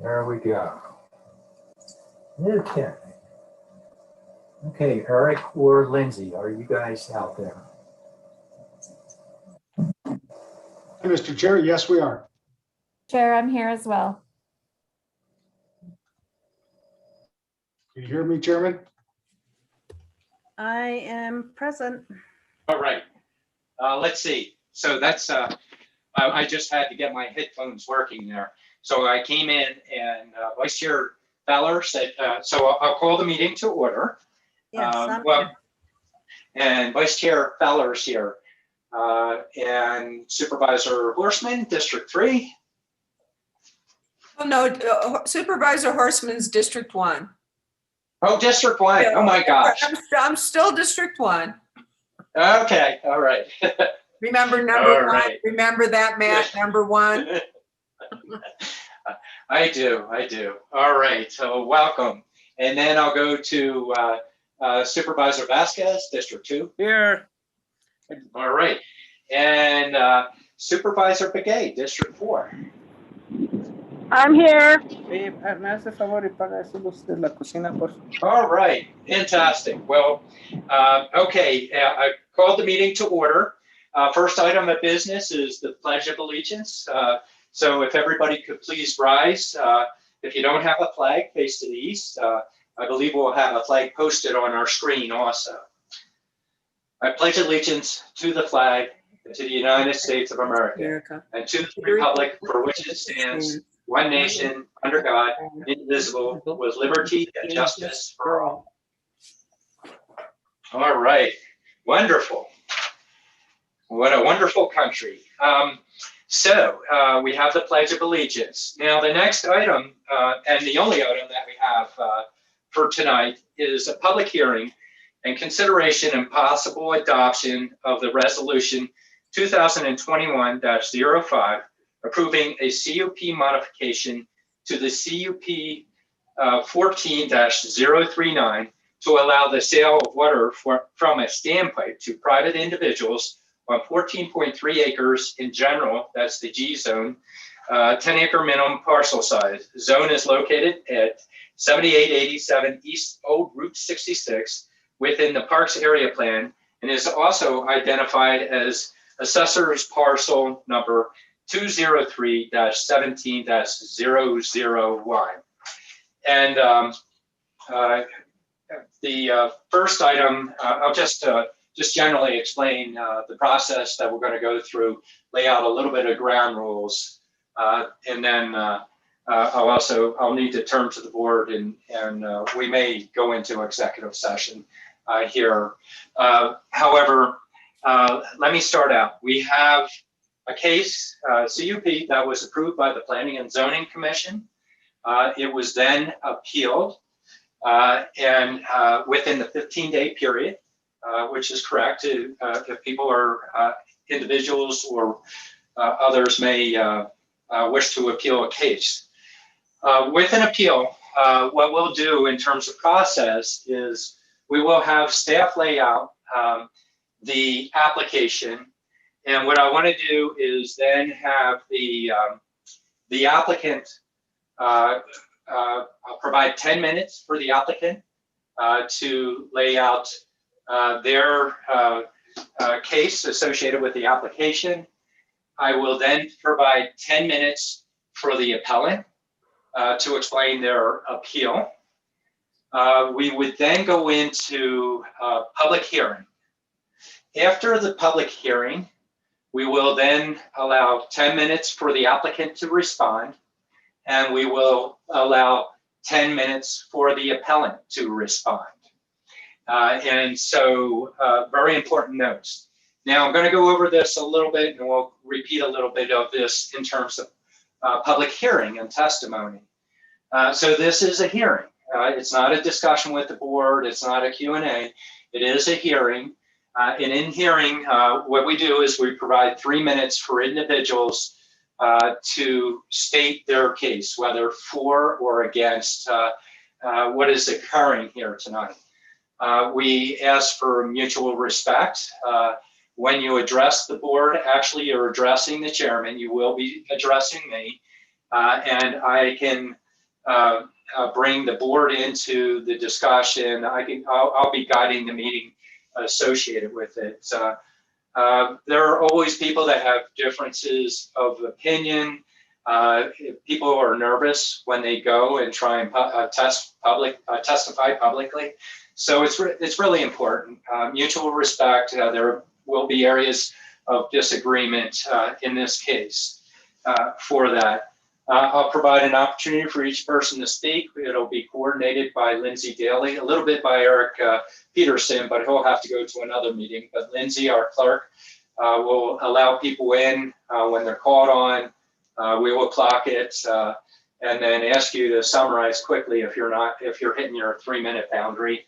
There we go. Okay. Okay, Eric or Lindsay, are you guys out there? Hi, Mr. Chair. Yes, we are. Chair, I'm here as well. Can you hear me, Chairman? I am present. All right, let's see. So that's, I just had to get my headphones working there. So I came in and Vice Chair Feller said, so I'll call the meeting to order. Yes, I'm Well, here. and Vice Chair Feller's here. And Supervisor Horseman, District 3. Oh, no, Supervisor Horseman's District 1. Oh, District 1. Oh my gosh. I'm still District 1. Okay, all right. Remember number All 1? right. Remember that, Matt, number 1? I do. All right, so welcome. And then I'll go to Supervisor Vasquez, District 2. Here. All right. And Supervisor Begay, District 4. I'm here. Me hace favor y paga esa luz de la cocina, por favor. All right, fantastic. Well, okay, I called the meeting to order. First item of business is the Pledge of Allegiance. So if everybody could please rise. If you don't have a flag, face to the east. I believe we'll have a flag posted on our screen also. I pledge allegiance to the flag, and to the United States of America, America. and to the republic for which it stands, one nation, under God, indivisible, with liberty and justice for all. All right, wonderful. What a wonderful country. So we have the Pledge of Allegiance. Now the next item, and the only item that we have for tonight, is a public hearing and consideration and possible adoption of the resolution 2021-05, approving a CUP modification to the CUP 14-039 to allow the sale of water from a standpipe to private individuals on 14.3 acres in general, that's the G zone, 10-acre minimum parcel size. Zone is located at 7887 East Old Route 66 within the Parks Area Plan, and is also identified as Assessor's Parcel Number 203-17-001. And the first item, I'll just generally explain the process that we're going to go through, lay out a little bit of ground rules, and then I'll need to turn to the board, and we may go into executive session here. However, let me start out. We have a case, CUP, that was approved by the Planning and Zoning Commission. It was then appealed, and within the 15-day period, which is correct. If people are individuals or others may wish to appeal a case. With an appeal, what we'll do in terms of process is we will have staff lay out the application. And what I want to do is then have the applicant, I'll provide 10 minutes for the applicant to lay out their case associated with the application. I will then provide 10 minutes for the appellant to explain their appeal. We would then go into public hearing. After the public hearing, we will then allow 10 minutes for the applicant to respond, and we will allow 10 minutes for the appellant to respond. And so very important notes. Now I'm going to go over this a little bit, and we'll repeat a little bit of this in terms of public hearing and testimony. So this is a hearing. It's not a discussion with the board. It's not a Q&A. It is a hearing. And in hearing, what we do is we provide 3 minutes for individuals to state their case, whether for or against what is occurring here tonight. We ask for mutual respect. When you address the board, actually you're addressing the chairman. You will be addressing me. And I can bring the board into the discussion. I'll be guiding the meeting associated with it. There are always people that have differences of opinion. People are nervous when they go and try and testify publicly. So it's really important. Mutual respect. There will be areas of disagreement in this case for that. I'll provide an opportunity for each person to speak. It'll be coordinated by Lindsay Daly, a little bit by Eric Peterson, but he'll have to go to another meeting. But Lindsay, our clerk, will allow people in when they're called on. We will clock it and then ask you to summarize quickly if you're hitting your 3-minute boundary.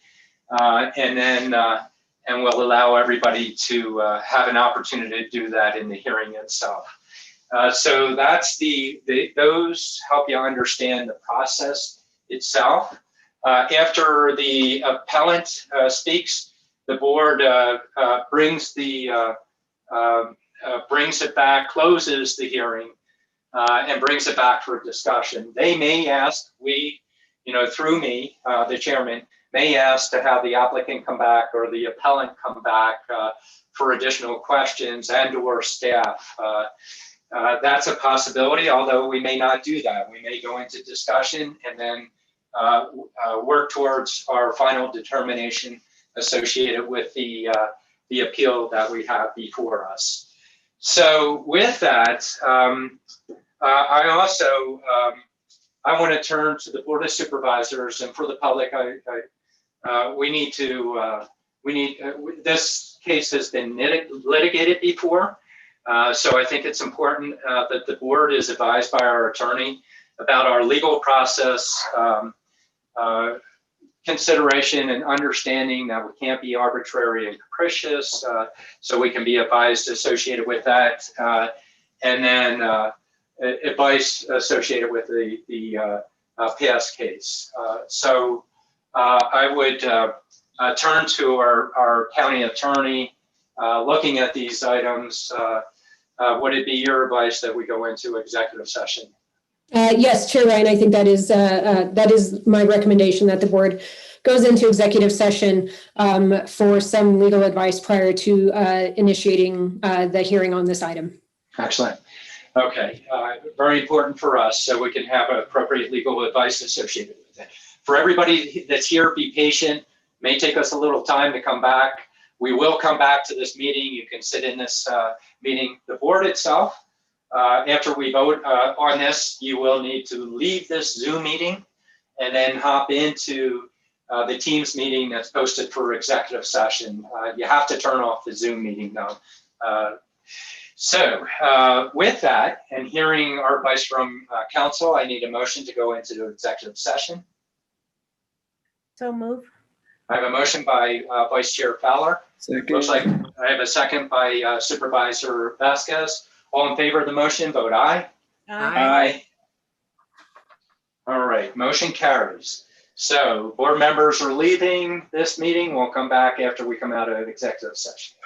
And we'll allow everybody to have an opportunity to do that in the hearing itself. So that's those help you understand the process itself. After the appellant speaks, the board brings it back, closes the hearing, and brings it back for discussion. They may ask, through me, the chairman, may ask to have the applicant come back or the appellant come back for additional questions and/or staff. That's a possibility, although we may not do that. We may go into discussion and then work towards our final determination associated with the appeal that we have before us. So with that, I also I want to turn to the Board of Supervisors, and for the public, this case has been litigated before. So I think it's important that the board is advised by our attorney about our legal process, consideration and understanding that we can't be arbitrary and capricious. So we can be advised associated with that. And then advice associated with the past case. So I would turn to our county attorney looking at these items. Would it be your advice that we go into executive session? Yes, Chair Ryan, I think that is my recommendation, that the board goes into executive session for some legal advice prior to initiating the hearing on this item. Excellent. Okay, very important for us, so we can have appropriate legal advice associated with it. For everybody that's here, be patient. May take us a little time to come back. We will come back to this meeting. You can sit in this meeting. The board itself, after we vote on this, you will need to leave this Zoom meeting and then hop into the Teams meeting that's posted for executive session. You have to turn off the Zoom meeting though. So with that, and hearing our advice from council, I need a motion to go into the executive session. So move. I have a motion by Vice Chair Fowler. Second. Looks like I have a second by Supervisor Vasquez. All in favor of the motion, vote aye. Aye. All right, motion carries. So board members are leaving this meeting. We'll come back after we come out of executive session.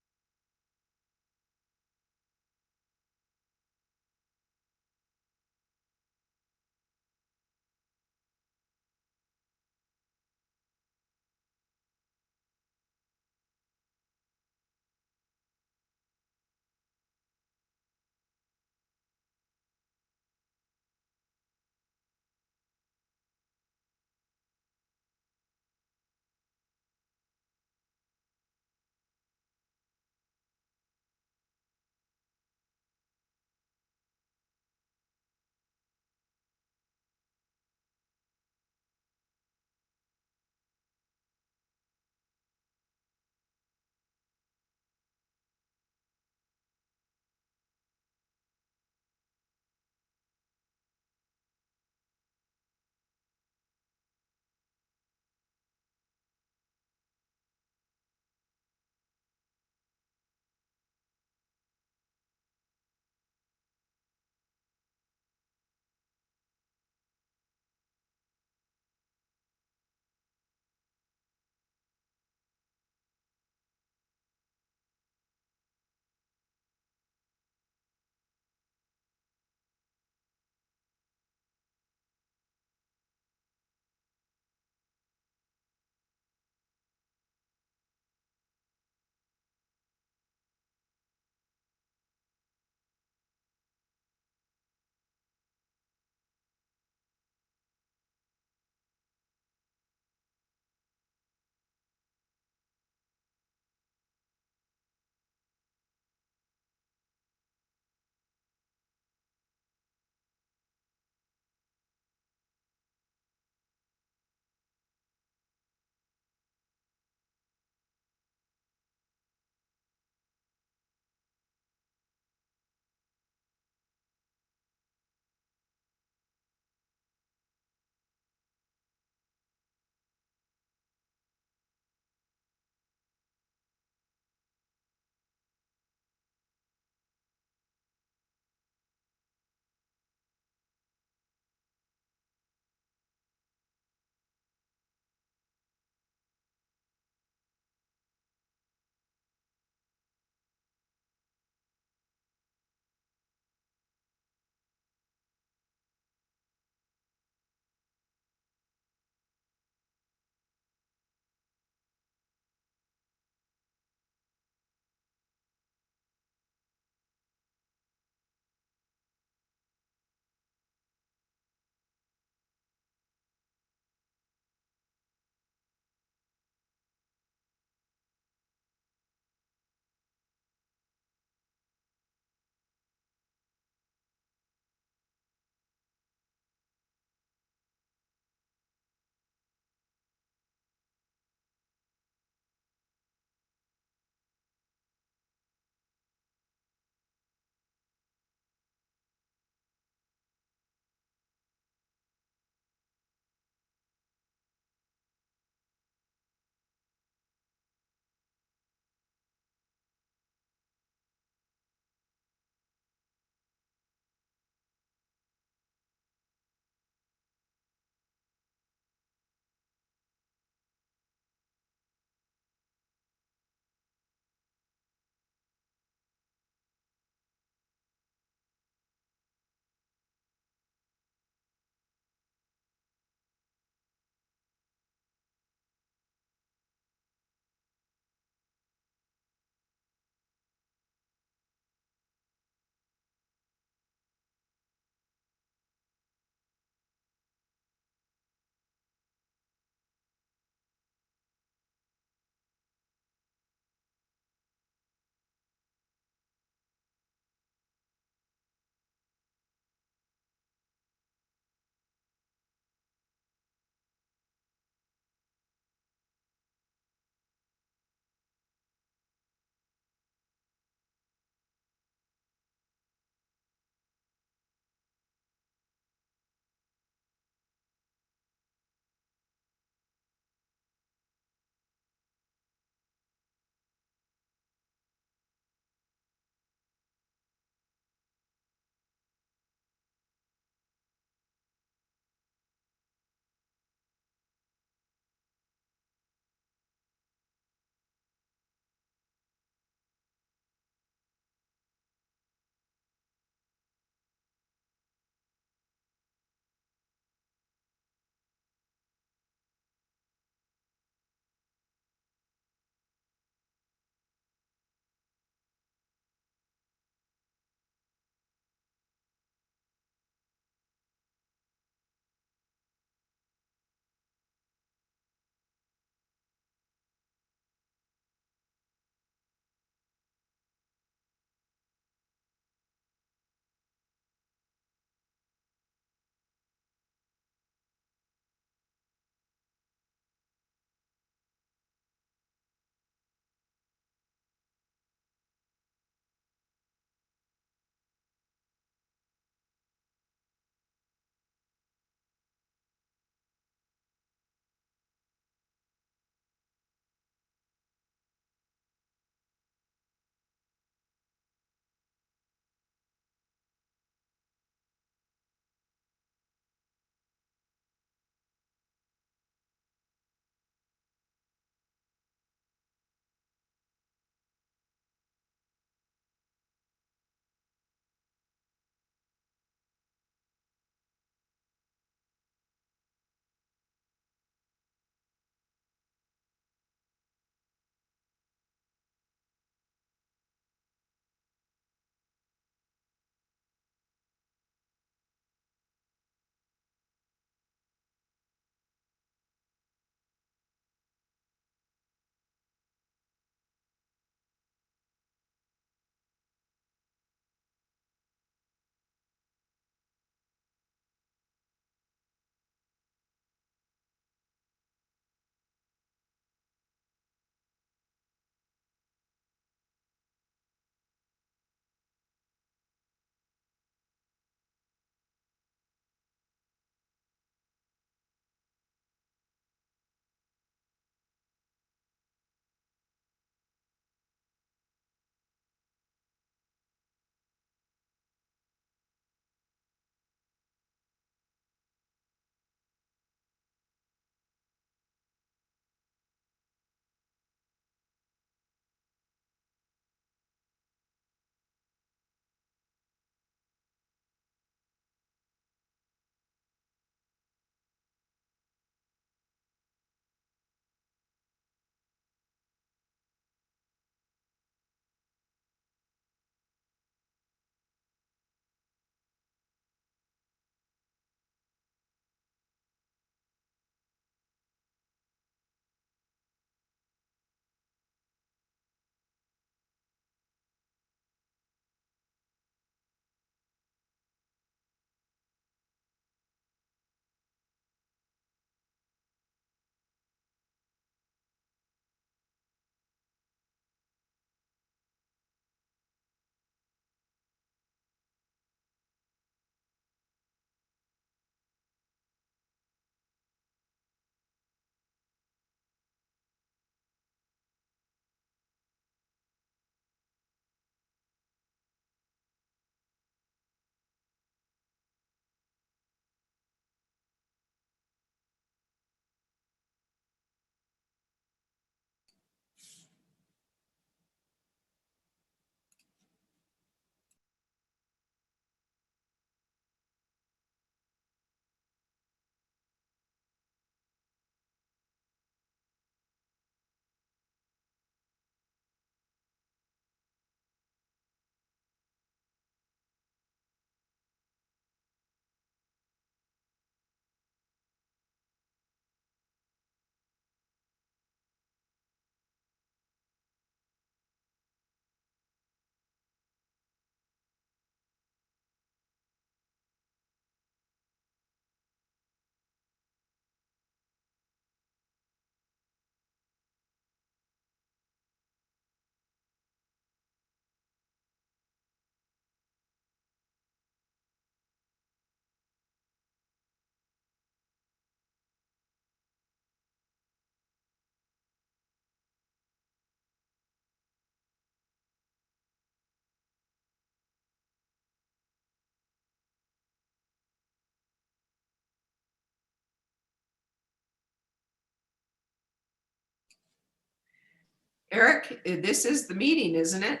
Eric, this is the meeting, isn't it?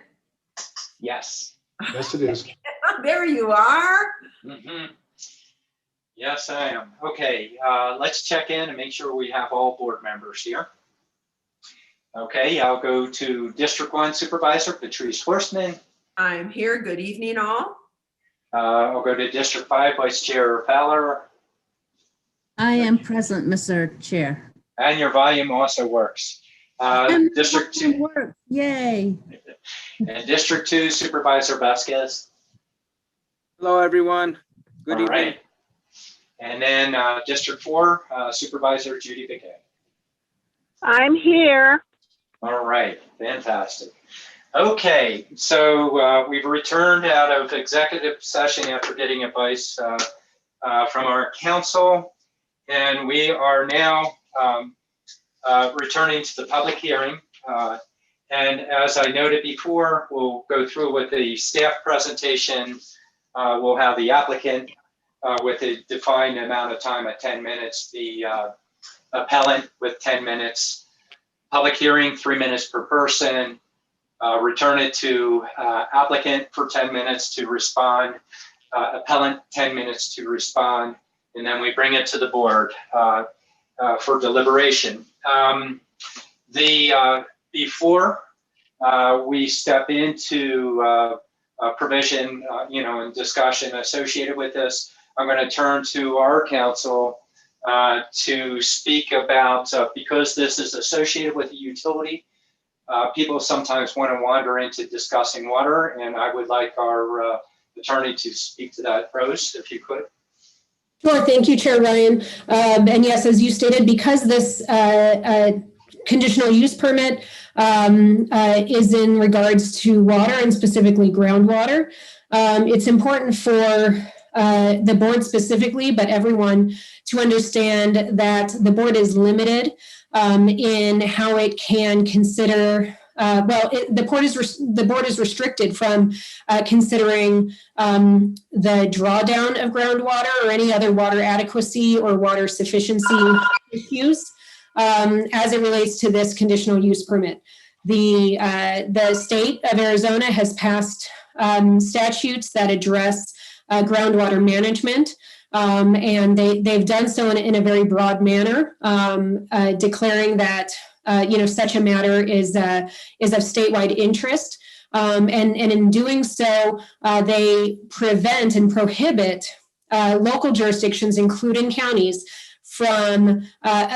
Yes. Yes, it is. There you are. Mhm. Yes, I am. Okay, let's check in and make sure we have all board members here. Okay, I'll go to District 1 Supervisor Patrice Horstman. I'm here. Good evening, all. I'll go to District 5 Vice Chair Fowler, I am present, Mr. Chair. and your volume also works. And District it 2 worked. Yay. and District 2 Supervisor Vasquez. Hello, everyone. Good All evening. right. And then District 4 Supervisor Judy Bickey. I'm here. All right, fantastic. Okay, so we've returned out of executive session after getting advice from our counsel, and we are now returning to the public hearing. And as I noted before, we'll go through with the staff presentation. We'll have the applicant with a defined amount of time at 10 minutes, the appellant with 10 minutes, public hearing, 3 minutes per person, return it to applicant for 10 minutes to respond, appellant 10 minutes to respond, and then we bring it to the board for deliberation. Before we step into a provision, and discussion associated with this, I'm going to turn to our counsel to speak about, because this is associated with a utility, people sometimes want to wander into discussing water, and I would like our attorney to speak to that. Rose, if you could. Sure, thank you, Chair Ryan. And yes, as you stated, because this conditional use permit is in regards to water and specifically groundwater, it's important for the board specifically, but everyone to understand that the board is limited in how it can consider. The board is restricted from considering the drawdown of groundwater or any other water adequacy or water sufficiency issues as it relates to this conditional use permit. The state of Arizona has passed statutes that address groundwater management, and they've done so in a very broad manner, declaring that such a matter is of statewide interest, and in doing so, they prevent and prohibit local jurisdictions, including counties, from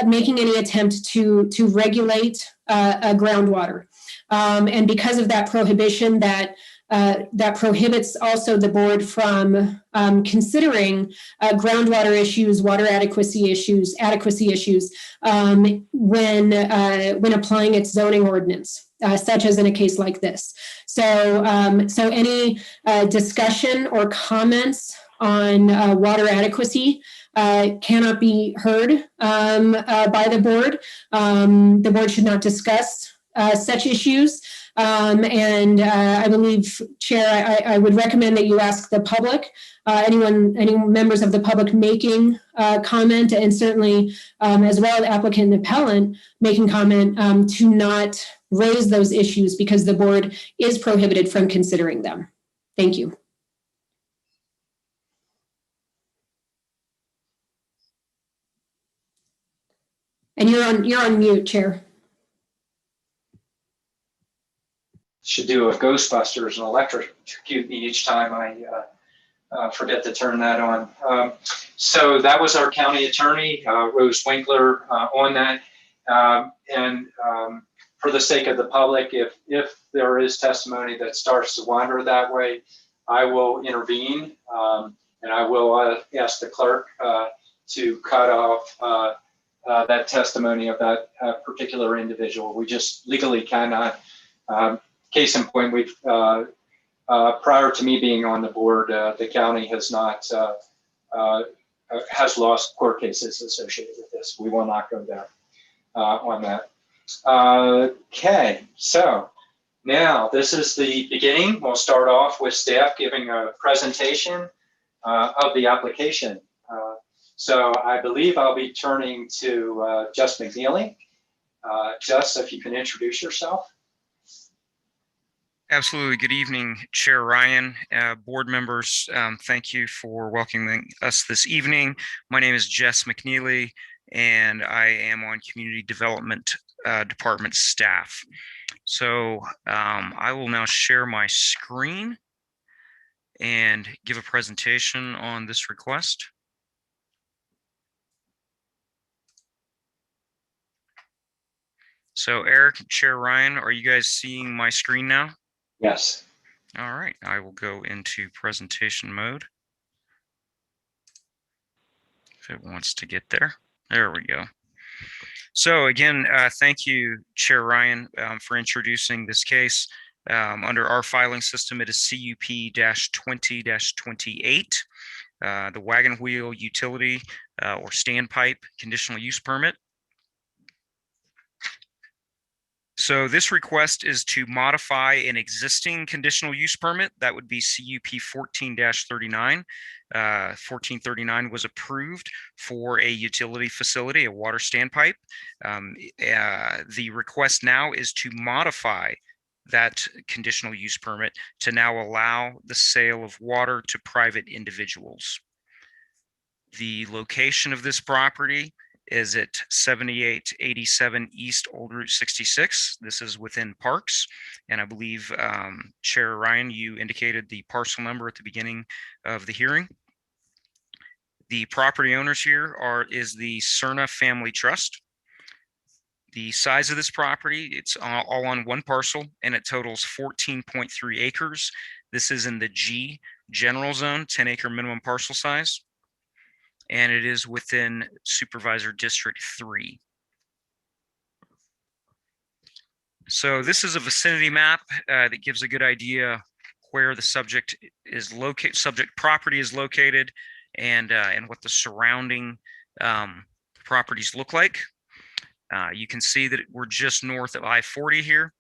making any attempt to regulate groundwater, and because of that prohibition, that prohibits also the board from considering groundwater issues, water adequacy issues, when applying its zoning ordinance, such as in a case like this. So any discussion or comments on water adequacy cannot be heard by the board. The board should not discuss such issues. And I believe, Chair, I would recommend that you ask the public, any members of the public making comment, and certainly as well the applicant and appellant making comment, to not raise those issues because the board is prohibited from considering them. Thank you. And you're on mute, Chair. Should do a Ghostbusters and electrocute me each time I forget to turn that on. So that was our county attorney, Rose Winkler, on that. And for the sake of the public, if there is testimony that starts to wander that way, I will intervene, and I will ask the clerk to cut off that testimony of that particular individual. We just legally cannot. Case in point, we've prior to me being on the board, the county has not has lost court cases associated with this. We will not go there on that. Okay, so now this is the beginning. We'll start off with staff giving a presentation of the application. So I believe I'll be turning to Jess McNeely. Jess, if you can introduce yourself. Absolutely. Good evening, Chair Ryan, board members. Thank you for welcoming us this evening. My name is Jess McNeely, and I am on Community Development Department staff. So I will now share my screen and give a presentation on this request. So Eric, Chair Ryan, are you guys seeing my screen now? Yes. All right, I will go into presentation mode. If it wants to get there. There we go. So again, thank you, Chair Ryan, for introducing this case. Under our filing system, it is CUP-20-28, the wagon wheel utility or standpipe conditional use permit. So this request is to modify an existing conditional use permit. That would be CUP 14-39. 1439 was approved for a utility facility, a water standpipe. The request now is to modify that conditional use permit to now allow the sale of water to private individuals. The location of this property is at 7887 East Old Route 66. This is within Parks. And I believe, Chair Ryan, you indicated the parcel number at the beginning of the hearing. The property owners here is the Cerna Family Trust. The size of this property, it's all on one parcel, and it totals 14.3 acres. This is in the G general zone, 10-acre minimum parcel size. And it is within Supervisor District 3. So this is a vicinity map that gives a good idea where the subject property is located and what the surrounding properties look like. You can see that we're just north of I-40 here.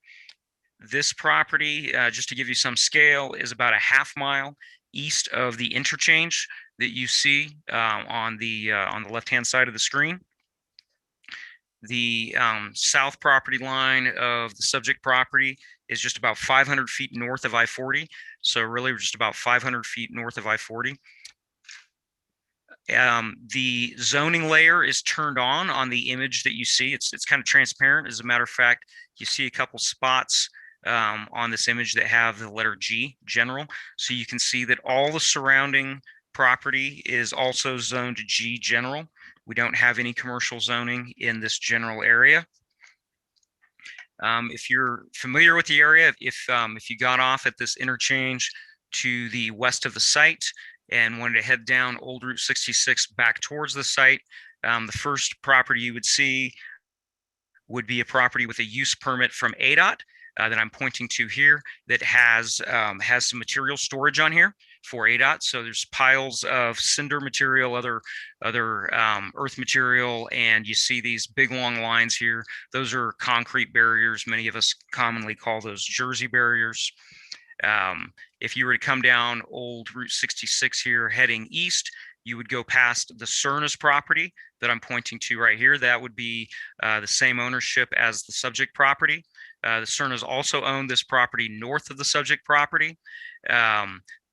This property, just to give you some scale, is about a half mile east of the interchange that you see on the left-hand side of the screen. The south property line of the subject property is just about 500 feet north of I-40. So really we're just about 500 feet north of I-40. The zoning layer is turned on the image that you see. It's kind of transparent. As a matter of fact, you see a couple spots on this image that have the letter G, general. So you can see that all the surrounding property is also zoned G general. We don't have any commercial zoning in this general area. If you're familiar with the area, if you got off at this interchange to the west of the site and wanted to head down Old Route 66 back towards the site, the first property you would see would be a property with a use permit from ADOT that I'm pointing to here that has some material storage on here for ADOT. So there's piles of cinder material, other earth material, and you see these big long lines here. Those are concrete barriers. Many of us commonly call those Jersey barriers. If you were to come down Old Route 66 here heading east, you would go past the Cerna's property that I'm pointing to right here. That would be the same ownership as the subject property. The Cerna's also own this property north of the subject property.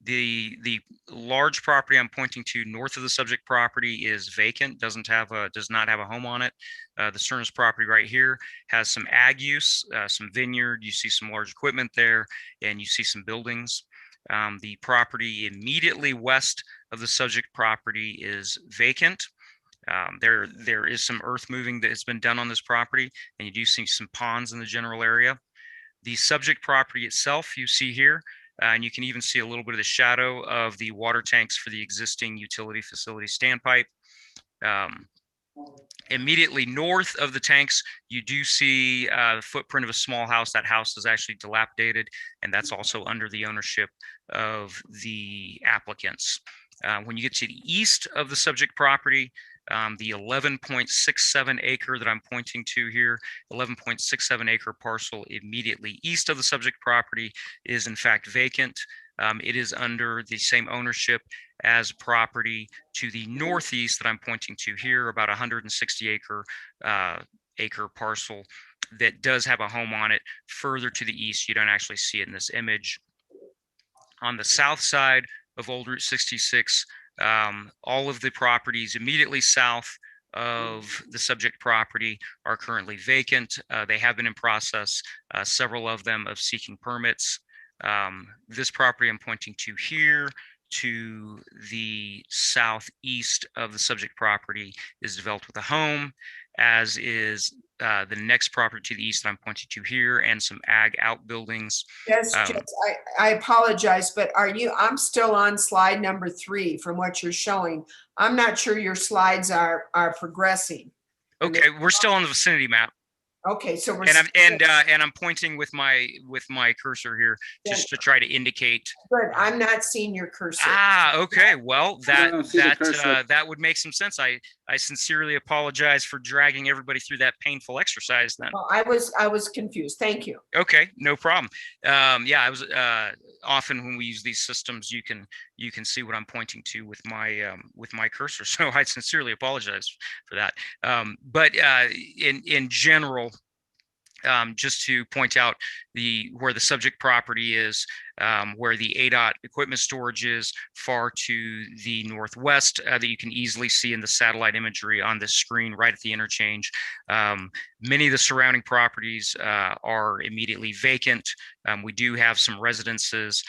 The large property I'm pointing to north of the subject property is vacant, does not have a home on it. The Cerna's property right here has some ag use, some vineyard. You see some large equipment there, and you see some buildings. The property immediately west of the subject property is vacant. There is some earth moving that has been done on this property, and you do see some ponds in the general area. The subject property itself you see here, and you can even see a little bit of the shadow of the water tanks for the existing utility facility standpipe. Immediately north of the tanks, you do see the footprint of a small house. That house is actually dilapidated, and that's also under the ownership of the applicants. When you get to the east of the subject property, the 11.67 acre that I'm pointing to here, 11.67 acre parcel immediately east of the subject property is in fact vacant. It is under the same ownership as property to the northeast that I'm pointing to here, about 160 acre parcel that does have a home on it further to the east. You don't actually see it in this image. On the south side of Old Route 66, all of the properties immediately south of the subject property are currently vacant. They have been in process, several of them, of seeking permits. This property I'm pointing to here, to the southeast of the subject property, is developed with a home, as is the next property to the east that I'm pointing to here, and some ag outbuildings. Yes, I apologize, but I'm still on slide number 3 from what you're showing. I'm not sure your slides are progressing. Okay, we're still on the vicinity map. Okay, so we're. And I'm pointing with my cursor here just to try to indicate. Good, I'm not seeing your cursor. Okay. Well, don't see the cursor. that would make some sense. I sincerely apologize for dragging everybody through that painful exercise then. Well, I was confused. Thank you. Okay, no problem. Yeah, I was often when we use these systems, you can see what I'm pointing to with my cursor. So I sincerely apologize for that. But in general, just to point out where the subject property is, where the ADOT equipment storage is, far to the northwest, that you can easily see in the satellite imagery on this screen right at the interchange. Many of the surrounding properties are immediately vacant. We do have some residences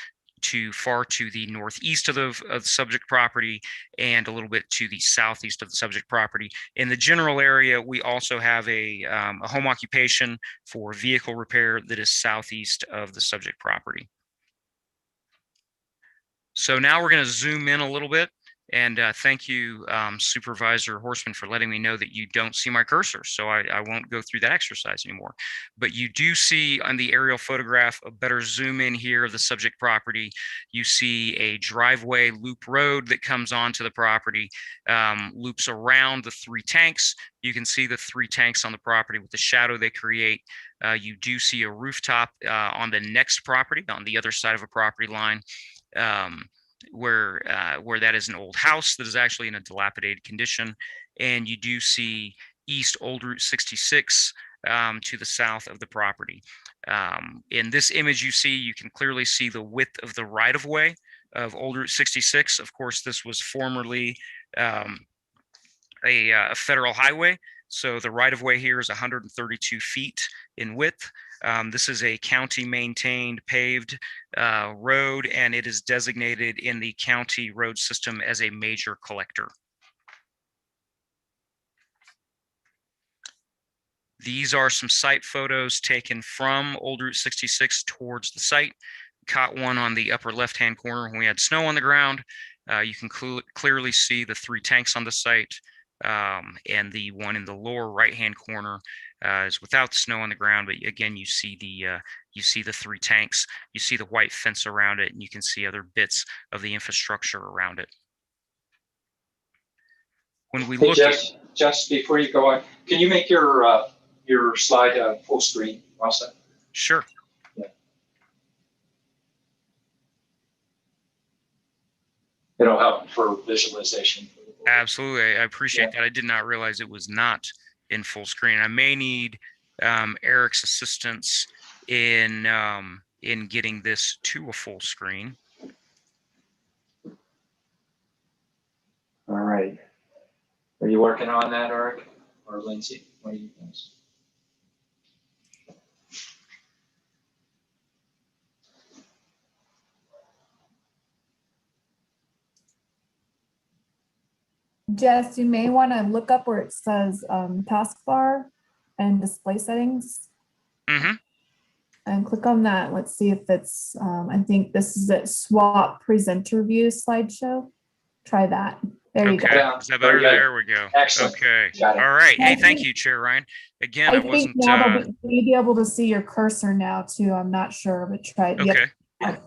far to the northeast of the subject property and a little bit to the southeast of the subject property. In the general area, we also have a home occupation for vehicle repair that is southeast of the subject property. So now we're going to zoom in a little bit. And thank you, Supervisor Horseman, for letting me know that you don't see my cursor. So I won't go through that exercise anymore. But you do see on the aerial photograph a better zoom in here of the subject property. You see a driveway loop road that comes onto the property, loops around the 3 tanks. You can see the 3 tanks on the property with the shadow they create. You do see a rooftop on the next property, on the other side of a property line. Where that is an old house that is actually in a dilapidated condition. And you do see East Old Route 66 to the south of the property. In this image you can clearly see the width of the right-of-way of Old Route 66. Of course, this was formerly a federal highway. So the right-of-way here is 132 feet in width. This is a county-maintained paved road, and it is designated in the county road system as a major collector. These are some site photos taken from Old Route 66 towards the site. Caught one on the upper left-hand corner when we had snow on the ground. You can clearly see the 3 tanks on the site, and the one in the lower right-hand corner is without snow on the ground. But again, you see the 3 tanks. You see the white fence around it, and you can see other bits of the infrastructure around it. When we look just before you go on, can you make your slide full screen also? Sure. Yeah. It'll help for visualization. Absolutely, I appreciate that. I did not realize it was not in full screen. I may need Eric's assistance in getting this to a full screen. All right. Are you working on that, Eric or Lindsay? What do you guys? Jess, you may want to look up where it says taskbar and display settings. Mm-hmm. And click on that. Let's see if it's, I think this is it, swap presenter view slideshow. Try that. There you go. Yeah, Is that better? There we go. Excellent. Okay. Got it. All right. Hey, thank you, Chair Ryan. Again, I I think wasn't. now you may be able to see your cursor now too. I'm not sure, but try it. Okay. Yep.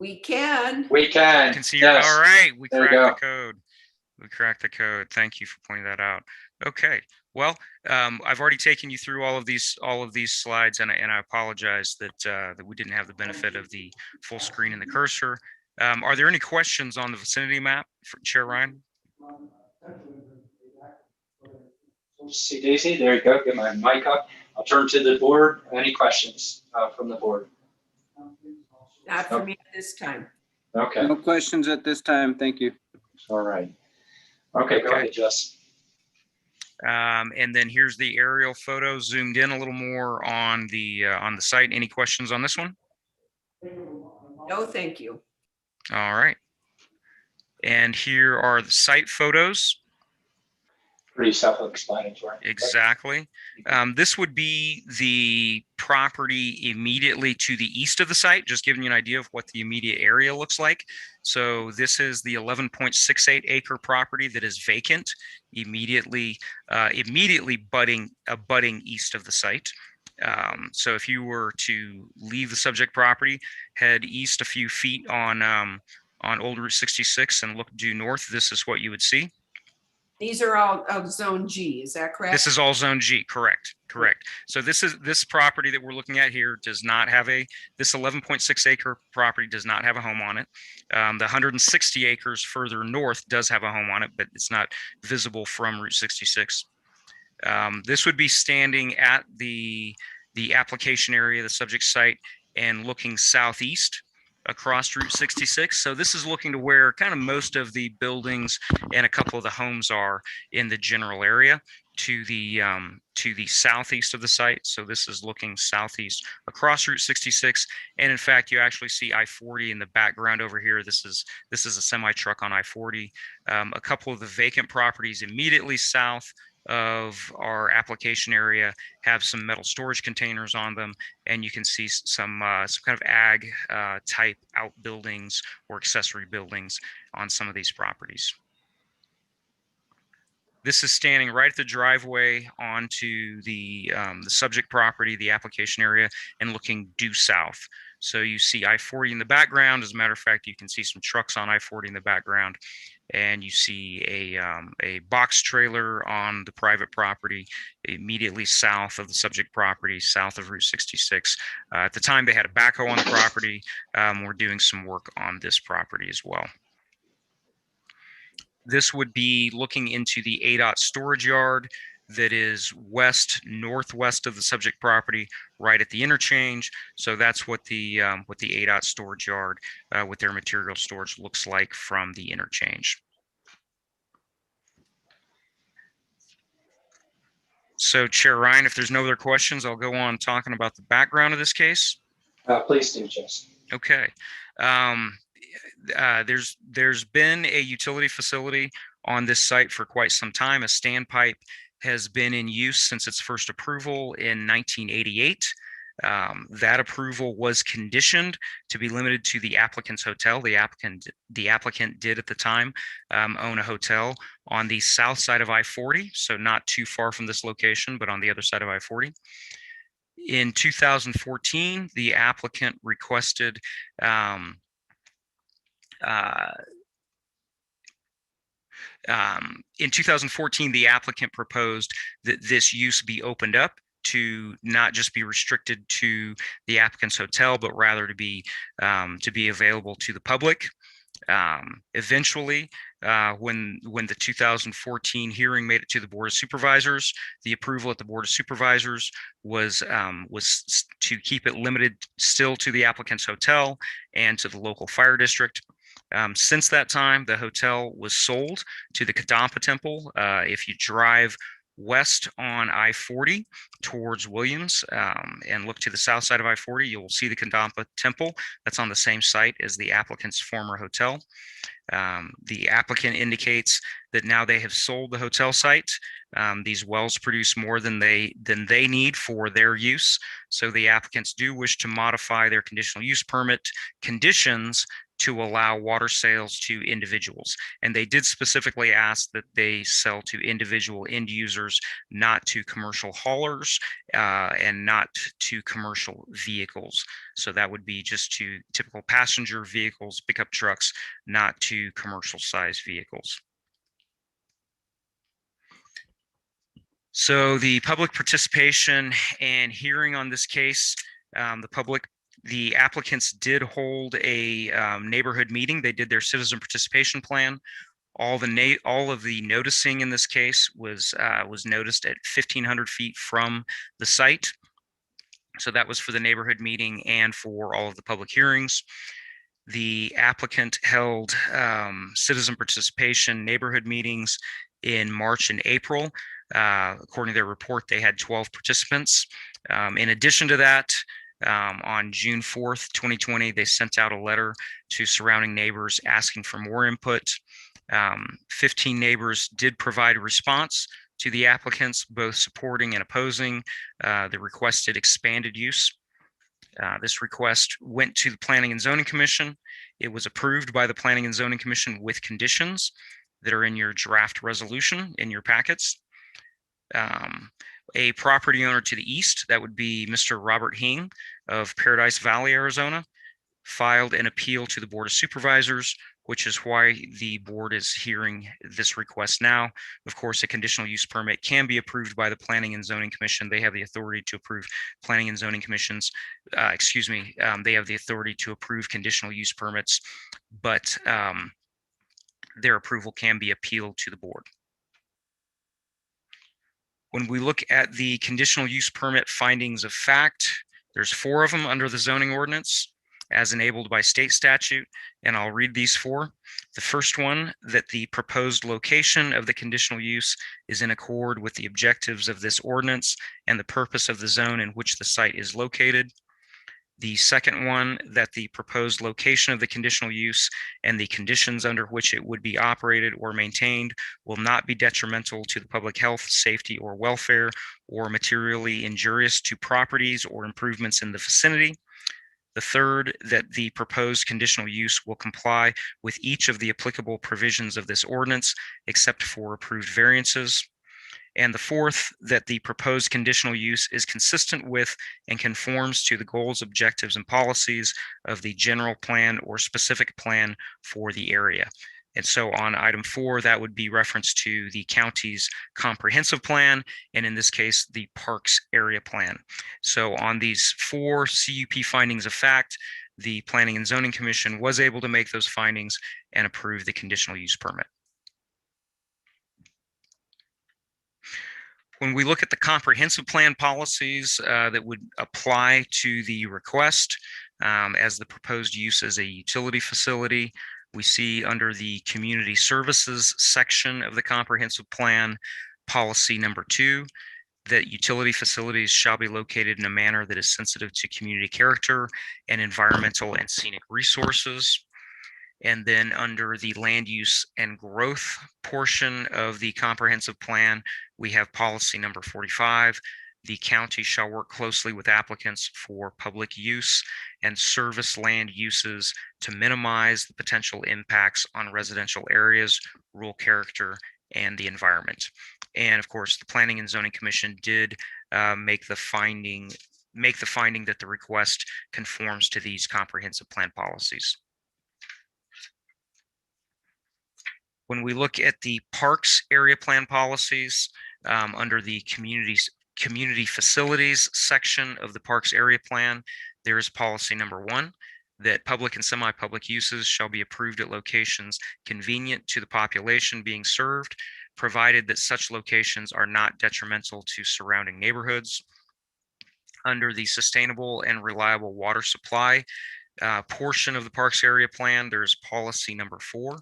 We can. We can. I can see your. Yes. All right. We There you cracked go. the code. We cracked the code. Thank you for pointing that out. Okay. Well, I've already taken you through all of these slides, and I apologize that we didn't have the benefit of the full screen and the cursor. Are there any questions on the vicinity map for Chair Ryan? See Daisy, there you go. Get my mic up. I'll turn to the board. Any questions from the board? Not for me at this time. Okay, No questions at this time. Thank you. all right. Okay, go ahead, Jess. And then here's the aerial photo zoomed in a little more on the site. Any questions on this one? No, thank you. All right. And here are the site photos. Pretty self-explanatory. Exactly. This would be the property immediately to the east of the site, just giving you an idea of what the immediate area looks like. So this is the 11.68 acre property that is vacant, immediately abutting east of the site. So if you were to leave the subject property, head east a few feet on Old Route 66 and look due north, this is what you would see. These are all of Zone G, is that correct? This is all Zone G, correct. So this property that we're looking at here does not have this 11.6 acre property does not have a home on it. The 160 acres further north does have a home on it, but it's not visible from Route 66. This would be standing at the application area, the subject site, and looking southeast across Route 66. So this is looking to where kind of most of the buildings and a couple of the homes are in the general area to the southeast of the site. So this is looking southeast across Route 66. And in fact, you actually see I-40 in the background over here. This is a semi truck on I-40. A couple of the vacant properties immediately south of our application area have some metal storage containers on them, and you can see some kind of ag type outbuildings or accessory buildings on some of these properties. This is standing right at the driveway onto the subject property, the application area, and looking due south. So you see I-40 in the background. As a matter of fact, you can see some trucks on I-40 in the background. And you see a box trailer on the private property immediately south of the subject property, south of Route 66. At the time, they had a backhoe on the property. We're doing some work on this property as well. This would be looking into the ADOT storage yard that is northwest of the subject property, right at the interchange. So that's what the ADOT storage yard with their material storage looks like from the interchange. So Chair Ryan, if there's no other questions, I'll go on talking about the background of this case. Please do, Jess. Okay. There's been a utility facility on this site for quite some time. A standpipe has been in use since its first approval in 1988. That approval was conditioned to be limited to the applicant's hotel. The applicant did at the time own a hotel on the south side of I-40, so not too far from this location, but on the other side of I-40. In 2014, the applicant requested in 2014, the applicant proposed that this use be opened up to not just be restricted to the applicant's hotel, but rather to be available to the public. Eventually, when the 2014 hearing made it to the Board of Supervisors, the approval at the Board of Supervisors was to keep it limited still to the applicant's hotel and to the local fire district. Since that time, the hotel was sold to the Kadampa Temple. If you drive west on I-40 towards Williams and look to the south side of I-40, you will see the Kadampa Temple. That's on the same site as the applicant's former hotel. The applicant indicates that now they have sold the hotel site. These wells produce more than they need for their use. So the applicants do wish to modify their conditional use permit conditions to allow water sales to individuals. And they did specifically ask that they sell to individual end users, not to commercial haulers and not to commercial vehicles. So that would be just to typical passenger vehicles, pickup trucks, not to commercial size vehicles. So the public participation and hearing on this case, the applicants did hold a neighborhood meeting. They did their citizen participation plan All of the noticing in this case was noticed at 1,500 feet from the site. So that was for the neighborhood meeting and for all of the public hearings. The applicant held citizen participation neighborhood meetings in March and April. According to their report, they had 12 participants. In addition to that, on June 4th, 2020, they sent out a letter to surrounding neighbors asking for more input. 15 neighbors did provide a response to the applicants, both supporting and opposing the requested expanded use. This request went to the Planning and Zoning Commission. It was approved by the Planning and Zoning Commission with conditions that are in your draft resolution in your packets. A property owner to the east, that would be Mr. Robert Hing of Paradise Valley, Arizona, filed an appeal to the Board of Supervisors, which is why the board is hearing this request now. Of course, a conditional use permit can be approved by the Planning and Zoning Commission. They have the authority to approve Planning and Zoning Commissions. They have the authority to approve conditional use permits, but their approval can be appealed to the board. When we look at the conditional use permit findings of fact, there's 4 of them under the zoning ordinance as enabled by state statute, and I'll read these 4. The first one, that the proposed location of the conditional use is in accord with the objectives of this ordinance and the purpose of the zone in which the site is located. The second one, that the proposed location of the conditional use and the conditions under which it would be operated or maintained will not be detrimental to the public health, safety, or welfare, or materially injurious to properties or improvements in the vicinity. The third, that the proposed conditional use will comply with each of the applicable provisions of this ordinance, except for approved variances. And the fourth, that the proposed conditional use is consistent with and conforms to the goals, objectives, and policies of the general plan or specific plan for the area. And so on item 4, that would be reference to the county's comprehensive plan, and in this case, the parks area plan. So on these 4 CUP findings of fact, the Planning and Zoning Commission was able to make those findings and approve the conditional use permit. When we look at the comprehensive plan policies that would apply to the request as the proposed use as a utility facility, we see under the community services section of the comprehensive plan, policy number 2, that utility facilities shall be located in a manner that is sensitive to community character and environmental and scenic resources. And then under the land use and growth portion of the comprehensive plan, we have policy number 45. The county shall work closely with applicants for public use and service land uses to minimize the potential impacts on residential areas, rural character, and the environment. And of course, the Planning and Zoning Commission did make the finding that the request conforms to these comprehensive plan policies. When we look at the parks area plan policies under the community facilities section of the parks area plan, there is policy number 1, that public and semi-public uses shall be approved at locations convenient to the population being served, provided that such locations are not detrimental to surrounding neighborhoods. Under the sustainable and reliable water supply portion of the parks area plan, there's policy number 4,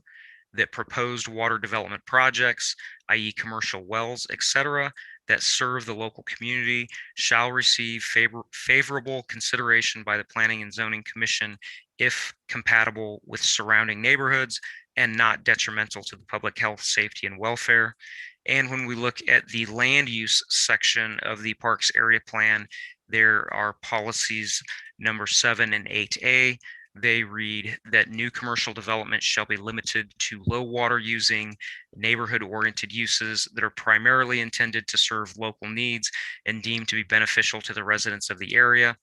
that proposed water development projects, i.e. commercial wells, etc., that serve the local community shall receive favorable consideration by the Planning and Zoning Commission if compatible with surrounding neighborhoods and not detrimental to the public health, safety, and welfare. And when we look at the land use section of the parks area plan, there are policies number 7 and 8A. They read that new commercial development shall be limited to low water using neighborhood oriented uses that are primarily intended to serve local needs and deemed to be beneficial to the residents of the area.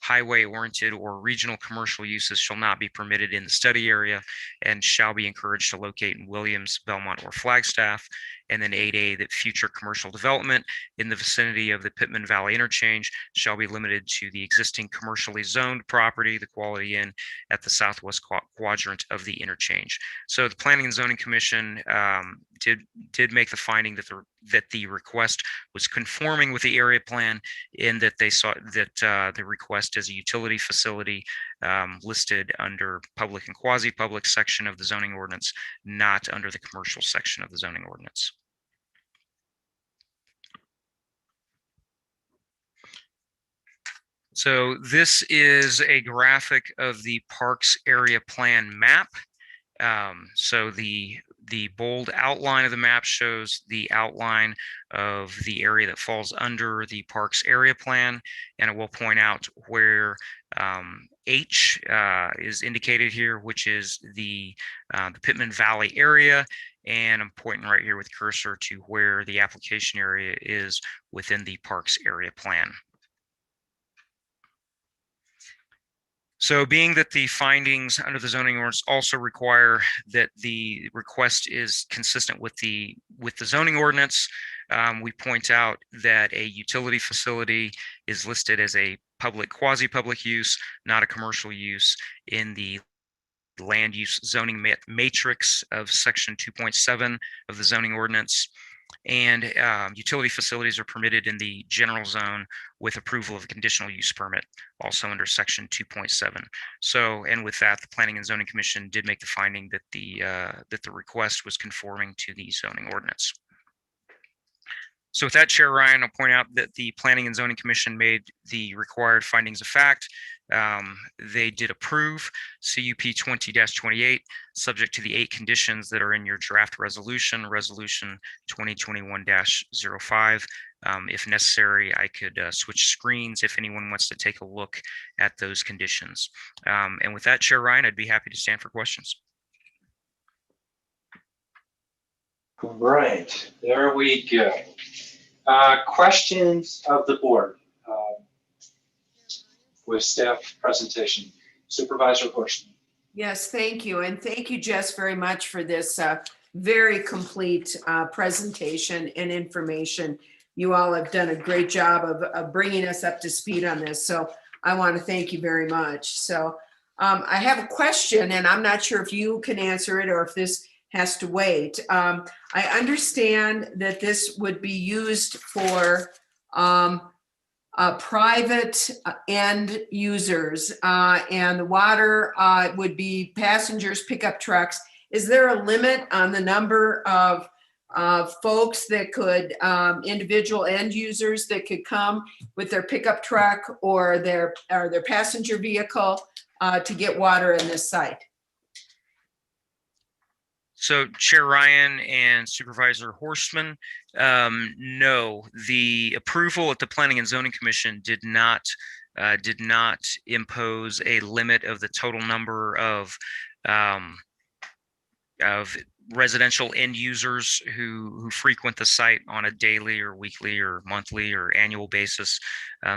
Highway oriented or regional commercial uses shall not be permitted in the study area and shall be encouraged to locate in Williams, Belmont, or Flagstaff. And then 8A, that future commercial development in the vicinity of the Pittman Valley interchange shall be limited to the existing commercially zoned property, the Quality Inn, at the southwest quadrant of the interchange. So the Planning and Zoning Commission did make the finding that the request was conforming with the area plan, in that they saw that the request as a utility facility listed under public and quasi-public section of the zoning ordinance, not under the commercial section of the zoning ordinance. So this is a graphic of the Parks Area Plan map. So the bold outline of the map shows the outline of the area that falls under the Parks Area Plan, and it will point out where H is indicated here, which is the Pittman Valley area, and I'm pointing right here with cursor to where the application area is within the Parks Area Plan. So being that the findings under the zoning ordinance also require that the request is consistent with the zoning ordinance, we point out that a utility facility is listed as a public, quasi-public use, not a commercial use, in the land use zoning matrix of section 2.7 of the zoning ordinance. And utility facilities are permitted in the general zone with approval of a conditional use permit, also under section 2.7. So, and with that, the Planning and Zoning Commission did make the finding that the request was conforming to the zoning ordinance. So with that, Chair Ryan, I'll point out that the Planning and Zoning Commission made the required findings of fact. They did approve CUP 20-28, subject to the 8 conditions that are in your draft resolution, Resolution 2021-05. If necessary, I could switch screens if anyone wants to take a look at those conditions. And with that, Chair Ryan, I'd be happy to stand for questions. All right, there we go. Questions of the board with staff presentation. Supervisor Horstman. Yes, thank you. And thank you, Jess, very much for this very complete presentation and information. You all have done a great job of bringing us up to speed on this. So I want to thank you very much. So I have a question, and I'm not sure if you can answer it or if this has to wait. I understand that this would be used for private end users, and the water would be passengers, pickup trucks. Is there a limit on the number of folks that could, individual end users that could come with their pickup truck or their passenger vehicle to get water in this site? So Chair Ryan and Supervisor Horstman, no, the approval at the Planning and Zoning Commission did not impose a limit of the total number of residential end users who frequent the site on a daily or weekly or monthly or annual basis.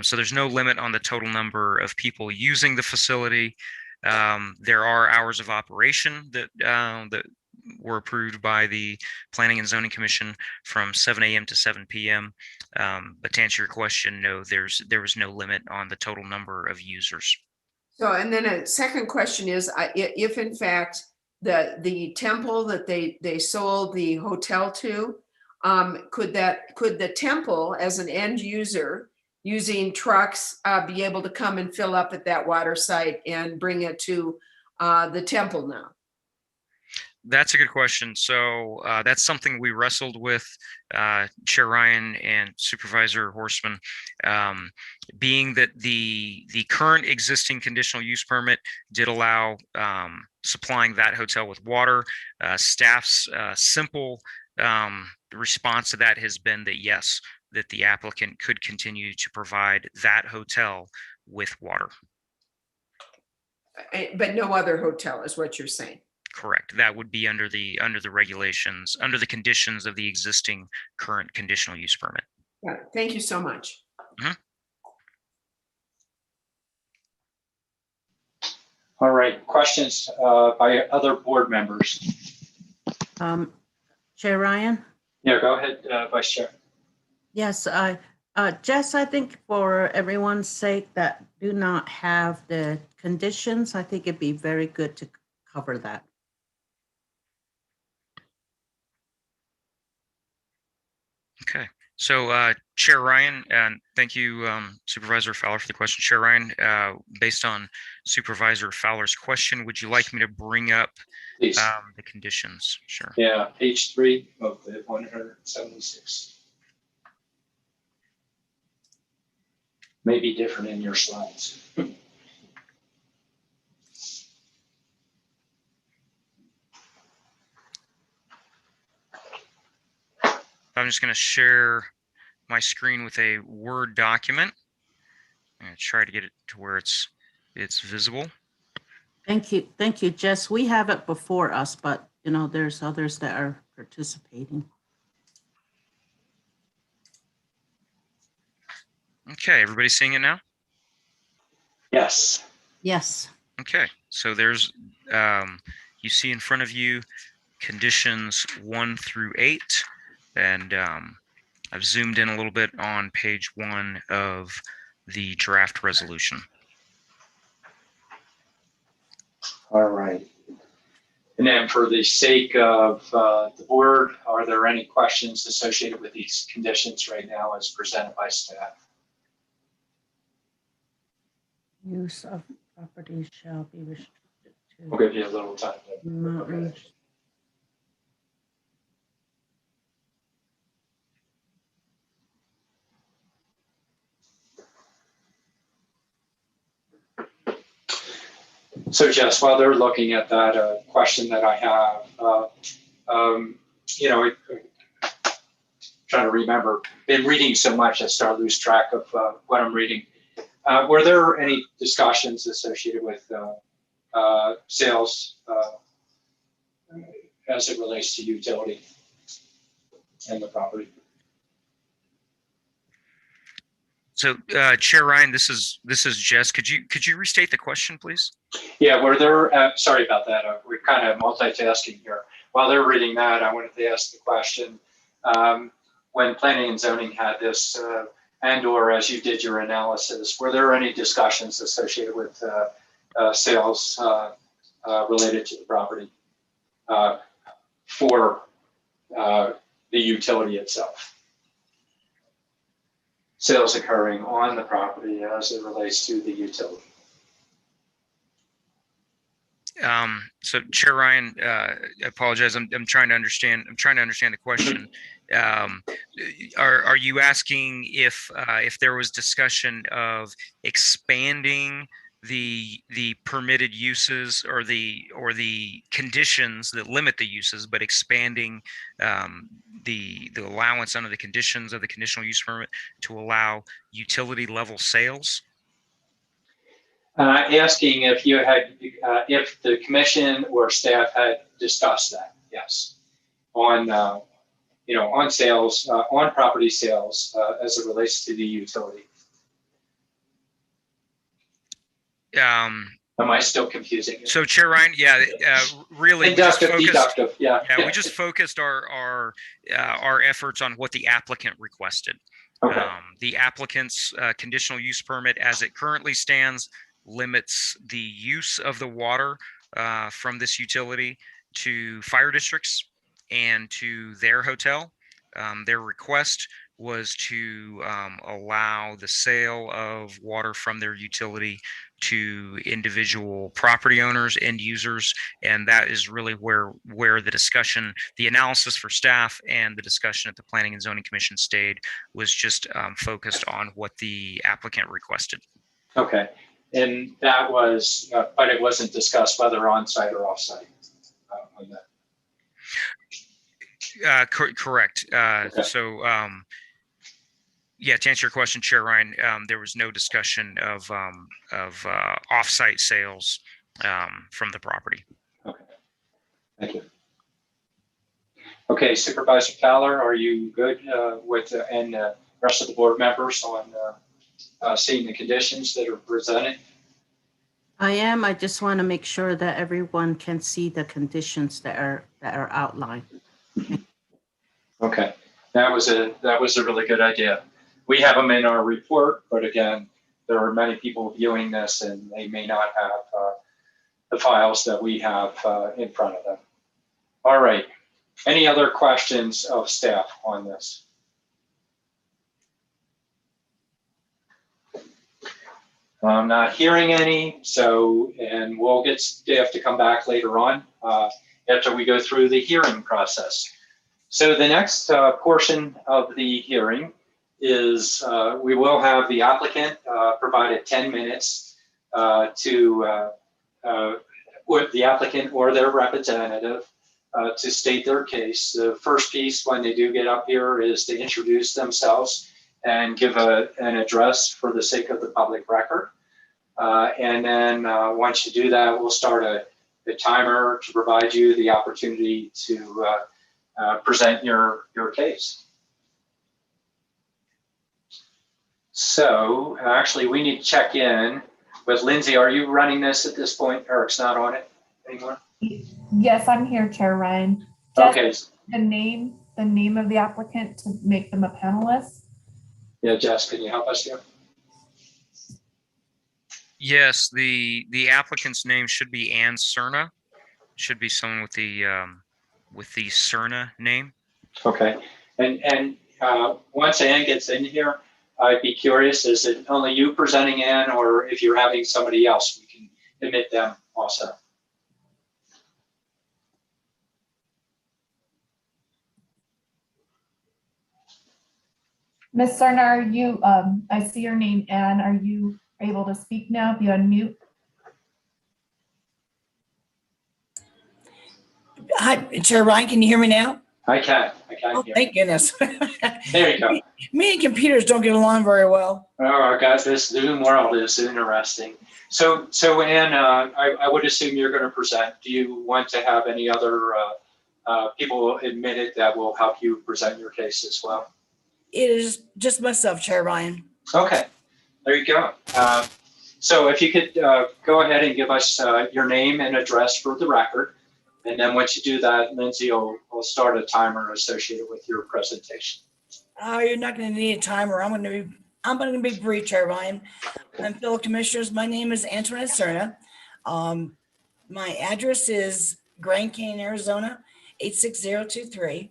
So there's no limit on the total number of people using the facility. There are hours of operation that were approved by the Planning and Zoning Commission from 7 a.m. to 7 p.m. But to answer your question, no, there was no limit on the total number of users. So, and then a second question is, if in fact the temple that they sold the hotel to, could the temple as an end user using trucks be able to come and fill up at that water site and bring it to the temple now? That's a good question. So that's something we wrestled with Chair Ryan and Supervisor Horstman, being that the current existing conditional use permit did allow supplying that hotel with water. Staff's simple response to that has been that yes, that the applicant could continue to provide that hotel with water. But no other hotel is what you're saying? Correct. That would be under the regulations, under the conditions of the existing current conditional use permit. Yeah, thank you so much. Mm-hmm. All right, questions by other board members? Chair Ryan? Yeah, go ahead, Vice Chair. Yes, Jess, I think for everyone's sake that do not have the conditions, I think it'd be very good to cover that. Okay, so Chair Ryan, and thank you Supervisor Fowler for the question. Chair Ryan, based on Supervisor Fowler's question, would you like me to bring up Please. the conditions? Sure. Yeah, page 3 of the 176. May be different in your slides. I'm just going to share my screen with a Word document. I'm going to try to get it to where it's visible. Thank you, Jess. We have it before us, but you know, there's others that are participating. Okay, everybody seeing it now? Yes. Yes. Okay, so there's, you see in front of you conditions 1 through 8, and I've zoomed in a little bit on page 1 of the draft resolution. All right. And then for the sake of the board, are there any questions associated with these conditions right now as presented by staff? Use of property shall be restricted to We'll give you a little time. mountain. So Jess, while they're looking at that question that I have, you know, trying to remember, been reading so much I start to lose track of what I'm reading. Were there any discussions associated with sales as it relates to utility and the property? So Chair Ryan, this is Jess. Could you restate the question, please? Yeah, were there, sorry about that. We're kind of multitasking here. While they're reading that, I wanted to ask the question, when planning and zoning had this, and or as you did your analysis, were there any discussions associated with sales related to the property for the utility itself? Sales occurring on the property as it relates to the utility. So Chair Ryan, I apologize. I'm trying to understand. I'm trying to understand the question. Are you asking if there was discussion of expanding the permitted uses or the conditions that limit the uses, but expanding the allowance under the conditions of the conditional use permit to allow utility level sales? Asking if you had, if the commission or staff had discussed that, yes, on you know, on sales, on property sales as it relates to the utility. Am I still confusing you? So Chair Ryan, yeah, really, Inductive, deductive, yeah. Yeah, we just focused our efforts on what the applicant requested. Okay. The applicant's conditional use permit, as it currently stands, limits the use of the water from this utility to fire districts and to their hotel. Their request was to allow the sale of water from their utility to individual property owners, end users, and that is really where the discussion, the analysis for staff and the discussion at the Planning and Zoning Commission stayed was just focused on what the applicant requested. Okay. And that was, but it wasn't discussed whether on-site or off-site on that. Correct. Okay. So, yeah, to answer your question, Chair Ryan, there was no discussion of off-site sales from the property. Okay. Thank you. Okay, Supervisor Fowler, are you good with and the rest of the board members on seeing the conditions that are presented? I am. I just want to make sure that everyone can see the conditions that are outlined. Okay. That was a really good idea. We have them in our report, but again, there are many people viewing this and they may not have the files that we have in front of them. All right. Any other questions of staff on this? I'm not hearing any, and we'll get staff to come back later on after we go through the hearing process. So the next portion of the hearing is we will have the applicant provided 10 minutes to the applicant or their representative to state their case. The first piece when they do get up here is to introduce themselves and give an address for the sake of the public record. And then once you do that, we'll start a timer to provide you the opportunity to present your case. So actually we need to check in with Lindsay. Are you running this at this point? Eric's not on it anymore? Yes, I'm here, Chair Ryan. Just Okay. the name of the applicant to make them a panelist. Yeah, Jess, can you help us here? Yes, the applicant's name should be Ann Cerna. Should be someone with the Cerna name. Okay. And once Ann gets in here, I'd be curious, is it only you presenting, Ann, or if you're having somebody else, we can admit them also? Ms. Cerna, are you, I see your name, Ann. Are you able to speak now if you unmute? Hi, Chair Ryan, can you hear me now? I can Oh, hear. thank goodness. There you go. Me and computers don't get along very well. Oh, guys, this Zoom world is interesting. So Ann, I would assume you're going to present. Do you want to have any other people admitted that will help you present your case as well? It is just myself, Chair Ryan. Okay, there you go. So if you could go ahead and give us your name and address for the record. And then once you do that, Lindsay will start a timer associated with your presentation. Oh, you're not going to need a timer. I'm going to be brief, Chair Ryan. And fellow commissioners, my name is Antoinette Cerna. My address is Grand Canyon, Arizona, 86023.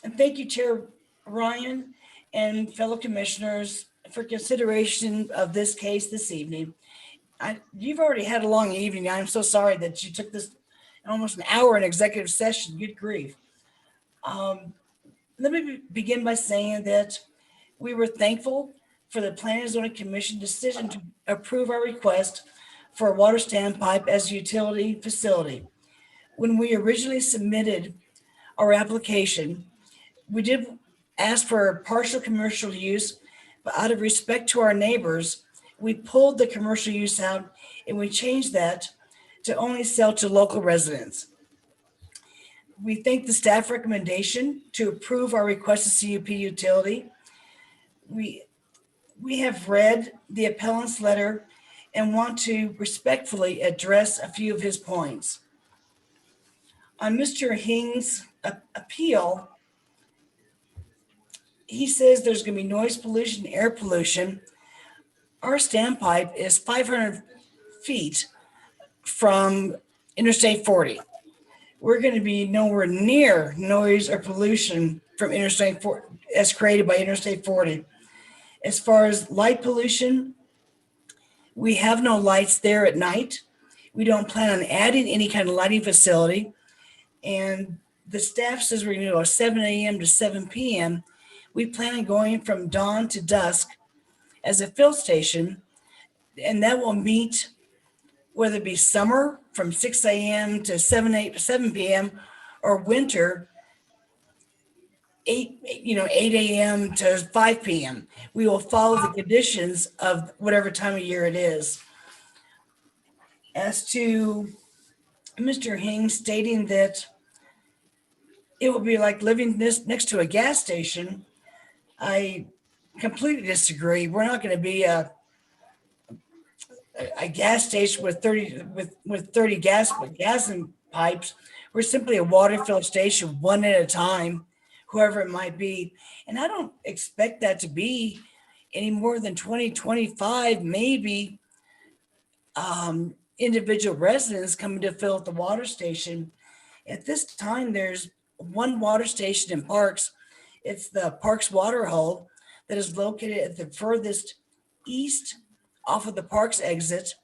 And thank you, Chair Ryan and fellow commissioners, for consideration of this case this evening. You've already had a long evening. I'm so sorry that you took this almost an hour in executive session. Good grief. Let me begin by saying that we were thankful for the Planning and Zoning Commission decision to approve our request for a water standpipe as a utility facility. When we originally submitted our application, we did ask for partial commercial use, but out of respect to our neighbors, we pulled the commercial use out and we changed that to only sell to local residents. We thank the staff recommendation to approve our requested CUP utility. We have read the appellant's letter and want to respectfully address a few of his points. On Mr. Hing's appeal, he says there's going to be noise pollution, air pollution. Our standpipe is 500 feet from Interstate 40. We're going to be nowhere near noise or pollution from Interstate 40 as created by Interstate 40. As far as light pollution, we have no lights there at night. We don't plan on adding any kind of lighting facility. And the staff says we're going to go 7 a.m. to 7 p.m. We plan on going from dawn to dusk as a fill station, and that will meet whether it be summer from 6 a.m. to 7 p.m. or winter 8 a.m. to 5 p.m. We will follow the conditions of whatever time of year it is. As to Mr. Hing stating that it will be like living next to a gas station, I completely disagree. We're not going to be a gas station with 30 gas and pipes. We're simply a water fill station, one at a time. whoever it might be. And I don't expect that to be any more than 2025, maybe individual residents coming to fill up the water station. At this time, there's one water station in Parks. It's the Parks Water Hole that is located at the furthest east off of the Parks exit.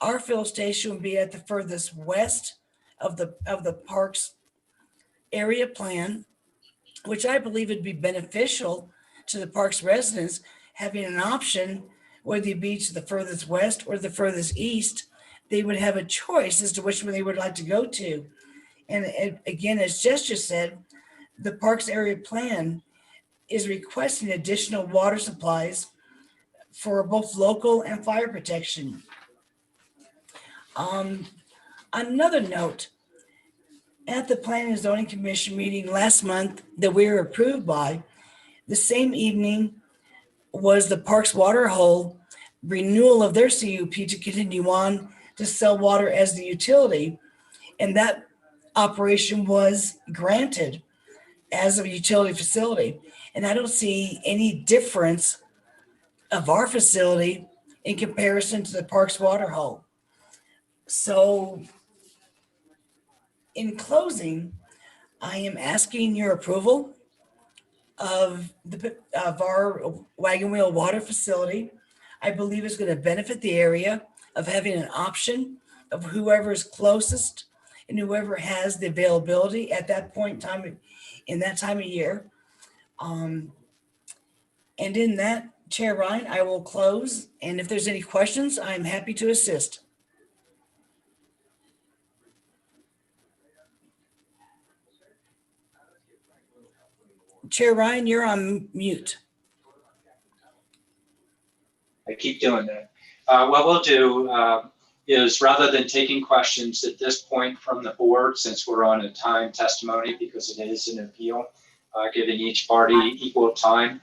Our fill station would be at the furthest west of the Parks area plan, which I believe would be beneficial to the Parks residents, having an option, whether you be to the furthest west or the furthest east. They would have a choice as to which one they would like to go to. And again, as Jess just said, the Parks area plan is requesting additional water supplies for both local and fire protection. Another note, at the Planning and Zoning Commission meeting last month that we were approved by, the same evening was the Parks Water Hole renewal of their CUP to continue on to sell water as the utility. And that operation was granted as a utility facility. And I don't see any difference of our facility in comparison to the Parks Water Hole. So in closing, I am asking your approval of our wagon wheel water facility. I believe it's going to benefit the area of having an option of whoever is closest and whoever has the availability at that point in time, in that time of year. And in that, Chair Ryan, I will close. And if there's any questions, I'm happy to assist. Chair Ryan, you're on mute. I keep doing that. What we'll do is, rather than taking questions at this point from the board, since we're on a time testimony because it is an appeal, giving each party equal time,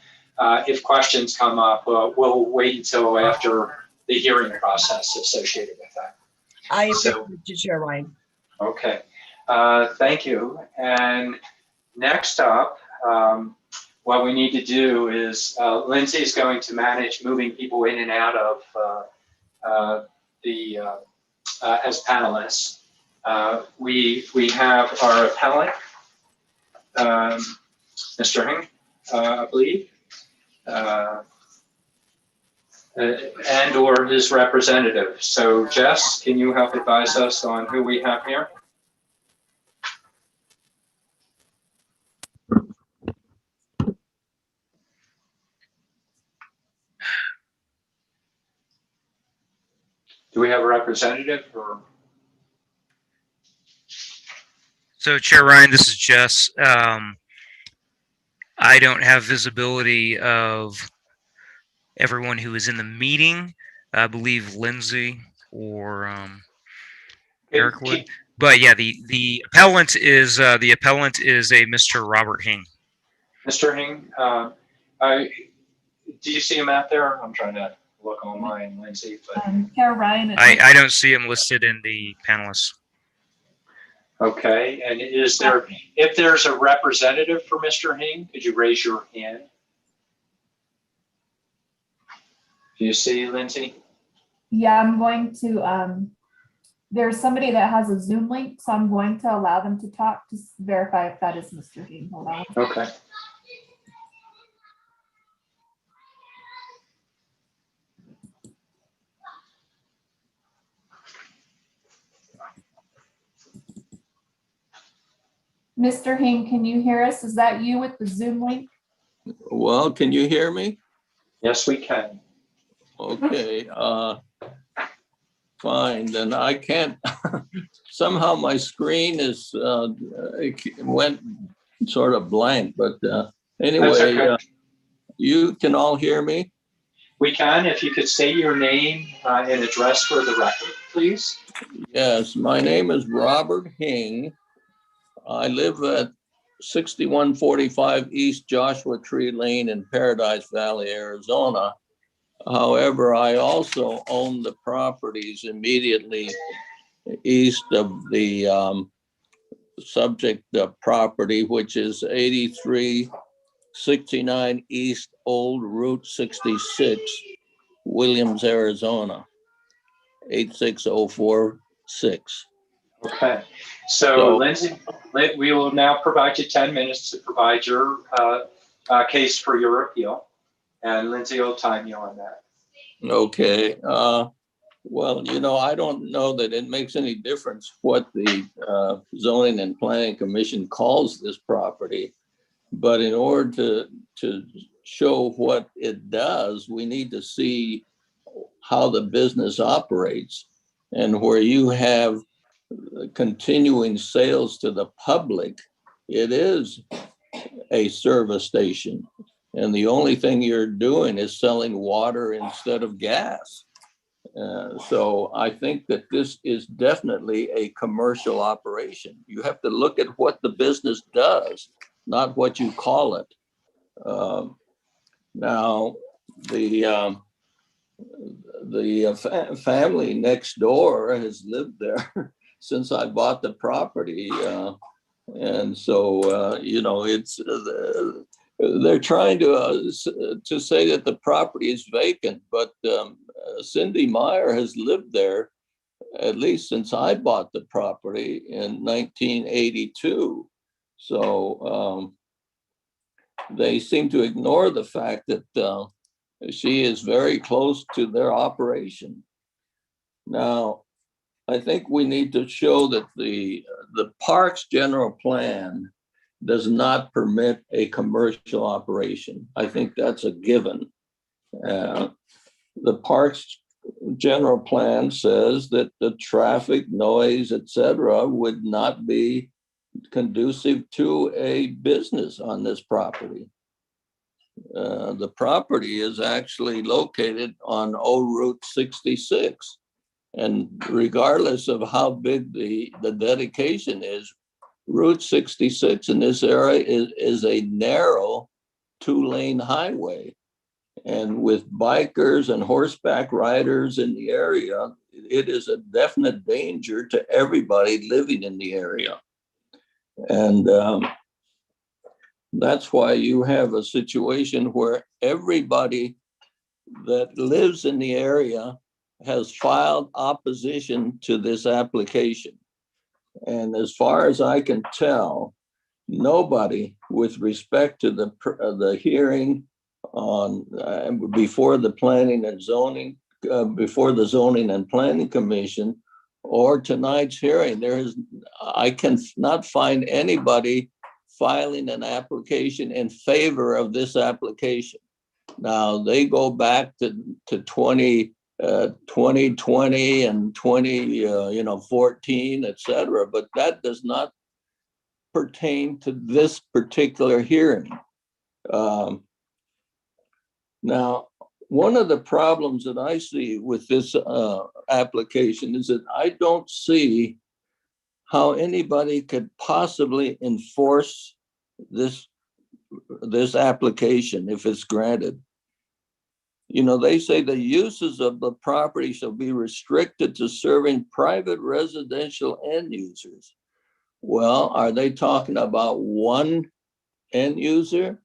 if questions come up, we'll wait until after the hearing process associated with that. I agree with you, Chair Ryan. Okay, thank you. And next up, what we need to do is Lindsay is going to manage moving people in and out of as panelists. We have our appellant, Mr. Hing, I believe, and or his representative. So Jess, can you help advise us on who we have here? Do we have a representative or? So Chair Ryan, this is Jess. I don't have visibility of everyone who is in the meeting. I believe Lindsay or Eric would. But yeah, the appellant is a Mr. Robert Hing. Mr. Hing, do you see him out there? I'm trying to look online, Lindsay. But Chair Ryan. I don't see him listed in the panelists. okay, and is there, if there's a representative for Mr. Hing, could you raise your hand? Do you see Lindsay? Yeah, I'm going to, there's somebody that has a Zoom link, so I'm going to allow them to talk to verify if that is Mr. Dean. Hold on. Okay. Mr. Hing, can you hear us? Is that you with the Zoom link? Well, can you hear me? Yes, we can. Okay, fine, then I can't, somehow my screen is, it went sort of blank, but anyway, okay. You can all hear me? We can, if you could say your name and address for the record, please. Yes, my name is Robert Hing. I live at 6145 East Joshua Tree Lane in Paradise Valley, Arizona. However, I also own the properties immediately east of the subject property, which is 8369 East Old Route 66, Williams, Arizona, 86046. Okay, so Lindsay, we will now provide you 10 minutes to provide your case for your appeal. And Lindsay will time you on that. Okay. Well, I don't know that it makes any difference what the Zoning and Planning Commission calls this property. But in order to show what it does, we need to see how the business operates. And where you have continuing sales to the public, it is a service station. And the only thing you're doing is selling water instead of gas. So I think that this is definitely a commercial operation. You have to look at what the business does, not what you call it. Now, the family next door has lived there since I bought the property. And so, it's they're trying to say that the property is vacant, but Cindy Meyer has lived there at least since I bought the property in 1982. So they seem to ignore the fact that she is very close to their operation. Now, I think we need to show that the park's general plan does not permit a commercial operation. I think that's a given. The park's general plan says that the traffic, noise, etc., would not be conducive to a business on this property. The property is actually located on Old Route 66. And regardless of how big the dedication is, Route 66 in this area is a narrow 2-lane highway. And with bikers and horseback riders in the area, it is a definite danger to everybody living in the area. And that's why you have a situation where everybody that lives in the area has filed opposition to this application. And as far as I can tell, nobody, with respect to the hearing on before the Planning and Zoning, before the Zoning and Planning Commission, or tonight's hearing, I can not find anybody filing an application in favor of this application. Now, they go back to 2020 and 2014, etc., but that does not pertain to this particular hearing. Now, one of the problems that I see with this application is that I don't see how anybody could possibly enforce this application if it's granted. They say the uses of the property shall be restricted to serving private residential end users. Well, are they talking about one end user,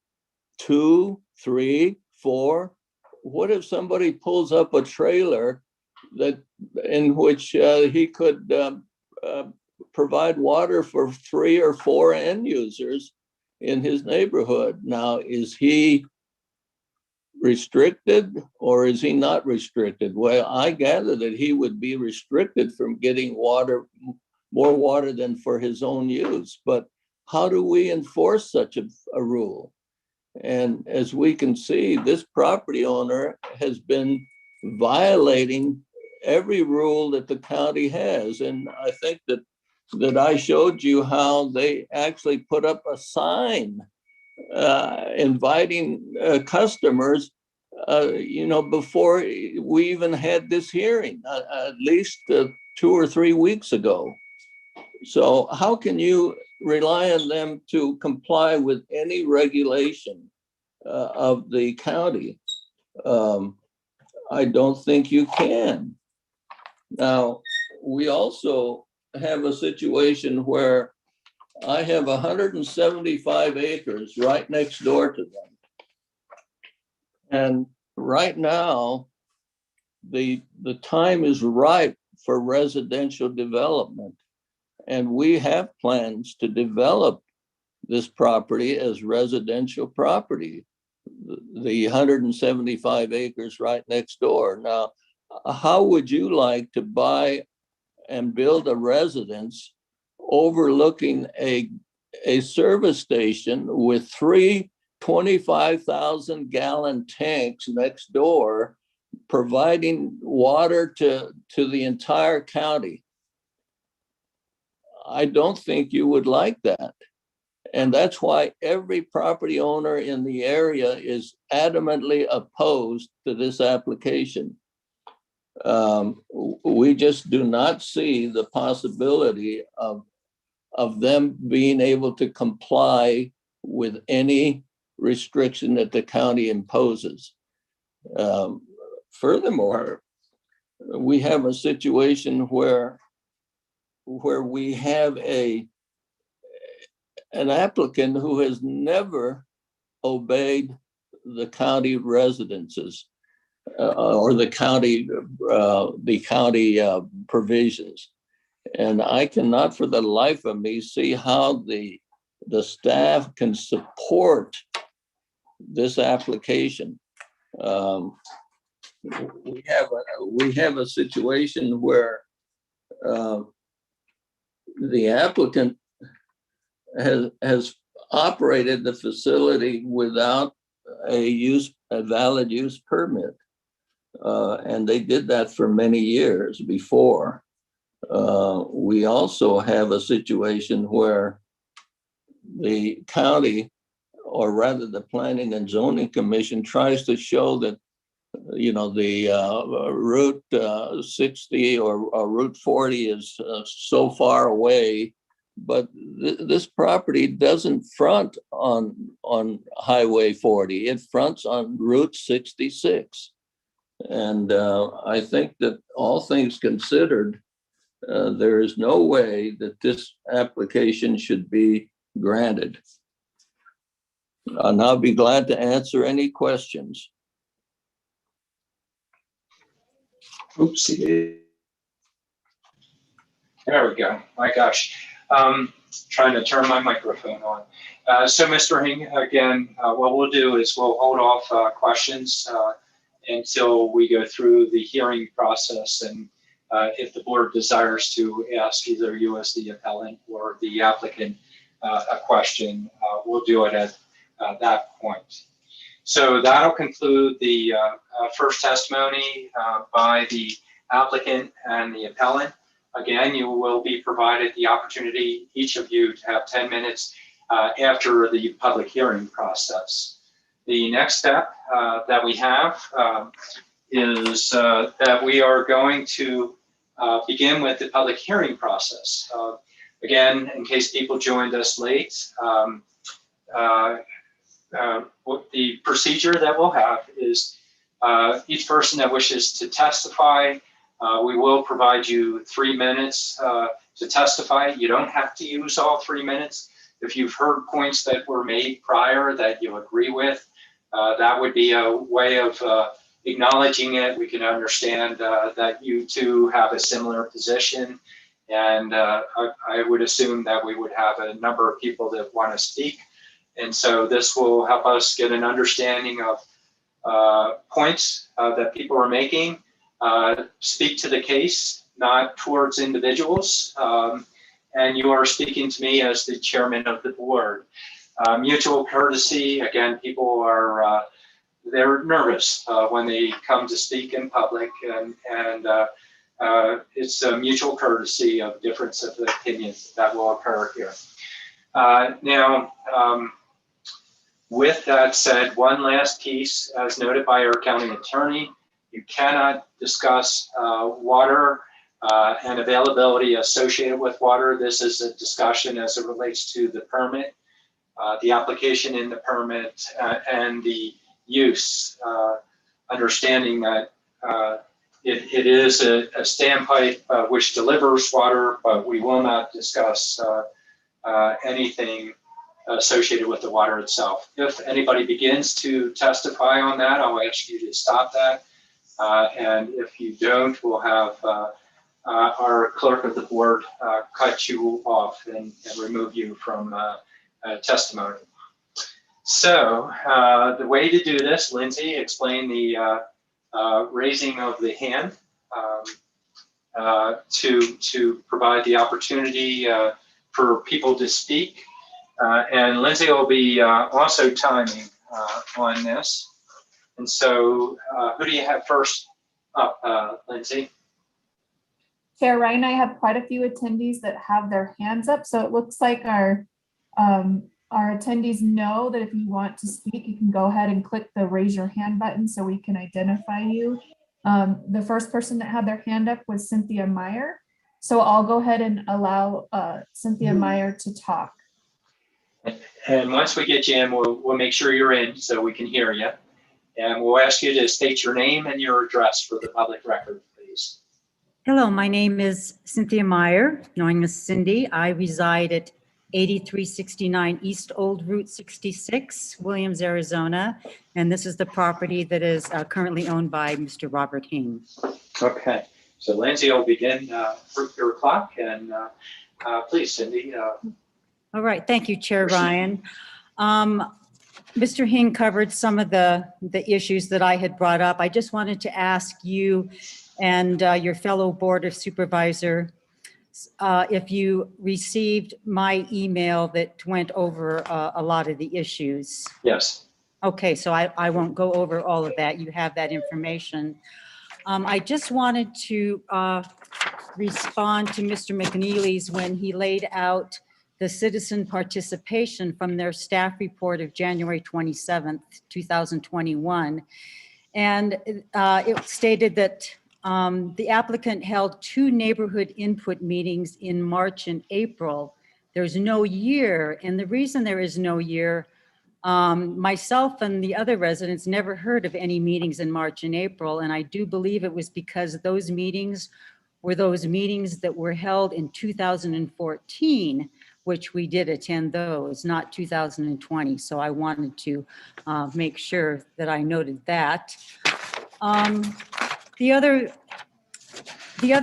2, 3, 4? What if somebody pulls up a trailer in which he could provide water for 3 or 4 end users in his neighborhood? Now, is he restricted or is he not restricted? Well, I gather that he would be restricted from getting water, more water than for his own use. But how do we enforce such a rule? And as we can see, this property owner has been violating every rule that the county has. And I think that I showed you how they actually put up a sign inviting customers, before we even had this hearing, at least 2 or 3 weeks ago. So how can you rely on them to comply with any regulation of the county? I don't think you can. Now, we also have a situation where I have 175 acres right next door to them. And right now, the time is ripe for residential development. And we have plans to develop this property as residential property, the 175 acres right next door. Now, how would you like to buy and build a residence overlooking a service station with 3 25,000-gallon tanks next door, providing water to the entire county? I don't think you would like that. And that's why every property owner in the area is adamantly opposed to this application. We just do not see the possibility of them being able to comply with any restriction that the county imposes. Furthermore, we have a situation where we have an applicant who has never obeyed the county residences or the county provisions. And I cannot for the life of me see how the staff can support this application. We have a situation where the applicant has operated the facility without a valid use permit. And they did that for many years before. We also have a situation where the county, or rather the Planning and Zoning Commission, tries to show that, you know, the Route 60 or Route 40 is so far away, but this property doesn't front on Highway 40. It fronts on Route 66. And I think that all things considered, there is no way that this application should be granted. And I'll be glad to answer any questions. Oopsie. There we go. My gosh. Trying to turn my microphone on. So Mr. Hing, again, what we'll do is we'll hold off questions until we go through the hearing process. And if the board desires to ask either you as the appellant or the applicant a question, we'll do it at that point. So that'll conclude the first testimony by the applicant and the appellant. Again, you will be provided the opportunity, each of you, to have 10 minutes after the public hearing process. The next step that we have is that we are going to begin with the public hearing process. Again, in case people joined us late, the procedure that we'll have is each person that wishes to testify, we will provide you 3 minutes to testify. You don't have to use all 3 minutes. If you've heard points that were made prior that you agree with, that would be a way of acknowledging it. We can understand that you too have a similar position. And I would assume that we would have a number of people that want to speak. And so this will help us get an understanding of points that people are making. Speak to the case, not towards individuals. And you are speaking to me as the chairman of the board. Mutual courtesy, again, people are, they're nervous when they come to speak in public, and it's a mutual courtesy of difference of opinions that will occur here. Now, with that said, one last piece, as noted by our county attorney, you cannot discuss water and availability associated with water. This is a discussion as it relates to the permit, the application in the permit, and the use, understanding that it is a standpipe which delivers water, but we will not discuss anything associated with the water itself. If anybody begins to testify on that, I'll ask you to stop that. And if you don't, we'll have our clerk of the board cut you off and remove you from testimony. So the way to do this, Lindsay, explain the raising of the hand to provide the opportunity for people to speak. And Lindsay will be also timing on this. And so who do you have first up, Lindsay? Chair Ryan, I have quite a few attendees that have their hands up, so it looks like our attendees know that if you want to speak, you can go ahead and click the raise your hand button so we can identify you. The first person that had their hand up was Cynthia Meyer. So I'll go ahead and allow Cynthia Meyer to talk. And once we get you in, we'll make sure you're in so we can hear you. And we'll ask you to state your name and your address for the public record, please. Hello, my name is Cynthia Meyer, known as Cindy. I reside at 8369 East Old Route 66, Williams, Arizona. And this is the property that is currently owned by Mr. Robert Hing. Okay, so Lindsay will begin your clock, and please, Cindy. All right, thank you, Chair Ryan. Mr. Hing covered some of the issues that I had brought up. I just wanted to ask you and your fellow Board of Supervisor if you received my email that went over a lot of the issues. Yes. Okay, so I won't go over all of that. You have that information. I just wanted to respond to Mr. McNeely's when he laid out the citizen participation from their staff report of January 27th, 2021. And it stated that the applicant held 2 neighborhood input meetings in March and April. There's no year, and the reason there is no year, myself and the other residents never heard of any meetings in March and April, and I do believe it was because those meetings were those meetings that were held in 2014, which we did attend those, not 2020. So I wanted to make sure that I noted that. The other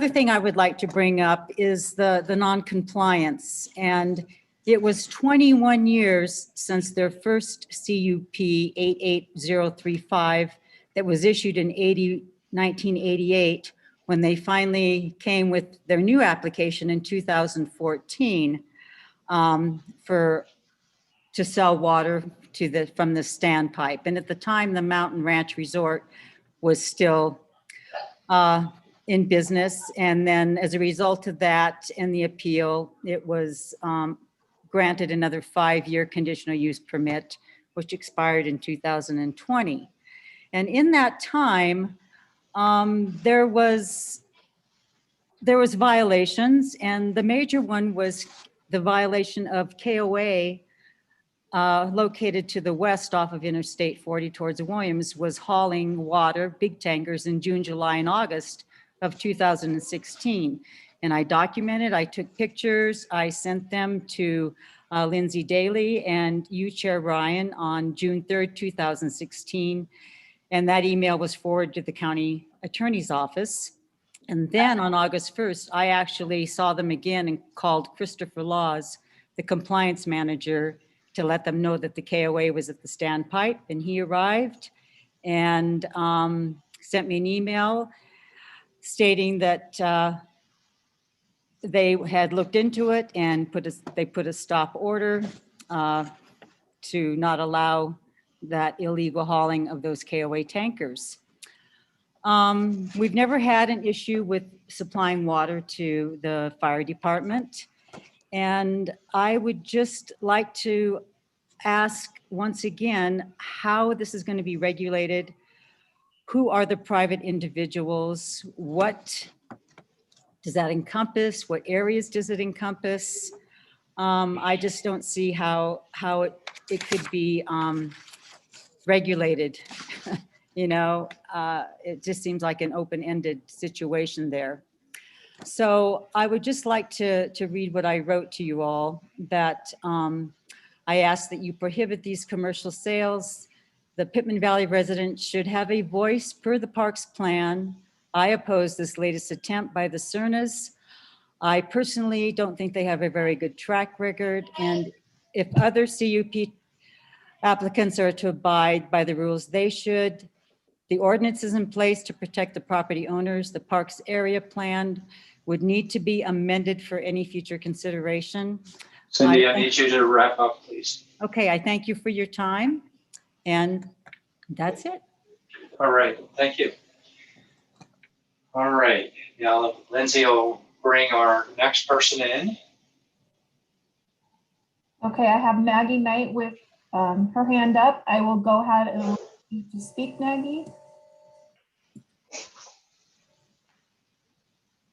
thing I would like to bring up is the non-compliance. And it was 21 years since their first CUP 88035 that was issued in 1988, when they finally came with their new application in 2014 to sell water from the standpipe. And at the time, the Mountain Ranch Resort was still in business. And then as a result of that and the appeal, it was granted another 5-year conditional use permit, which expired in 2020. And in that time, there was violations, and the major one was the violation of KOA located to the west off of Interstate 40 towards Williams, was hauling water, big tankers, in June, July, and August of 2016. And I documented, I took pictures, I sent them to Lindsay Daly and you, Chair Ryan, on June 3rd, 2016. And that email was forwarded to the county attorney's office. And then on August 1st, I actually saw them again and called Christopher Laws, the compliance manager, to let them know that the KOA was at the standpipe. And he arrived and sent me an email stating that they had looked into it and they put a stop order to not allow that illegal hauling of those KOA tankers. We've never had an issue with supplying water to the fire department. And I would just like to ask once again how this is going to be regulated. Who are the private individuals? What does that encompass? What areas does it encompass? I just don't see how it could be regulated. You know, it just seems like an open-ended situation there. So I would just like to read what I wrote to you all, that I ask that you prohibit these commercial sales. The Pittman Valley residents should have a voice per the parks plan. I oppose this latest attempt by the Cernas. I personally don't think they have a very good track record, and if other CUP applicants are to abide by the rules, they should. The ordinance is in place to protect the property owners. The parks area plan would need to be amended for any future consideration. Cindy, I need you to wrap up, please. Okay, I thank you for your time, and that's it. All right, thank you. All right, now Lindsay will bring our next person in. Okay, I have Maggie Knight with her hand up. I will go ahead and allow you to speak, Maggie.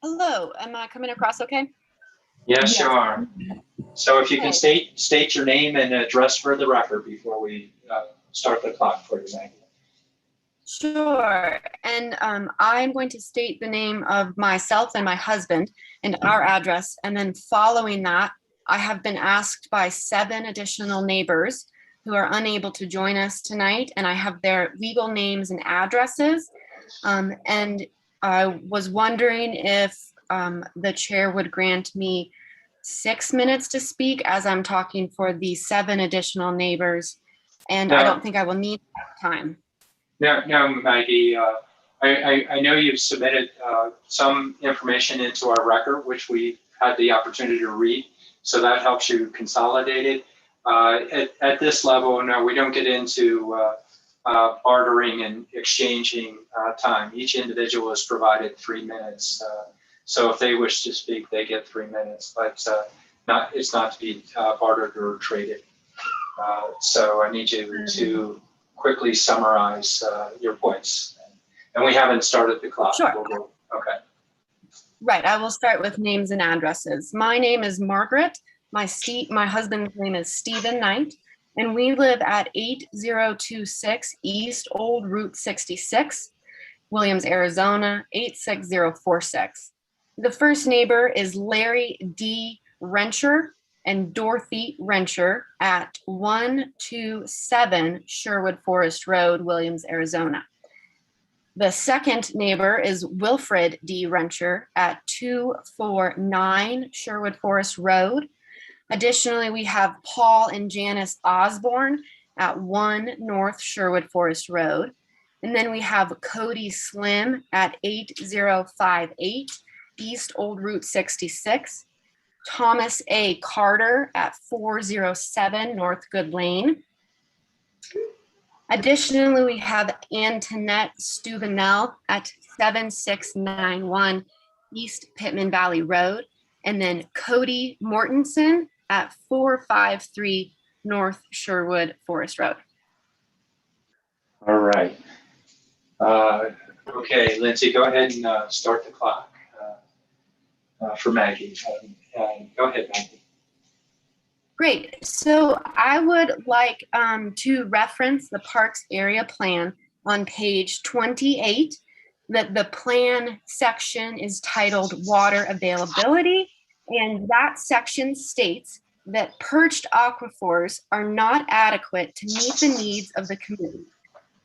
Hello, am I coming across okay? Yes, you are. So if you can state your name and address for the record before we start the clock for you, Maggie. Sure, and I'm going to state the name of myself and my husband and our address, and then following that, I have been asked by 7 additional neighbors who are unable to join us tonight, and I have their legal names and addresses. And I was wondering if the chair would grant me 6 minutes to speak as I'm talking for the 7 additional neighbors, and I don't think I will need that time. No, Maggie, I know you've submitted some information into our record, which we had the opportunity to read. So that helps you consolidate it. At this level, no, we don't get into bartering and exchanging time. Each individual is provided 3 minutes. So if they wish to speak, they get 3 minutes, but it's not to be bartered or traded. So I need you to quickly summarize your points. And we haven't started the clock. Sure. Okay. Right, I will start with names and addresses. My name is Margaret. My husband's name is Stephen Knight, and we live at 8026 East Old Route 66, Williams, Arizona, 86046. The first neighbor is Larry D. Rencher and Dorothy Rencher at 127 Sherwood Forest Road, Williams, Arizona. The second neighbor is Wilfred D. Rencher at 249 Sherwood Forest Road. Additionally, we have Paul and Janice Osborne at 1 North Sherwood Forest Road. And then we have Cody Slim at 8058 East Old Route 66. Thomas A. Carter at 407 North Good Lane. Additionally, we have Antoinette Stubenell at 7691 East Pittman Valley Road, and then Cody Mortensen at 453 North Sherwood Forest Road. All right. Okay, Lindsay, go ahead and start the clock for Maggie. Go ahead, Maggie. Great. So I would like to reference the Parks Area Plan on page 28, that the plan section is titled Water Availability, and that section states that perched aquifers are not adequate to meet the needs of the community.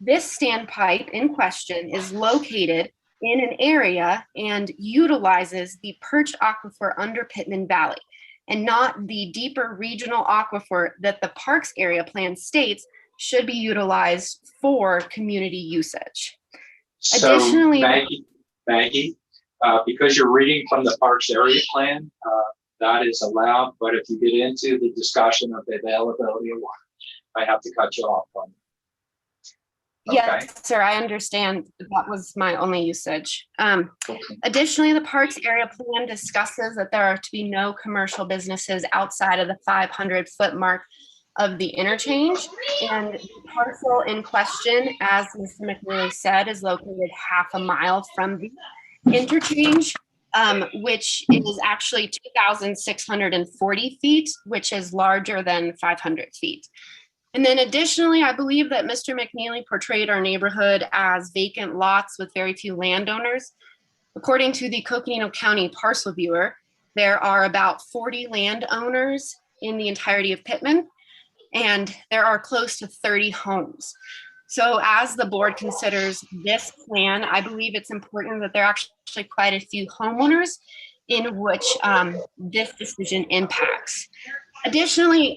This standpipe in question is located in an area and utilizes the perched aquifer under Pittman Valley, and not the deeper regional aquifer that the Parks Area Plan states should be utilized for community usage. So Additionally, Maggie, because you're reading from the Parks Area Plan, that is allowed, but if you get into the discussion of the availability of water, I have to cut you off on it. Yes, Okay. sir, I understand. That was my only usage. Additionally, the Parks Area Plan discusses that there are to be no commercial businesses outside of the 500-foot mark of the interchange. And the parcel in question, as Mr. McNeely said, is located half a mile from the interchange, which is actually 2,640 feet, which is larger than 500 feet. And then additionally, I believe that Mr. McNeely portrayed our neighborhood as vacant lots with very few landowners. According to the Coconino County Parcel Viewer, there are about 40 landowners in the entirety of Pittman, and there are close to 30 homes. So as the board considers this plan, I believe it's important that there are actually quite a few homeowners in which this decision impacts. Additionally,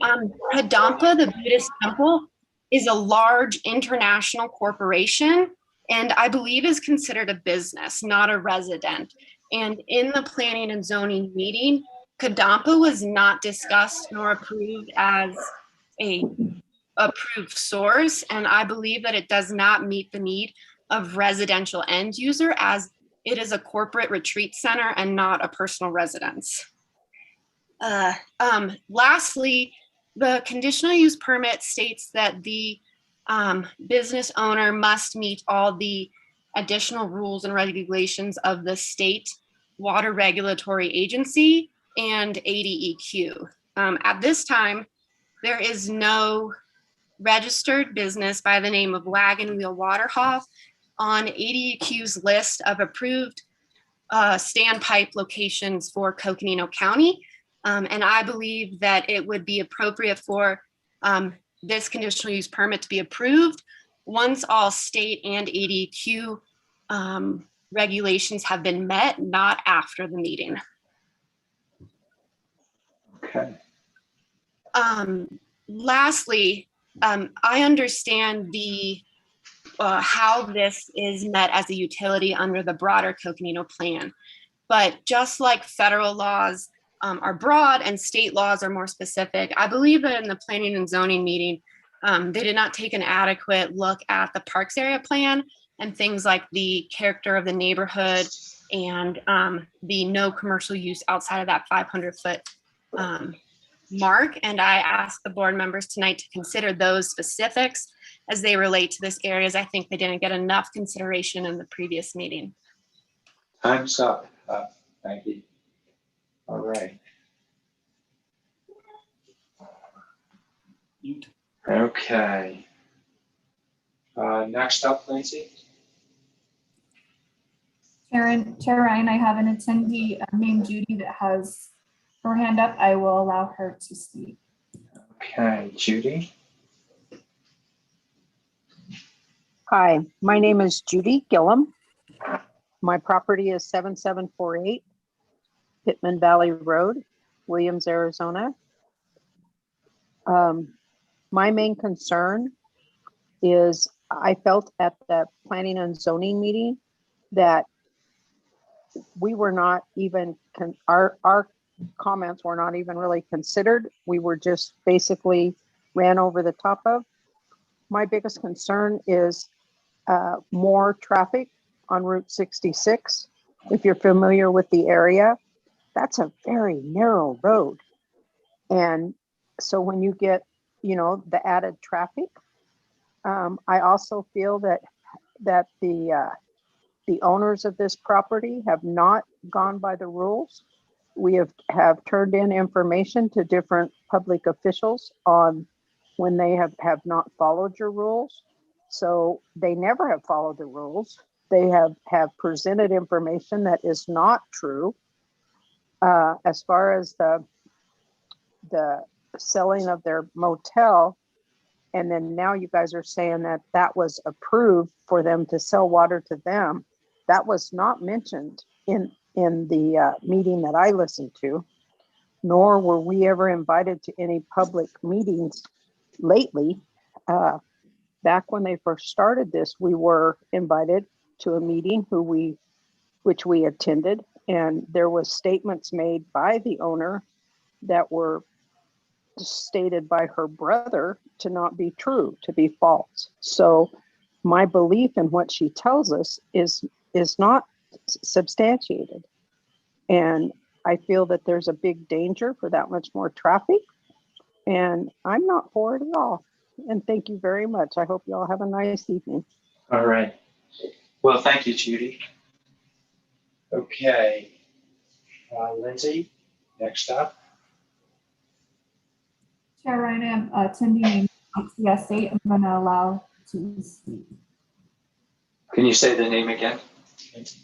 Kadampa, the Buddhist temple, is a large international corporation, and I believe is considered a business, not a resident. And in the planning and zoning meeting, Kadampa was not discussed nor approved as a approved source, and I believe that it does not meet the need of residential end user, as it is a corporate retreat center and not a personal residence. Lastly, the conditional use permit states that the business owner must meet all the additional rules and regulations of the state water regulatory agency and ADEQ. At this time, there is no registered business by the name of Wagon Wheel Waterhoff on ADEQ's list of approved standpipe locations for Coconino County. And I believe that it would be appropriate for this conditional use permit to be approved once all state and ADEQ regulations have been met, not after the meeting. Okay. Lastly, I understand the how this is met as a utility under the broader Coconino plan. But just like federal laws are broad and state laws are more specific, I believe that in the planning and zoning meeting, they did not take an adequate look at the parks area plan and things like the character of the neighborhood and the no commercial use outside of that 500-foot mark. And I asked the board members tonight to consider those specifics as they relate to this area, as I think they didn't get enough consideration in the previous meeting. Time's up. Thank you. All right. Okay. Next up, Lindsay. Chair Ryan, I have an attendee named Judy that has her hand up. I will allow her to speak. Okay, Judy. Hi, my name is Judy Gillum. My property is 7748 Pittman Valley Road, Williams, Arizona. My main concern is I felt at the planning and zoning meeting that we were not even, our comments were not even really considered. We were just basically ran over the top of. My biggest concern is more traffic on Route 66. If you're familiar with the area, that's a very narrow road. And so when you get, you know, the added traffic, I also feel that the owners of this property have not gone by the rules. We have turned in information to different public officials on when they have not followed your rules. So they never have followed the rules. They have presented information that is not true. As far as the selling of their motel, and then now you guys are saying that that was approved for them to sell water to them. That was not mentioned in the meeting that I listened to, nor were we ever invited to any public meetings lately. Back when they first started this, we were invited to a meeting which we attended, and there was statements made by the owner that were stated by her brother to not be true, to be false. So my belief in what she tells us is not substantiated. And I feel that there's a big danger for that much more traffic. And I'm not for it at all. And thank you very much. I hope you all have a nice evening. All right. Well, thank you, Judy. Okay. Lindsay, next up. Chair Ryan, I am attendee named CSA. I'm going to allow to speak. Can you say the name again? It's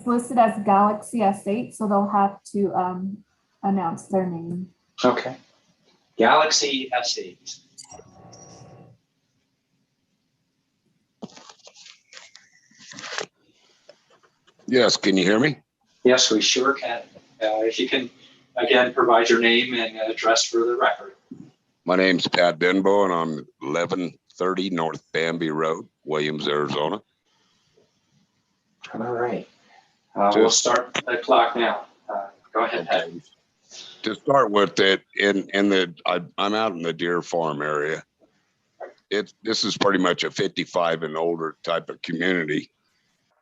listed as Galaxy S8, so they'll have to announce their name. Okay. Galaxy S8. Yes, can you hear me? Yes, we sure can. If you can, again, provide your name and address for the record. My name's Pat Denbo and I'm 1130 North Bambi Road, Williams, Arizona. All right. We'll start the clock now. Go ahead, Pat. To start with, I'm out in the Deer Farm area. This is pretty much a 55 and older type of community.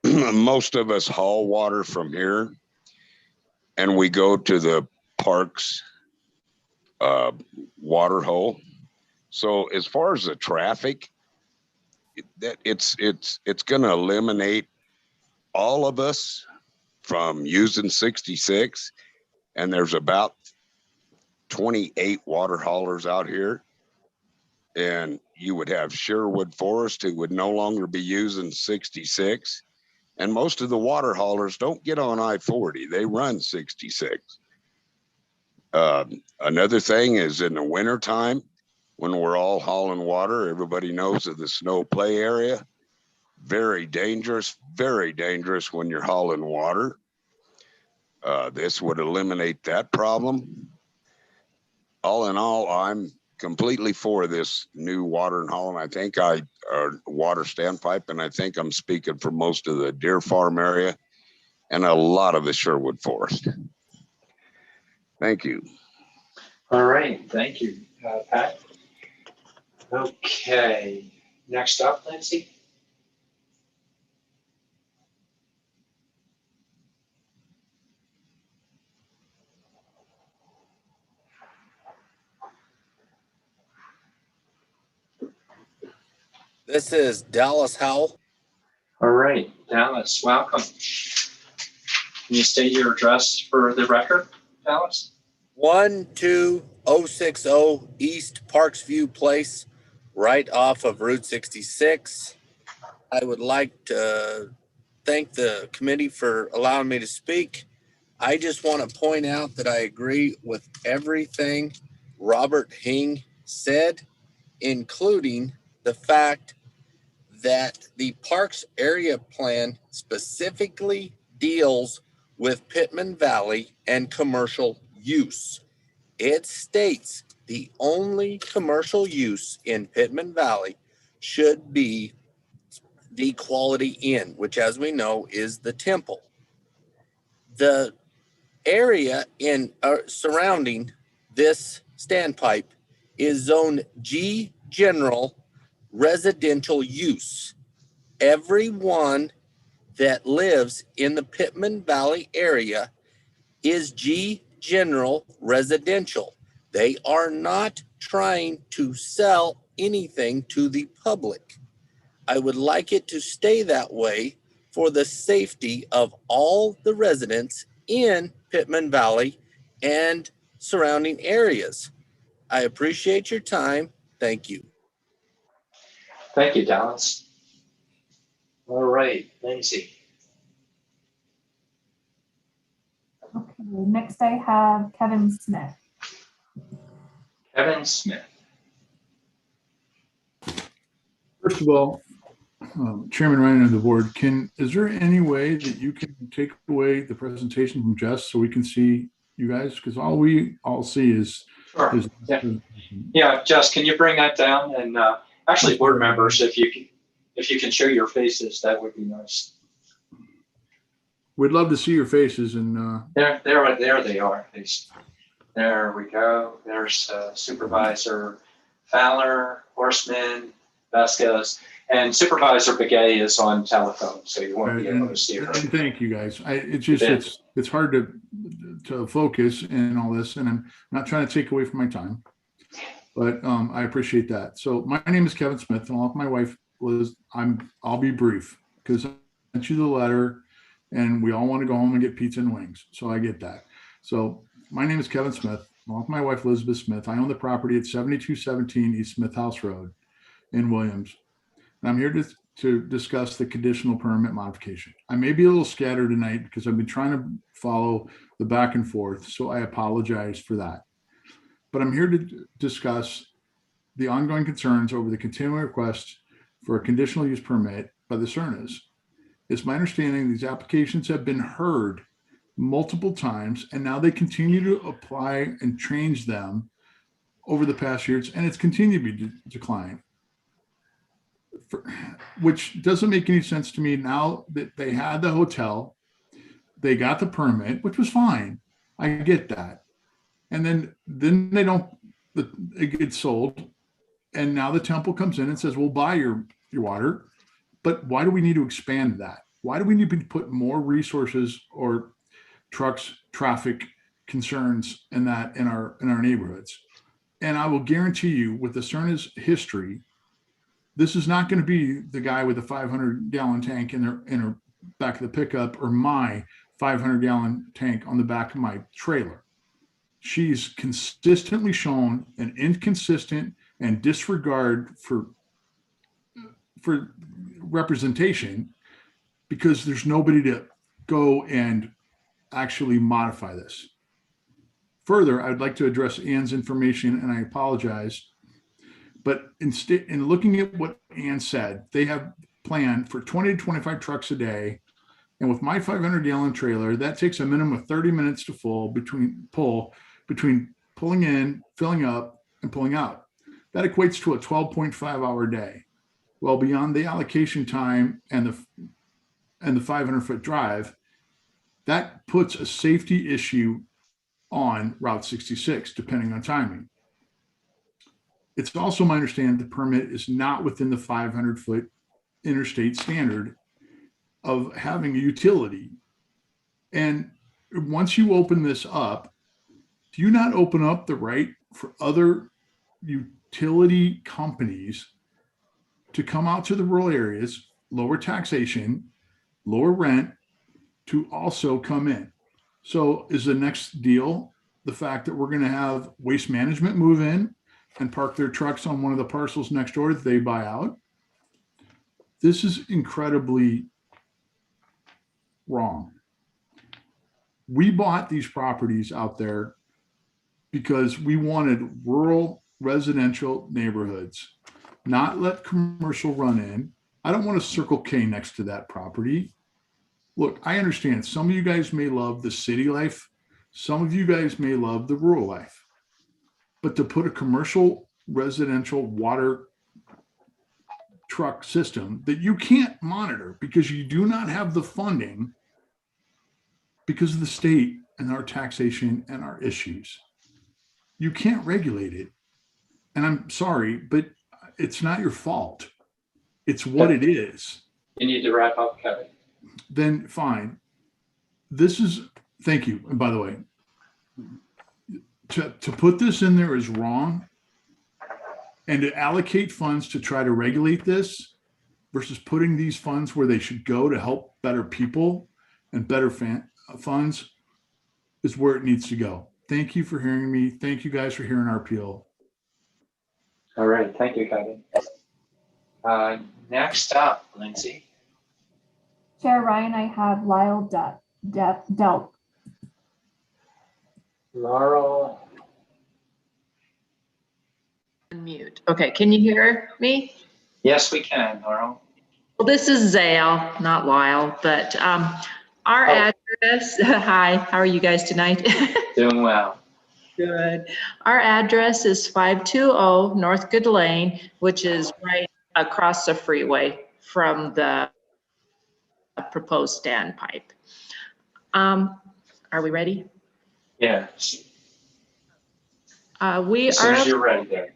Most of us haul water from here and we go to the park's water hole. So as far as the traffic, it's going to eliminate all of us from using 66. And there's about 28 water haulers out here. And you would have Sherwood Forest who would no longer be using 66. And most of the water haulers don't get on I-40. They run 66. Another thing is in the wintertime, when we're all hauling water, everybody knows of the snow play area. Very dangerous when you're hauling water. This would eliminate that problem. All in all, I'm completely for this new water and hauling. I think water standpipe, and I think I'm speaking for most of the Deer Farm area and a lot of the Sherwood Forest. Thank you. All right. Thank you, Pat. Okay. Next up, Lindsay. This is Dallas Howell. All right, Dallas, welcome. Can you state your address for the record, Dallas? 12060 East Parks View Place, right off of Route 66. I would like to thank the committee for allowing me to speak. I just want to point out that I agree with everything Robert Hing said, including the fact that the Parks Area Plan specifically deals with Pittman Valley and commercial use. It states the only commercial use in Pittman Valley should be the Quality Inn, which, as we know, is the temple. The area surrounding this standpipe is Zone G General Residential Use. Everyone that lives in the Pittman Valley area is G General Residential. They are not trying to sell anything to the public. I would like it to stay that way for the safety of all the residents in Pittman Valley and surrounding areas. I appreciate your time. Thank you. Thank you, Dallas. All right, Lindsay. Okay, next I have Kevin Smith. Kevin Smith. First of all, Chairman Ryan of the board, is there any way that you can take away the presentation from Jess so we can see you guys? Because all we all see is. Sure. Yeah, Jess, can you bring that down? And actually, board members, if you can show your faces, that would be nice. We'd love to see your faces and. There they are. There we go. There's Supervisor Fowler, Horseman, Vasquez, and Supervisor Begay is on telephone, so you won't be able to see her. And thank you guys. It's hard to focus and all this, and I'm not trying to take away from my time, but I appreciate that. So my name is Kevin Smith, and my wife I'll be brief because I sent you the letter, and we all want to go home and get pizza and wings. So I get that. So my name is Kevin Smith. Along with my wife Elizabeth Smith, I own the property at 7217 East Smith House Road in Williams. And I'm here to to discuss the conditional permit modification. I may be a little scattered tonight because I've been trying to follow the back and forth, so I apologize for that. But I'm here to discuss the ongoing concerns over the continuing request for a conditional use permit by the Cernas. It's my understanding these applications have been heard multiple times, and now they continue to apply and change them over the past years, and it's continued to be declining. Which doesn't make any sense to me now that they had the hotel, they got the permit, which was fine. I get that. And then they don't, it gets sold. And now the temple comes in and says, we'll buy your water. But why do we need to expand that? Why do we need to put more resources or trucks, traffic concerns in our neighborhoods? And I will guarantee you with the Cerna's history, this is not going to be the guy with a 500-gallon tank in her back of the pickup or my 500-gallon tank on the back of my trailer. She's consistently shown an inconsistent and disregard for representation because there's nobody to go and actually modify this. Further, I'd like to address Ann's information, and I apologize. But instead, in looking at what Ann said, they have planned for 20 to 25 trucks a day. And with my 500-gallon trailer, that takes a minimum of 30 minutes to full between pulling in, filling up, and pulling out. That equates to a 12.5-hour day. Well, beyond the allocation time and the 500-foot drive, that puts a safety issue on Route 66, depending on timing. It's also my understanding the permit is not within the 500-foot interstate standard of having a utility. And once you open this up, do you not open up the right for other utility companies to come out to the rural areas, lower taxation, lower rent, to also come in? So is the next deal the fact that we're going to have Waste Management move in and park their trucks on one of the parcels next door that they buy out? This is incredibly wrong. We bought these properties out there because we wanted rural residential neighborhoods, not let commercial run in. I don't want a Circle K next to that property. Look, I understand some of you guys may love the city life. Some of you guys may love the rural life. But to put a commercial residential water truck system that you can't monitor because you do not have the funding because of the state and our taxation and our issues, you can't regulate it. And I'm sorry, but it's not your fault. It's what it is. You need to wrap up, Kevin. Then fine. Thank you. And by the way, to put this in there is wrong, and to allocate funds to try to regulate this versus putting these funds where they should go to help better people and better funds is where it needs to go. Thank you for hearing me. Thank you guys for hearing our appeal. All right. Thank you, Kevin. Next up, Lindsay. Chair Ryan, I have Lyle Delp. Laurel. Unmute. Okay, can you hear me? Yes, we can, Laurel. Well, this is Zale, not Lyle, but our address, hi, how are you guys tonight? Doing well. Good. Our address is 520 North Good Lane, which is right across the freeway from the proposed standpipe. Are we ready? Yeah. We as soon are. as you're ready there.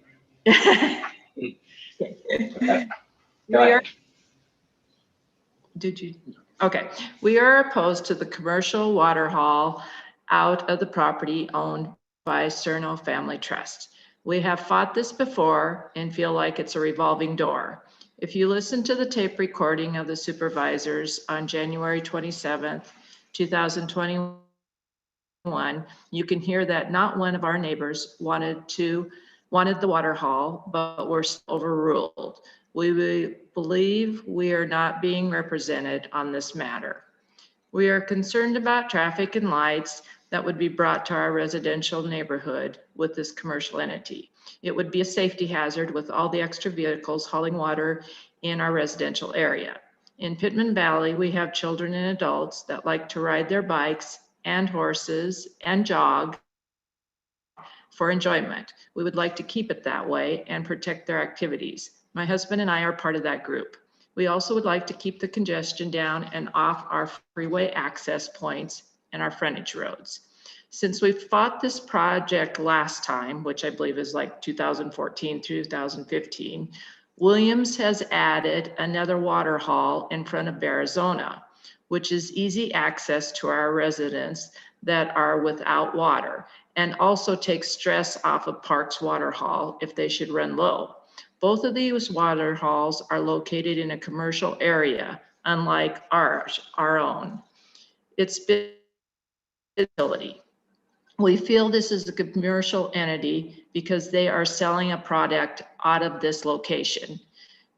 Okay. We are opposed to the commercial water haul out of the property owned by Cerno Family Trust. We have fought this before and feel like it's a revolving door. If you listen to the tape recording of the supervisors on January 27th, 2021, you can hear that not one of our neighbors wanted the water haul, but were overruled. We believe we are not being represented on this matter. We are concerned about traffic and lights that would be brought to our residential neighborhood with this commercial entity. It would be a safety hazard with all the extra vehicles hauling water in our residential area. In Pittman Valley, we have children and adults that like to ride their bikes and horses and jog for enjoyment. We would like to keep it that way and protect their activities. My husband and I are part of that group. We also would like to keep the congestion down and off our freeway access points and our frontage roads. Since we fought this project last time, which I believe is like 2014, 2015, Williams has added another water haul in front of Arizona, which is easy access to our residents that are without water, and also takes stress off of Parks Water Haul if they should run low. Both of these water halls are located in a commercial area, unlike our own. It's been utility. We feel this is a commercial entity because they are selling a product out of this location.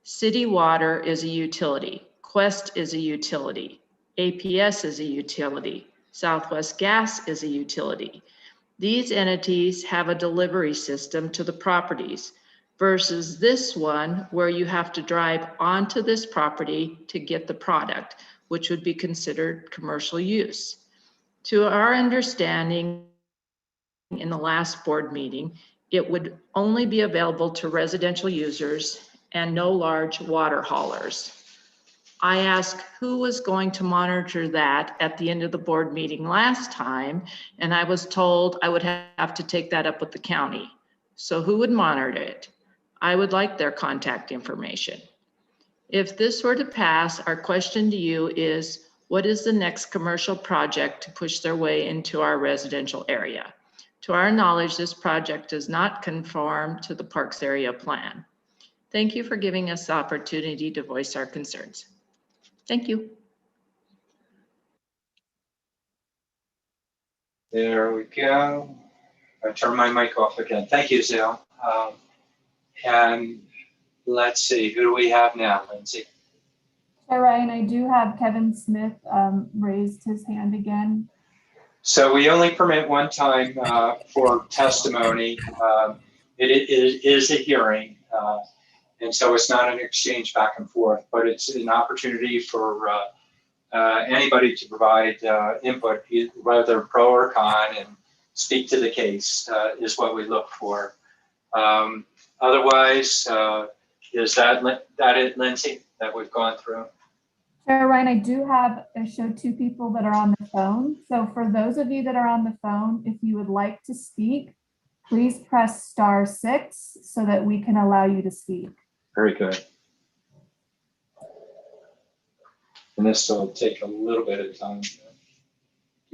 City Water is a utility. Quest is a utility. APS is a utility. Southwest Gas is a utility. These entities have a delivery system to the properties versus this one where you have to drive onto this property to get the product, which would be considered commercial use. To our understanding, in the last board meeting, it would only be available to residential users and no large water haulers. I asked who was going to monitor that at the end of the board meeting last time, and I was told I would have to take that up with the county. So who would monitor it? I would like their contact information. If this were to pass, our question to you is, what is the next commercial project to push their way into our residential area? To our knowledge, this project does not conform to the Parks Area Plan. Thank you for giving us the opportunity to voice our concerns. Thank you. There we go. I turn my mic off again. Thank you, Zale. And let's see, who do we have now, Lindsay? Chair Ryan, I do have Kevin Smith raised his hand again. So we only permit one time for testimony. It is a hearing, and so it's not an exchange back and forth, but it's an opportunity for anybody to provide input, whether pro or con, and speak to the case is what we look for. Otherwise, is that it, Lindsay, that we've gone through? Chair Ryan, I showed two people that are on the phone. So for those of you that are on the phone, if you would like to speak, please press *6 so that we can allow you to speak. Very good. And this will take a little bit of time to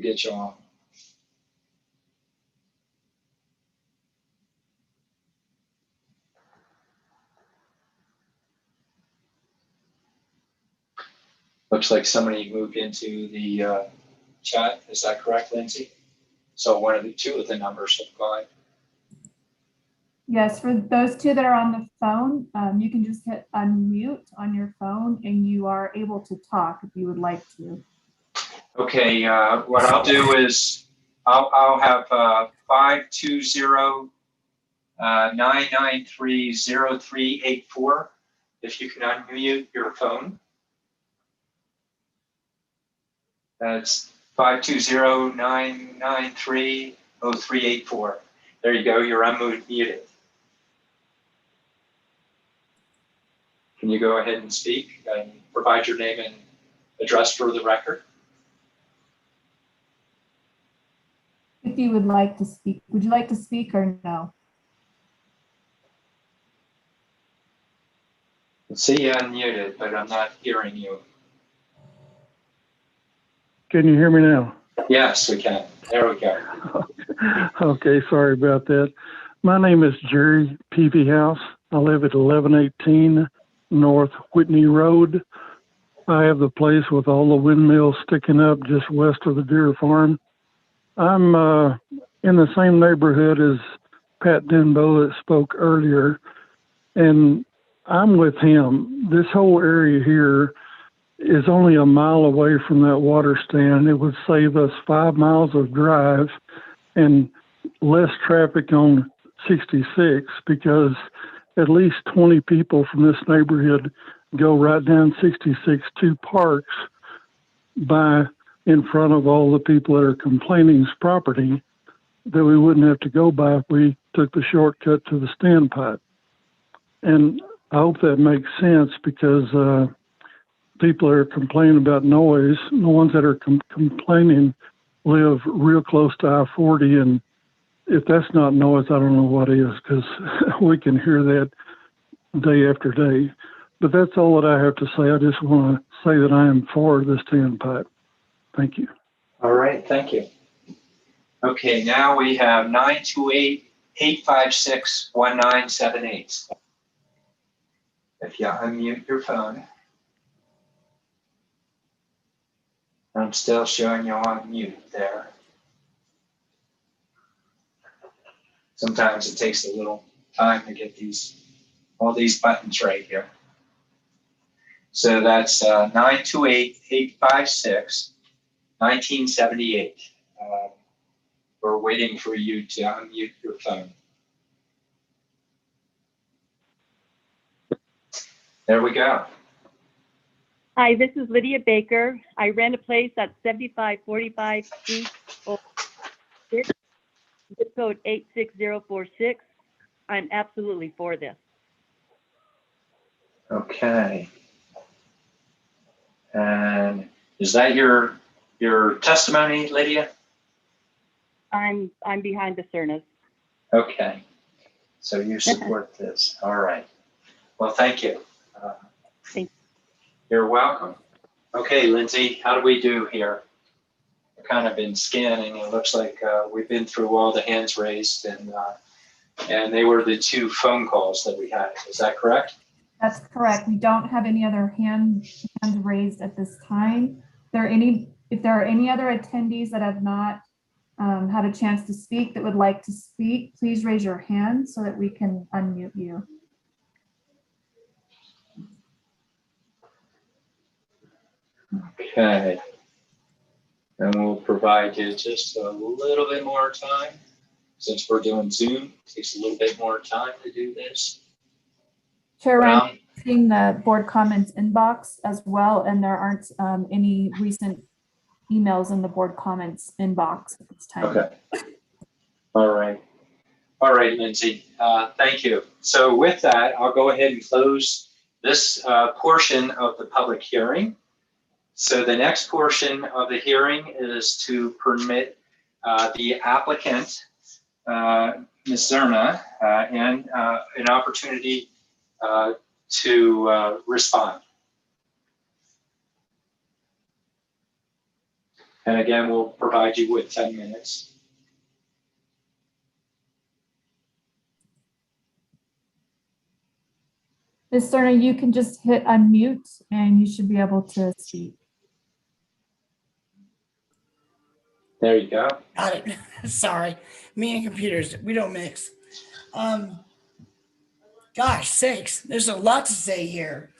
get you on. Looks like somebody moved into the chat. Is that correct, Lindsay? So two of the numbers have gone. Yes, for those two that are on the phone, you can just hit unmute on your phone and you are able to talk if you would like to. Okay, what I'll do is I'll have 520-993-0384. If you can unmute your phone. That's 520-993-0384. There you go, you're unmuted. Can you go ahead and speak and provide your name and address for the record? If you would like to speak, would you like to speak or no? I see you unmuted, but I'm not hearing you. Can you hear me now? Yes, we can. There we go. Okay, sorry about that. My name is Jerry Peavyhouse. I live at 1118 North Whitney Road. I have the place with all the windmills sticking up just west of the deer farm. I'm in the same neighborhood as Pat Denbo that spoke earlier, and I'm with him. This whole area here is only a mile away from that water stand. It would save us 5 miles of drive and less traffic on 66 because at least 20 people from this neighborhood go right down 66 to Parks by in front of all the people that are complaining's property that we wouldn't have to go by if we took the shortcut to the standpipe. And I hope that makes sense because people are complaining about noise. The ones that are complaining live real close to I-40, and if that's not noise, I don't know what is, because we can hear that day after day. But that's all that I have to say. I just want to say that I am for the standpipe. Thank you. All right, thank you. Okay, now we have 928-856-1978. If you unmute your phone. I'm still showing you on mute there. Sometimes it takes a little time to get all these buttons right here. So that's 928-856-1978. We're waiting for you to unmute your phone. There we go. Hi, this is Lydia Baker. I rent a place at 7545 East Oak Street, zip code 86046. I'm absolutely for this. Okay. And is that your testimony, Lydia? I'm behind the Cernas. Okay. So you support this. All right. Well, thank you. Thank you. You're welcome. Okay, Lindsay, how do we do here? I've kind of been scanning. It looks like we've been through all the hands raised, and they were the 2 phone calls that we had. Is that correct? That's correct. We don't have any other hands raised at this time. If there are any other attendees that have not had a chance to speak that would like to speak, please raise your hand so that we can unmute you. Okay. And we'll provide you just a little bit more time. Since we're doing Zoom, it takes a little bit more time to do this. Chair Ryan, I'm seeing the board comments inbox as well, and there aren't any recent emails in the board comments inbox at this time. Okay. All right. All right, Lindsay. Thank you. So with that, I'll go ahead and close this portion of the public hearing. So the next portion of the hearing is to permit the applicant, Ms. Zerna, and an opportunity to respond. And again, we'll provide you with 10 minutes. Ms. Cerna, you can just hit unmute and you should be able to speak. There you go. Got it. Sorry. Me and computers, we don't mix. Gosh sakes, there's a lot to say here.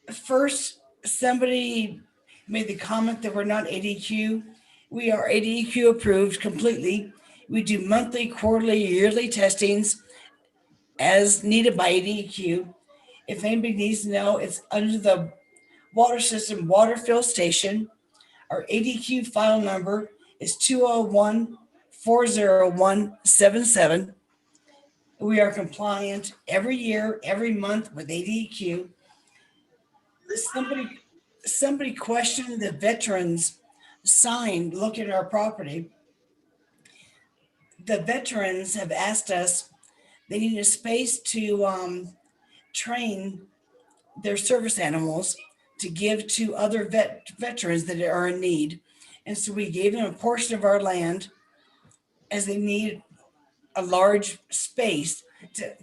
First, somebody made the comment that we're not ADQ. We are ADQ approved completely. We do monthly, quarterly, yearly testings as needed by ADQ. If anybody needs to know, it's under the water system water fill station. Our ADQ file number is 201-401-77. We are compliant every year, every month with ADQ. Somebody questioned the veterans sign looking at our property. The veterans have asked us, they need a space to train their service animals to give to other veterans that are in need. And so we gave them a portion of our land as they need a large space to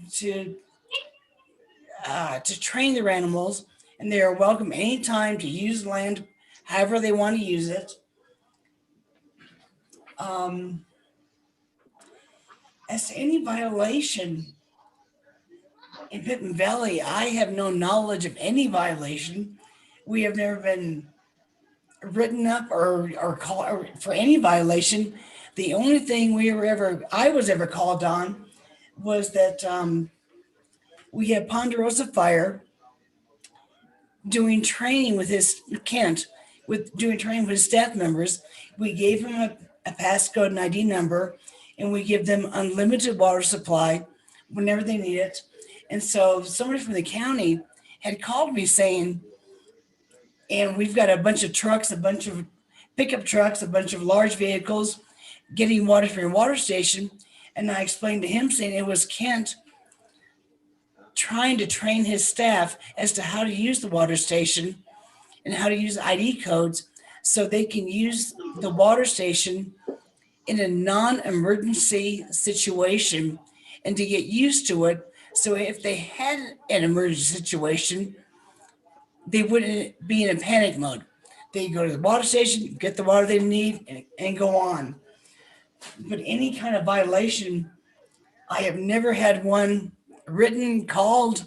train their animals, and they are welcome anytime to use land however they want to use it. As to any violation In Pittman Valley, I have no knowledge of any violation. We have never been written up or called for any violation. The only thing I was ever called on was that we had Ponderosa Fire doing training with doing training with his staff members. We gave him a passcode and ID number, and we give them unlimited water supply whenever they need it. And so somebody from the county had called me saying, and we've got a bunch of trucks, a bunch of pickup trucks, a bunch of large vehicles getting water from your water station. And I explained to him saying it was Kent trying to train his staff as to how to use the water station and how to use ID codes so they can use the water station in a non-emergency situation and to get used to it. So if they had an emergency situation, they wouldn't be in a panic mode. They go to the water station, get the water they need, and go on. But any kind of violation, I have never had one written, called.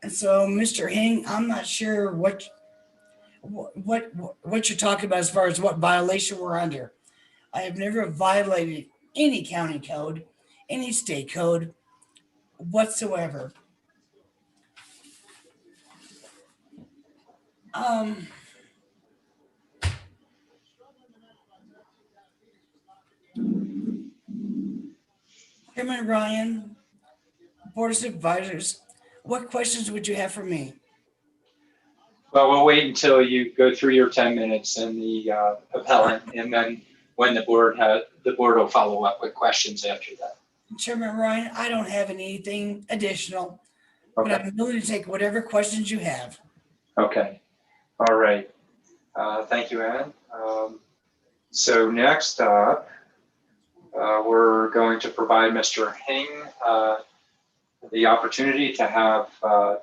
And so, Mr. Hing, I'm not sure what you're talking about as far as what violation we're under. I have never violated any county code, any state code whatsoever. Chairman Ryan, Board of Supervisors, what questions would you have for me? Well, we'll wait until you go through your 10 minutes and the appellant, and then when the board will follow up with questions after that. Chairman Ryan, I don't have anything additional, but Okay. I'm willing to take whatever questions you have. Okay. All right. Thank you, Ann. So next up, we're going to provide Mr. Hing the opportunity to have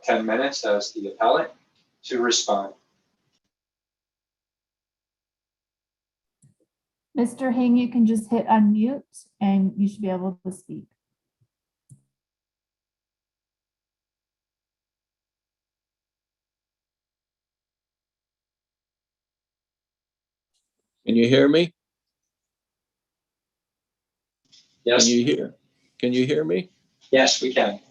10 minutes as the appellant to respond. Mr. Hing, you can just hit unmute and you should be able to speak. Can you hear me? Yes. Can you hear me? Yes, we can.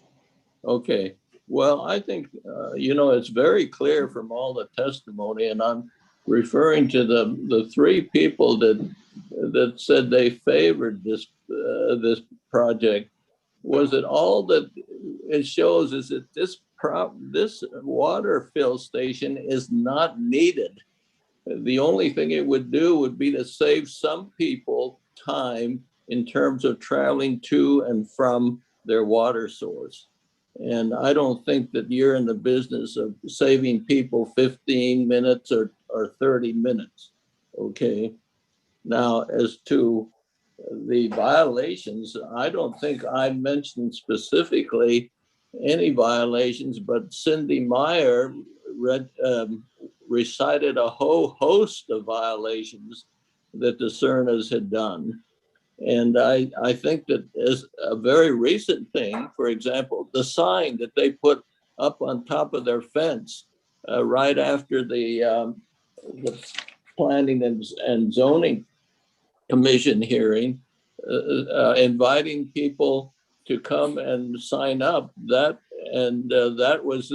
Okay. Well, I think, it's very clear from all the testimony, and I'm referring to the three people that said they favored this project. Was it all that it shows is that this water fill station is not needed. The only thing it would do would be to save some people time in terms of traveling to and from their water source. And I don't think that you're in the business of saving people 15 minutes or 30 minutes. Okay. Now, as to the violations, I don't think I mentioned specifically any violations, but Cindy Meyer recited a whole host of violations that the Cernas had done. And I think that as a very recent thing, for example, the sign that they put up on top of their fence right after the Planning and Zoning Commission hearing, inviting people to come and sign up, that was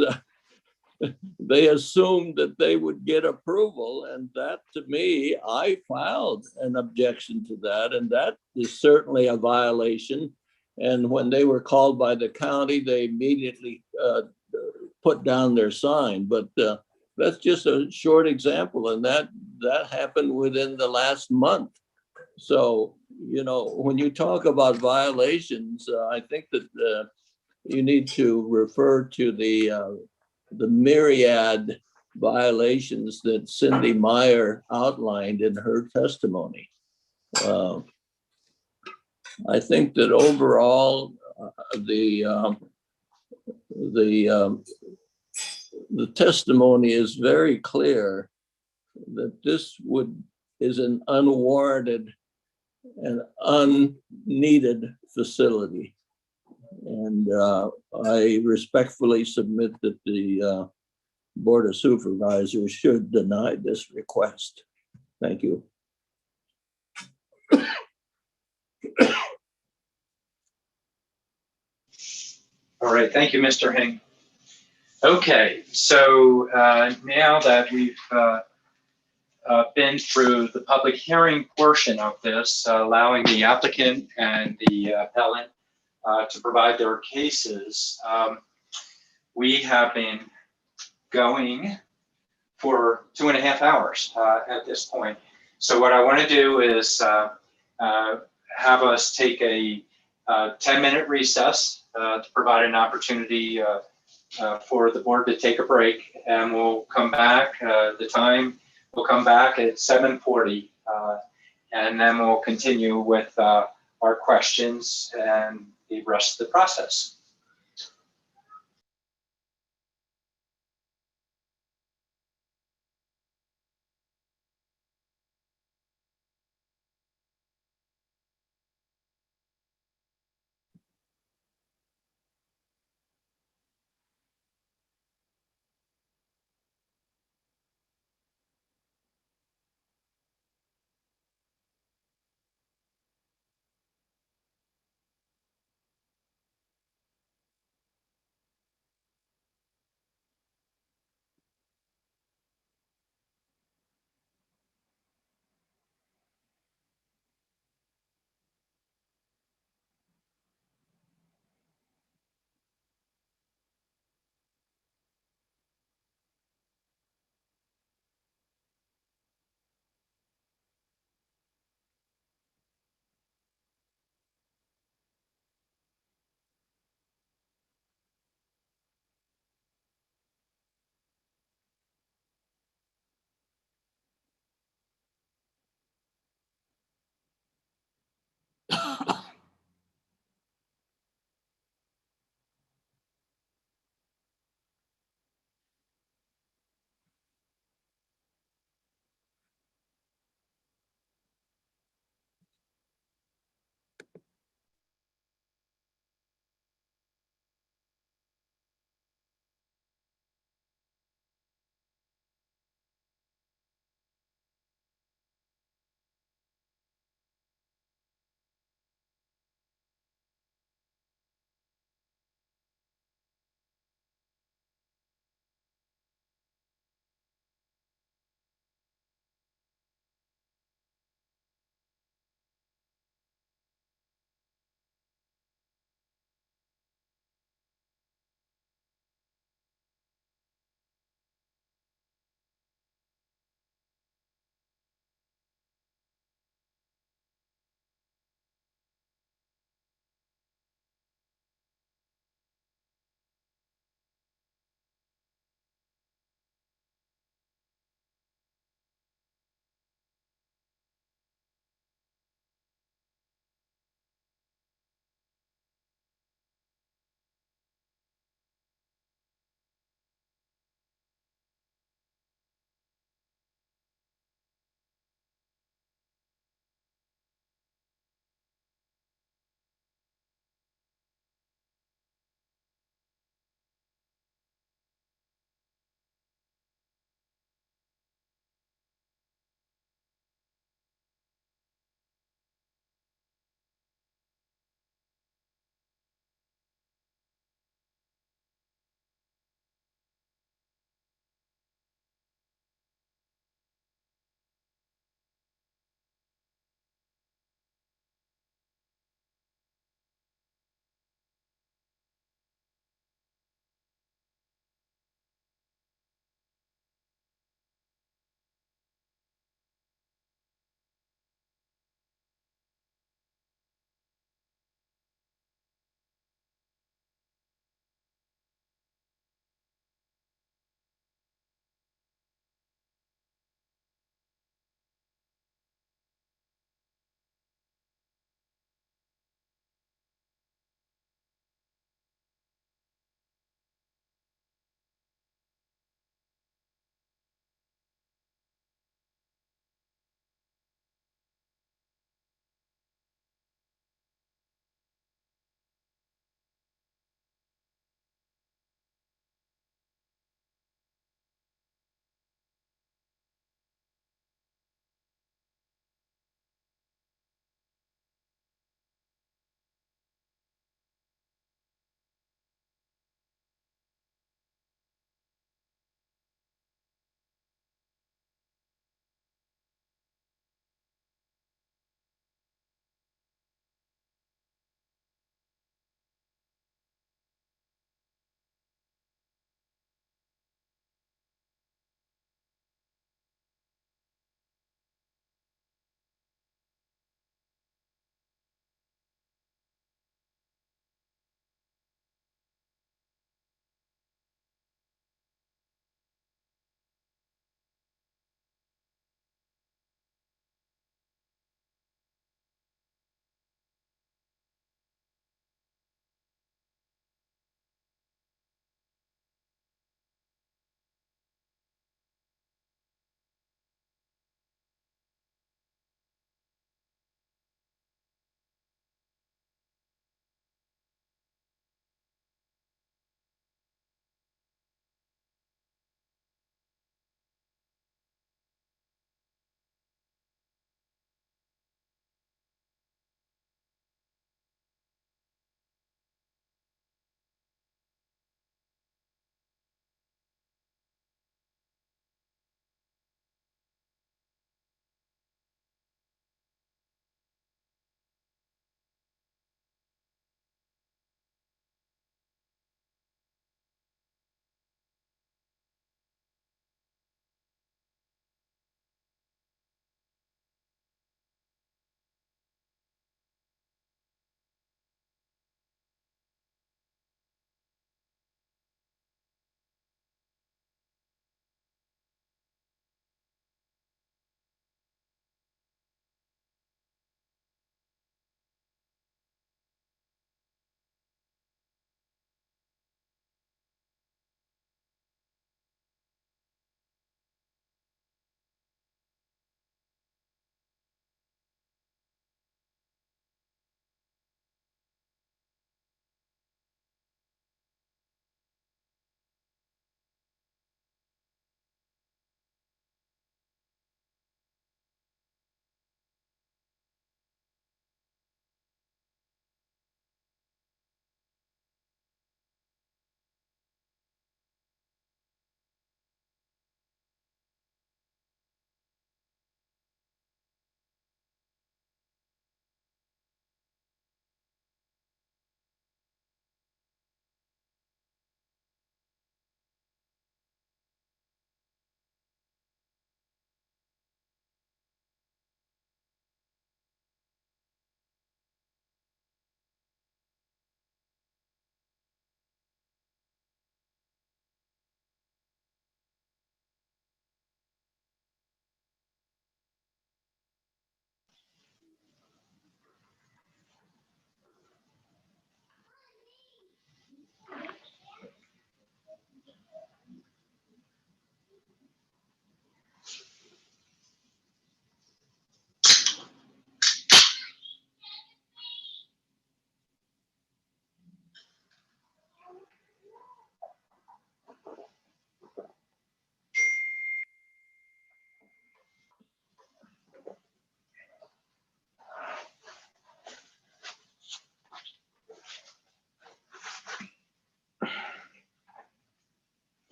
they assumed that they would get approval, and that, to me, I filed an objection to that, and that is certainly a violation. And when they were called by the county, they immediately put down their sign. But that's just a short example, and that happened within the last month. So, when you talk about violations, I think that you need to refer to the myriad violations that Cindy Meyer outlined in her testimony. I think that overall, the testimony is very clear that this is an unwarranted and unneeded facility. And I respectfully submit that the Board of Supervisors should deny this request. Thank you. All right, thank you, Mr. Hing. Okay, so now that we've been through the public hearing portion of this, allowing the applicant and the appellant to provide their cases, we have been going for 2.5 hours at this point. So what I want to do is have us take a 10-minute recess to provide an opportunity for the board to take a break, and we'll come back. The time will come back at 7:40, and then we'll continue with our questions and the rest of the process.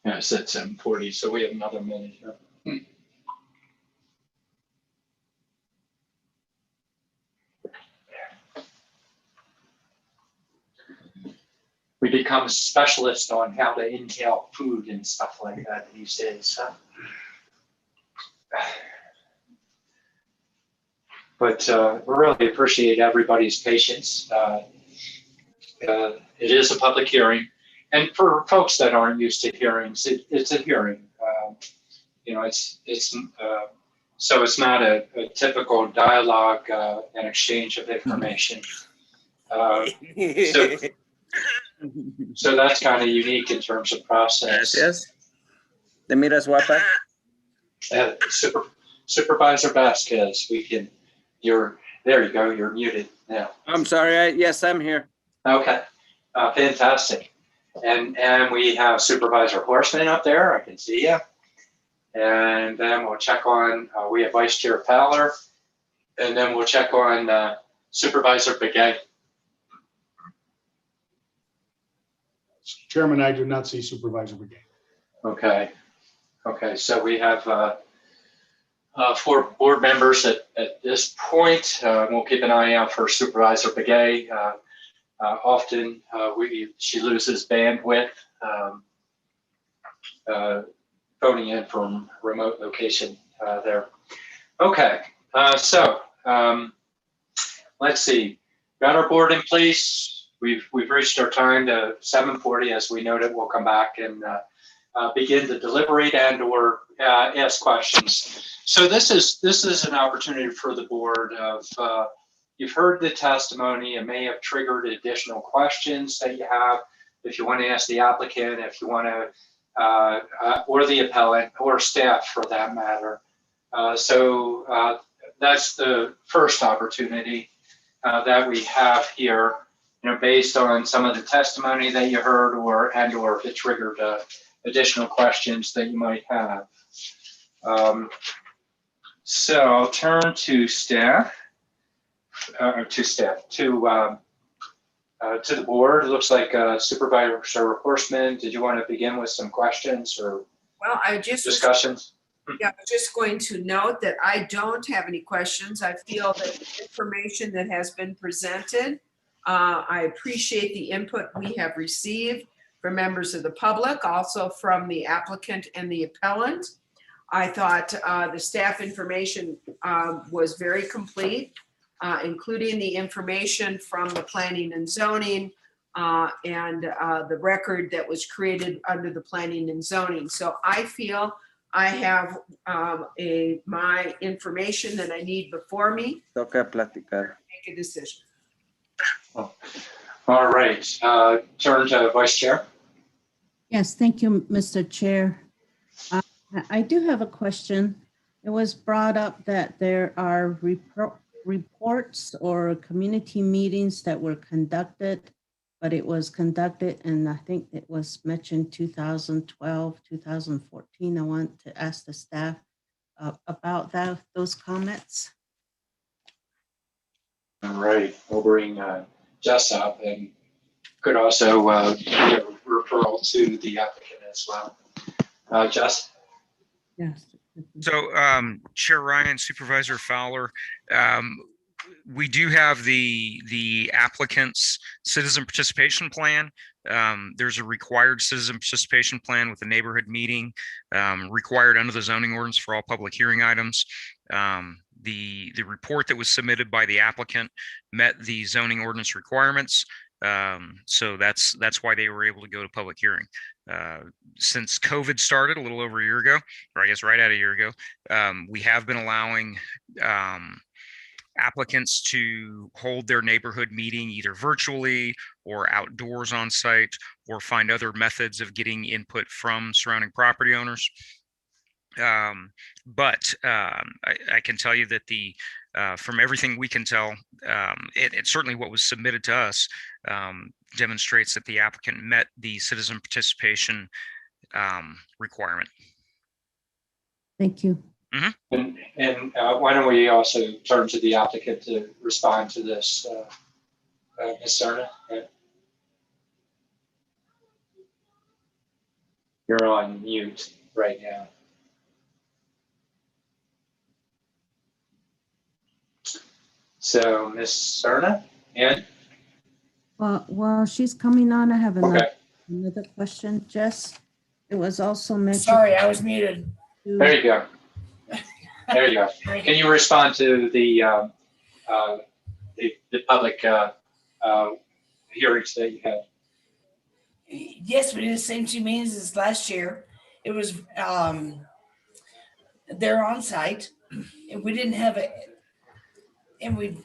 Yeah, I said 7:40, so we have another minute here. We become a specialist on how to inhale food and stuff like that these days. But we really appreciate everybody's patience. It is a public hearing. And for folks that aren't used to hearings, it's a hearing. So it's not a typical dialogue and exchange of information. So that's kind of unique in terms of process. Gracias. ¿Te miras guapa? Supervisor Vasquez, there you go, you're muted now. I'm sorry. Yes, I'm here. Okay, fantastic. And we have Supervisor Horseman up there, I can see you. And then we'll check on, we have Vice Chair Fowler, and then we'll check on Supervisor Begay. Chairman, I do not see Supervisor Begay. Okay, so we have 4 board members at this point. We'll keep an eye out for Supervisor Begay. Often she loses bandwidth phoning in from remote location there. Okay, so let's see. Got our board in place. We've reached our time to 7:40. As we noted, we'll come back and begin to deliberate and or ask questions. So this is an opportunity for the board of you've heard the testimony. It may have triggered additional questions that you have. If you want to ask the applicant, if you want to, or the appellant, or staff for that matter. So that's the first opportunity that we have here. Based on some of the testimony that you heard, or if it triggered additional questions that you might have. So I'll turn to staff, to the board. It looks like Supervisor Horseman, did you want to begin with some questions or discussions? Yeah, I'm just going to note that I don't have any questions. I feel that the information that has been presented, I appreciate the input we have received from members of the public, also from the applicant and the appellant. I thought the staff information was very complete, including the information from the planning and zoning and the record that was created under the planning and zoning. So I feel I have my information that I need before me. Toca platicar. Make a decision. All right, turn to Vice Chair. Yes, thank you, Mr. Chair. I do have a question. It was brought up that there are reports or community meetings that were conducted, but it was conducted, and I think it was mentioned 2012, 2014. I want to ask the staff about those comments. All right, we'll bring Jess up, and could also be a referral to the applicant as well. Jess? Yes. So Chair Ryan, Supervisor Fowler, we do have the applicant's citizen participation plan. There's a required citizen participation plan with a neighborhood meeting required under the zoning ordinance for all public hearing items. The report that was submitted by the applicant met the zoning ordinance requirements. So that's why they were able to go to public hearing. Since COVID started a little over a year ago, or I guess right at a year ago, we have been allowing applicants to hold their neighborhood meeting either virtually or outdoors on site, or find other methods of getting input from surrounding property owners. But I can tell you that from everything we can tell, it certainly what was submitted to us demonstrates that the applicant met the citizen participation requirement. Thank you. Mm-hmm. And why don't we also turn to the applicant to respond to this, Ms. Serna? You're on mute right now. So Ms. Serna, and While she's coming on, I have okay, another question. Jess, it was also mentioned. Sorry, I was muted. there you go. There you go. Can you respond to the public hearings that you had? Yes, we did the same 2 meetings as last year. It was, they're on site, and we didn't have it, and we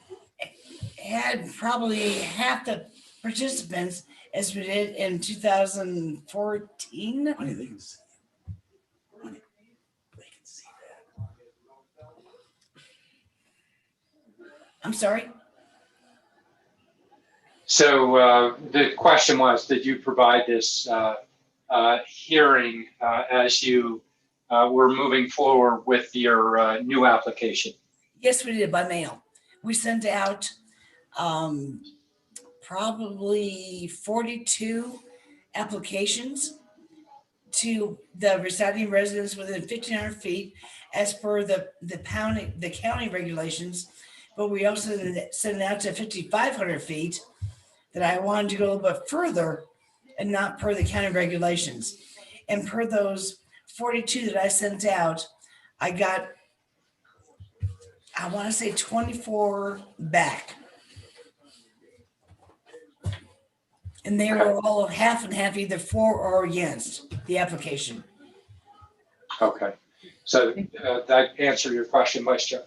had probably half the participants as we did in 2014. I'm sorry. So the question was, did you provide this hearing as you were moving forward with your new application? Yes, we did by mail. We sent out probably 42 applications to the residing residents within 1,500 feet as per the county regulations. But we also sent it out to 5,500 feet that I wanted to go a little bit further and not per the county regulations. And per those 42 that I sent out, I got, I want to say 24 back. And they were all half and half, either for or against the application. Okay. So that answered your question, Vice Chair?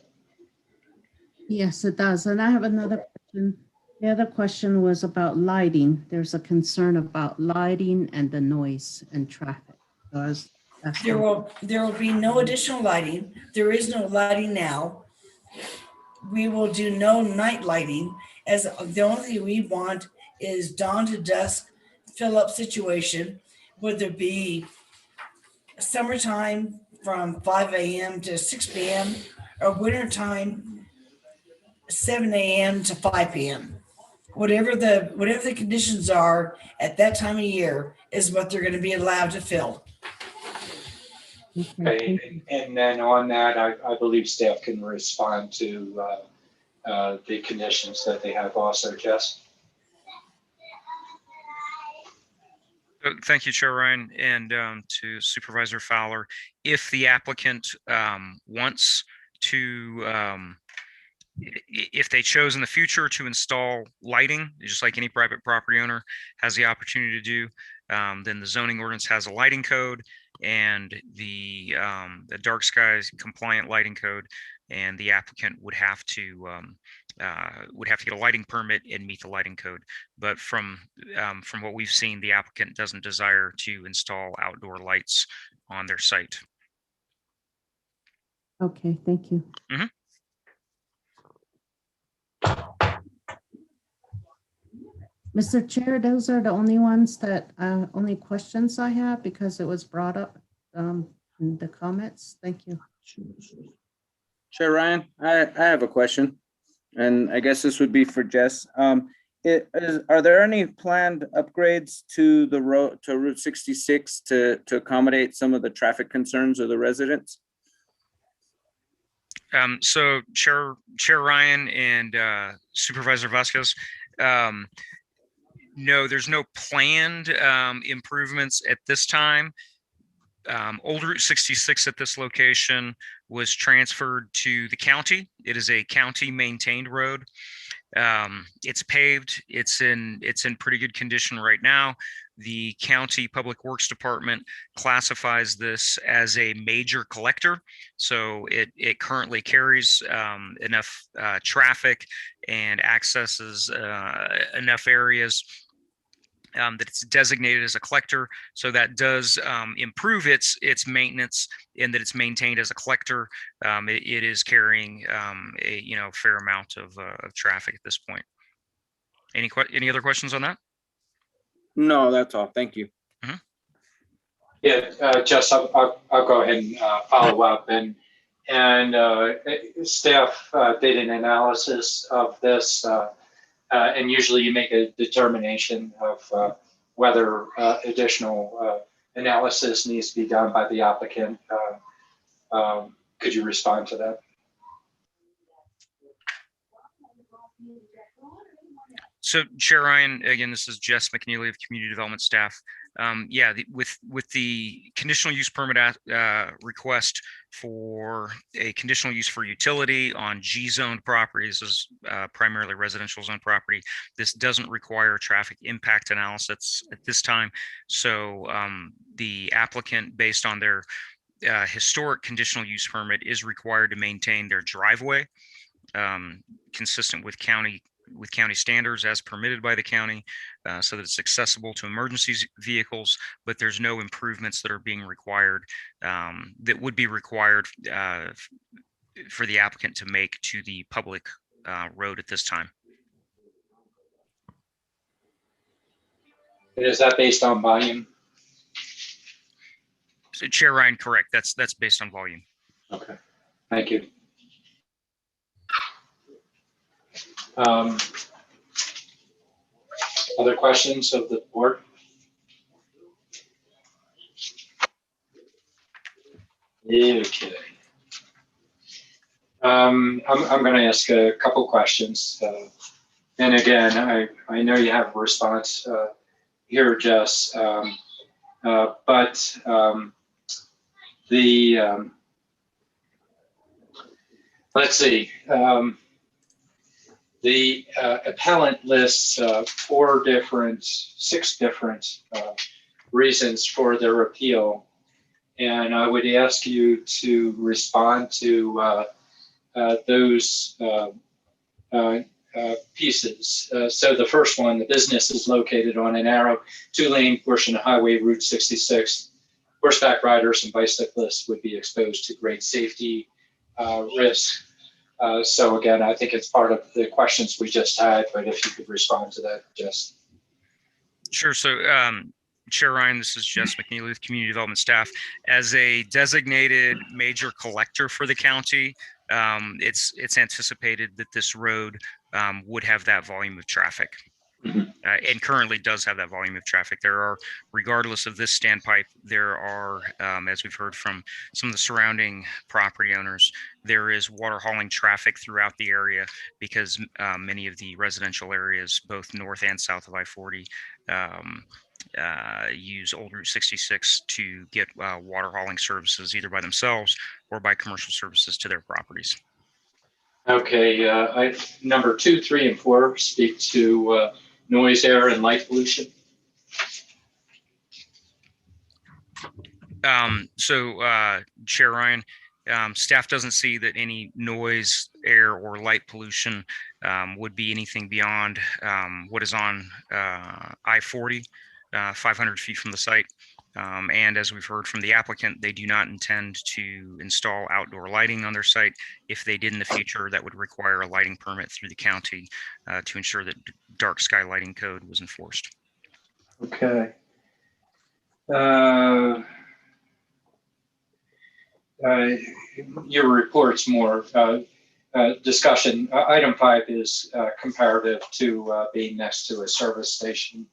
Yes, it does. And I have another question. The other question was about lighting. There's a concern about lighting and the noise and traffic. There will be no additional lighting. There is no lighting now. We will do no night lighting, as the only thing we want is dawn to dusk fill up situation, whether it be summertime from 5 a.m. to 6 p.m. or wintertime 7 a.m. to 5 p.m. Whatever the conditions are at that time of year is what they're going to be allowed to fill. Okay. And then on that, I believe staff can respond to the conditions that they have also, Jess. Thank you, Chair Ryan, and to Supervisor Fowler. If the applicant wants to, if they chose in the future to install lighting, just like any private property owner has the opportunity to do, then the zoning ordinance has a lighting code and the dark skies compliant lighting code, and the applicant would have to get a lighting permit and meet the lighting code. But from what we've seen, the applicant doesn't desire to install outdoor lights on their site. Okay, thank you. Mm-hmm. Mr. Chair, those are the only ones that, only questions I have because it was brought up in the comments. Thank you. Chair Ryan, I have a question, and I guess this would be for Jess. Are there any planned upgrades to the road to Route 66 to accommodate some of the traffic concerns of the residents? So Chair Ryan and Supervisor Vasquez, no, there's no planned improvements at this time. Old Route 66 at this location was transferred to the county. It is a county maintained road. It's paved. It's in pretty good condition right now. The county public works department classifies this as a major collector. So it currently carries enough traffic and accesses enough areas that it's designated as a collector. So that does improve its maintenance in that it's maintained as a collector. It is carrying a fair amount of traffic at this point. Any other questions on that? No, that's all. Thank you. Mm-hmm. Yeah, Jess, I'll go ahead and follow up, and staff did an analysis of this. And usually you make a determination of whether additional analysis needs to be done by the applicant. Could you respond to that? So Chair Ryan, again, this is Jess McNeely of Community Development staff. Yeah, with the conditional use permit request for a conditional use for utility on G-zoned properties, this is primarily residential zone property. This doesn't require a traffic impact analysis at this time. So the applicant, based on their historic conditional use permit, is required to maintain their driveway consistent with county standards as permitted by the county, so that it's accessible to emergency vehicles, but there's no improvements that are being required that would be required for the applicant to make to the public road at this time. And is that based on volume? So Chair Ryan, correct. That's based on volume. Okay, thank you. Other questions of the board? Okay. I'm going to ask a couple questions. And again, I know you have a response here, Jess, but let's see. The appellant lists 6 different reasons for their appeal. And I would ask you to respond to those pieces. So the first one, the business is located on a narrow 2-lane portion of Highway Route 66. Horseback riders and bicyclists would be exposed to great safety risks. So again, I think it's part of the questions we just had, but if you could respond to that, Jess. Sure. So Chair Ryan, this is Jess McNeely with Community Development staff. As a designated major collector for the county, it's anticipated that this road would have that volume of traffic. And currently does have that volume of traffic. There are, regardless of this standpipe, there are, as we've heard from some of the surrounding property owners, there is water hauling traffic throughout the area because many of the residential areas, both north and south of I-40, use Old Route 66 to get water hauling services either by themselves or by commercial services to their properties. Okay, number 2, 3, and 4 speak to noise, air, and light pollution. Chair Ryan, staff doesn't see that any noise, air, or light pollution would be anything beyond what is on I-40, 500 feet from the site. And as we've heard from the applicant, they do not intend to install outdoor lighting on their site. If they did in the future, that would require a lighting permit through the county to ensure that dark sky lighting code was enforced. Okay. Your report's more discussion. Item 5 is comparative to being next to a service station.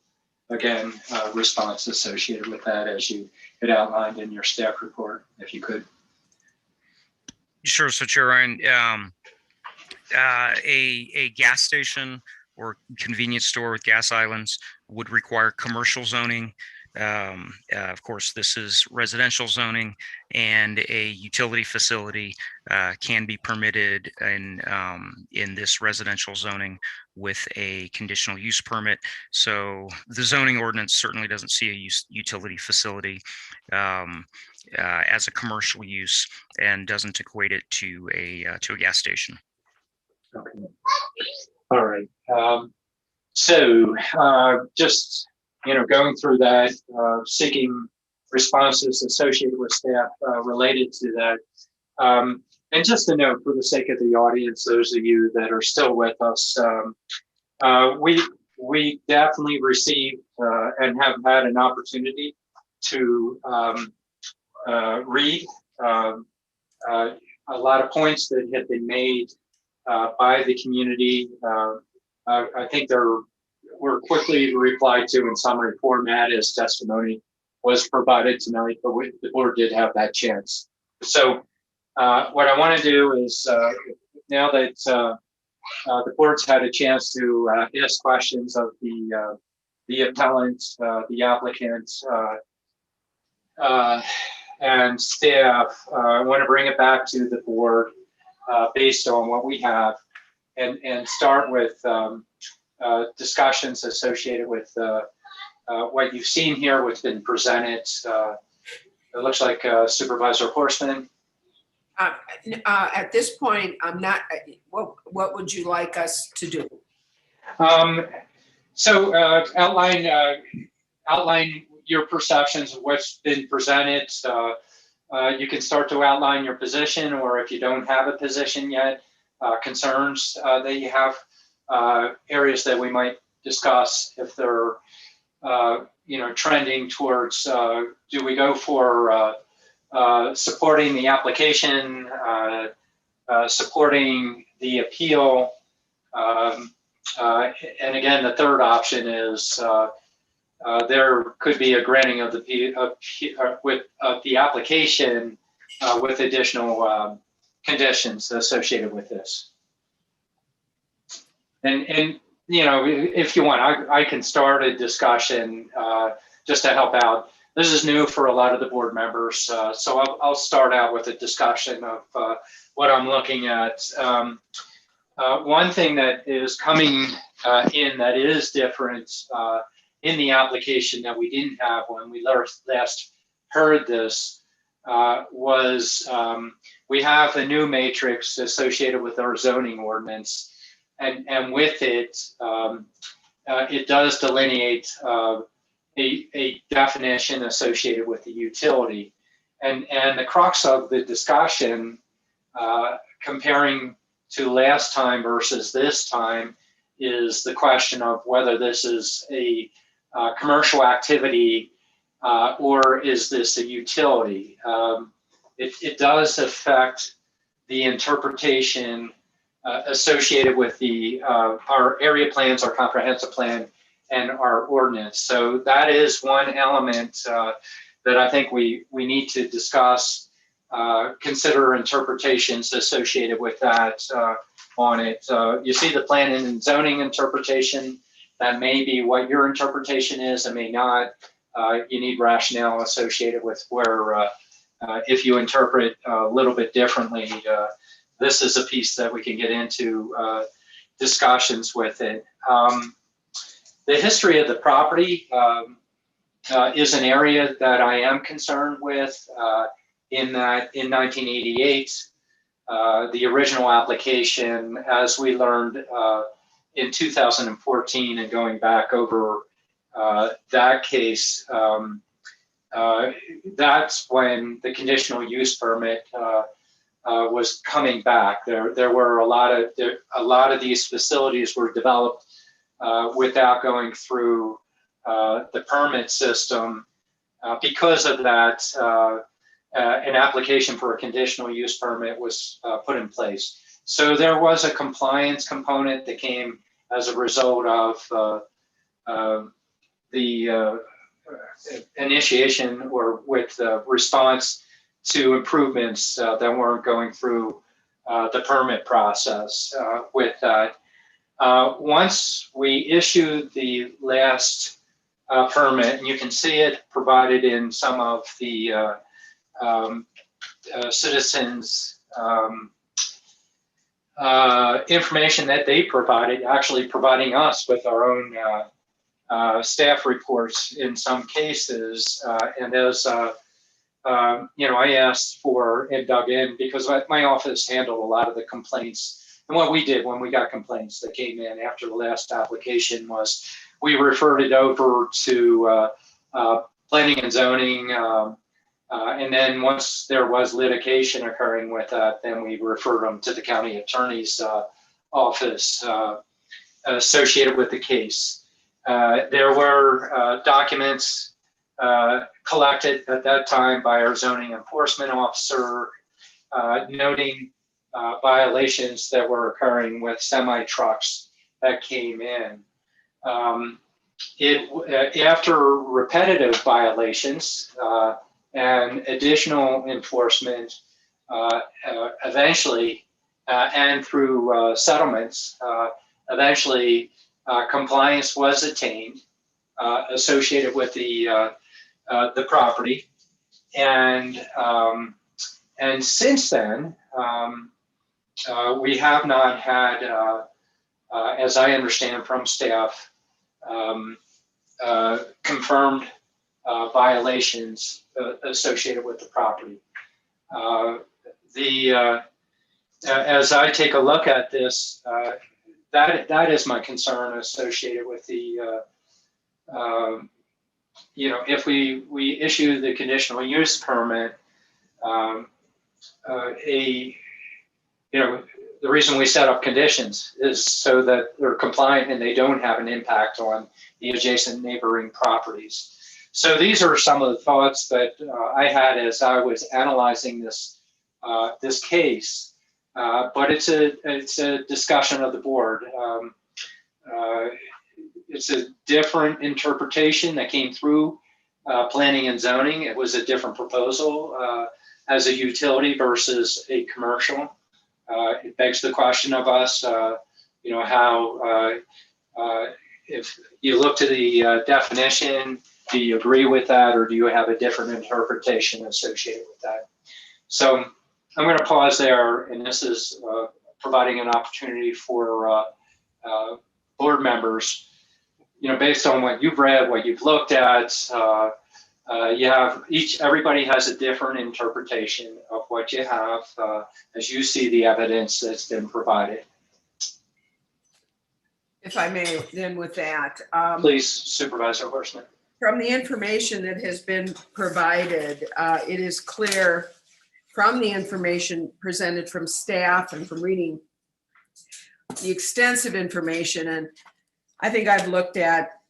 Again, response associated with that as you had outlined in your staff report, if you could. Sure. So Chair Ryan, a gas station or convenience store with gas islands would require commercial zoning. Of course, this is residential zoning, and a utility facility can be permitted in this residential zoning with a conditional use permit. So the zoning ordinance certainly doesn't see a utility facility as a commercial use and doesn't equate it to a gas station. Okay. All right. Just going through that, seeking responses associated with staff related to that. And just to note, for the sake of the audience, those of you that are still with us, we definitely received and have had an opportunity to read a lot of points that have been made by the community. I think were quickly replied to in summary format as testimony was provided tonight, but the board did have that chance. So what I want to do is, now that the board's had a chance to ask questions of the appellant, the applicant, and staff, I want to bring it back to the board based on what we have, and start with discussions associated with what you've seen here, what's been presented. It looks like Supervisor Horstman. At this point, I'm not, what would you like us to do? So outline your perceptions of what's been presented. You can start to outline your position, or if you don't have a position yet, concerns that you have, areas that we might discuss if they're trending towards, do we go for supporting the application, supporting the appeal, and again, the third option is there could be a granting of the application with additional conditions associated with this. And if you want, I can start a discussion just to help out. This is new for a lot of the board members, so I'll start out with a discussion of what I'm looking at. One thing that is coming in that is different in the application that we didn't have when we last heard this was we have a new matrix associated with our zoning ordinance, and with it, it does delineate a definition associated with the utility. And the crux of the discussion, comparing to last time versus this time, is the question of whether this is a commercial activity or is this a utility. It does affect the interpretation associated with our area plans, our comprehensive plan, and our ordinance. So that is one element that I think we need to discuss, consider interpretations associated with that on it. You see the plan and zoning interpretation. That may be what your interpretation is, and may not. You need rationale associated with where, if you interpret a little bit differently, this is a piece that we can get into discussions with it. The history of the property is an area that I am concerned with, in that in 1988, the original application, as we learned in 2014 and going back over that case, that's when the conditional use permit was coming back. There were a lot of these facilities were developed without going through the permit system. Because of that, an application for a conditional use permit was put in place. So there was a compliance component that came as a result of the initiation or with the response to improvements that weren't going through the permit process with that. Once we issued the last permit, and you can see it provided in some of the citizens' information that they provided, actually providing us with our own staff reports in some cases. And as I asked for and dug in, because my office handled a lot of the complaints. And what we did when we got complaints that came in after the last application was we referred it over to planning and zoning. And then once there was litigation occurring with that, then we referred them to the county attorney's office associated with the case. There were documents collected at that time by our zoning enforcement officer noting violations that were occurring with semi trucks that came in. after repetitive violations and additional enforcement, eventually, and through settlements, eventually compliance was attained associated with the property, and since then we have not had, as I understand from staff, confirmed violations associated with the property. As I take a look at this, that is my concern associated with the, if we issue the conditional use permit, the reason we set up conditions is so that they're compliant and they don't have an impact on the adjacent neighboring properties. So these are some of the thoughts that I had as I was analyzing this case. But it's a discussion of the board. It's a different interpretation that came through planning and zoning. It was a different proposal as a utility versus a commercial. It begs the question of us, how, if you look to the definition, do you agree with that, or do you have a different interpretation associated with that? So I'm going to pause there, and this is providing an opportunity for board members, based on what you've read, what you've looked at, everybody has a different interpretation of what you have as you see the evidence that's been provided. If I may, then with that. Please, Supervisor Horstman. From the information that has been provided, it is clear from the information presented from staff and from reading the extensive information, and I think I've looked at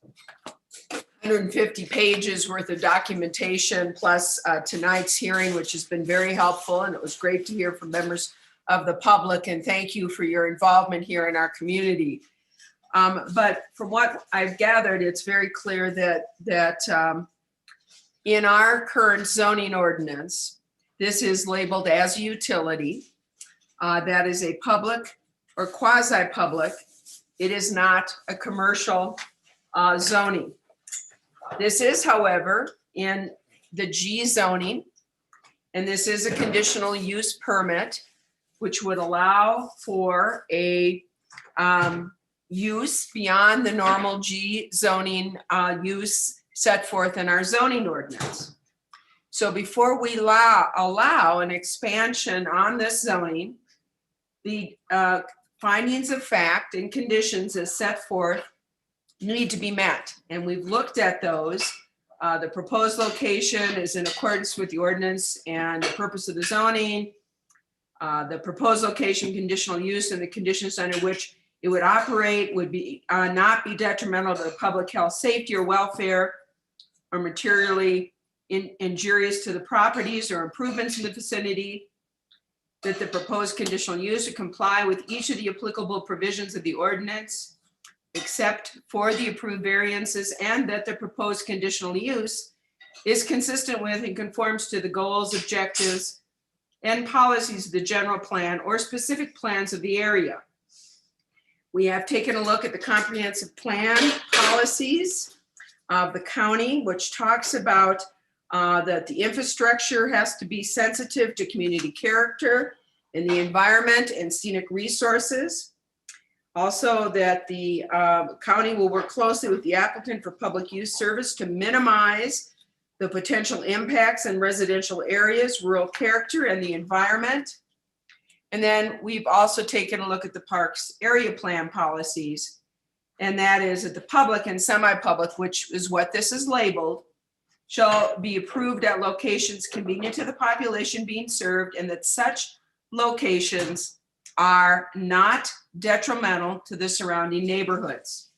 150 pages worth of documentation plus tonight's hearing, which has been very helpful, and it was great to hear from members of the public, and thank you for your involvement here in our community. But from what I've gathered, it's very clear that in our current zoning ordinance, this is labeled as a utility. That is a public or quasi-public. It is not a commercial zoning. This is, however, in the G zoning, and this is a conditional use permit, which would allow for a use beyond the normal G zoning use set forth in our zoning ordinance. So before we allow an expansion on this zoning, the findings of fact and conditions as set forth need to be met. And we've looked at those. The proposed location is in accordance with the ordinance and the purpose of the zoning. The proposed location, conditional use, and the conditions under which it would operate would be not be detrimental to the public health, safety, or welfare, or materially injurious to the properties or improvements in the vicinity. That the proposed conditional use would comply with each of the applicable provisions of the ordinance, except for the approved variances, and that the proposed conditional use is consistent with and conforms to the goals, objectives, and policies of the general plan or specific plans of the area. We have taken a look at the comprehensive plan policies of the county, which talks about that the infrastructure has to be sensitive to community character and the environment and scenic resources. Also, that the county will work closely with the applicant for public use service to minimize the potential impacts in residential areas, rural character, and the environment. And then we've also taken a look at the parks area plan policies, and that is that the public and semi-public, which is what this is labeled, shall be approved at locations convenient to the population being served, and that such locations are not detrimental to the surrounding neighborhoods.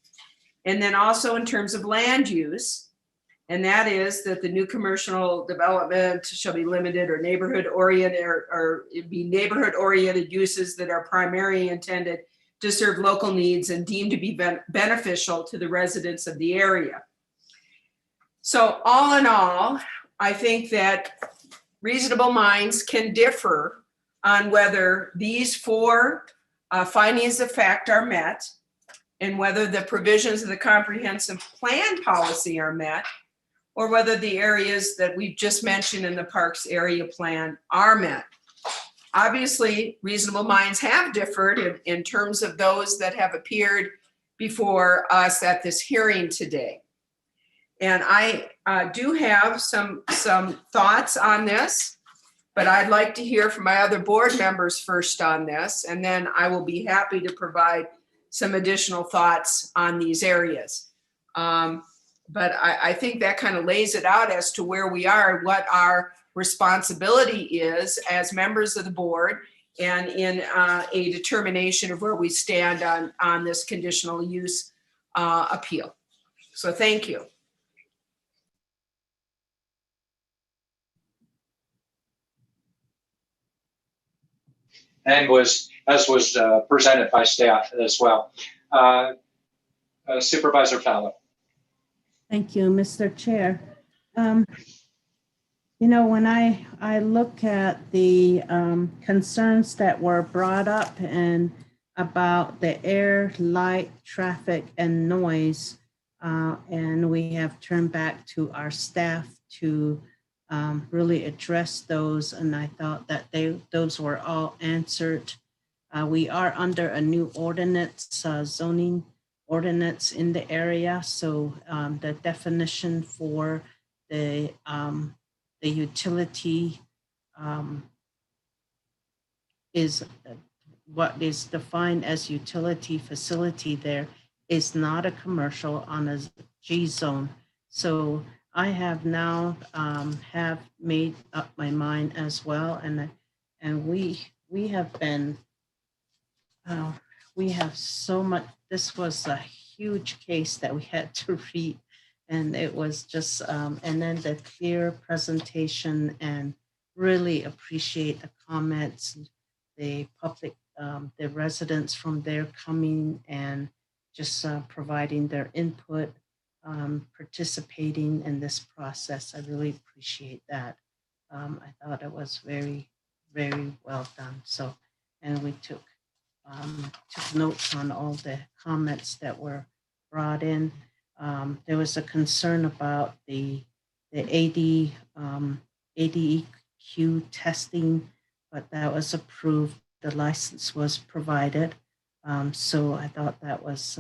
And then also in terms of land use, and that is that the new commercial development shall be limited or neighborhood oriented, or it be neighborhood oriented uses that are primarily intended to serve local needs and deemed to be beneficial to the residents of the area. So all in all, I think that reasonable minds can differ on whether these four findings of fact are met and whether the provisions of the comprehensive plan policy are met, or whether the areas that we've just mentioned in the parks area plan are met. Obviously, reasonable minds have differed in terms of those that have appeared before us at this hearing today. And I do have some thoughts on this, but I'd like to hear from my other board members first on this, and then I will be happy to provide some additional thoughts on these areas. But I think that kind of lays it out as to where we are, what our responsibility is as members of the board, and in a determination of where we stand on this conditional use appeal. So thank you. And as was presented by staff as well. Supervisor Fowler. Thank you, Mr. Chair. You know, when I look at the concerns that were brought up and about the air, light, traffic, and noise, and we have turned back to our staff to really address those, and I thought that those were all answered. We are under a new ordinance, zoning ordinance in the area, so the definition for the utility is what is defined as utility facility there is not a commercial on a G zone. So I have now have made up my mind as well, and we have been we have so much. This was a huge case that we had to read, and it was just and then the clear presentation, and really appreciate the comments, the public, the residents from there coming and just providing their input. Participating in this process. I really appreciate that. I thought it was very, very well done. So, and we took notes on all the comments that were brought in. There was a concern about the ADEQ testing, but that was approved. The license was provided. So I thought that was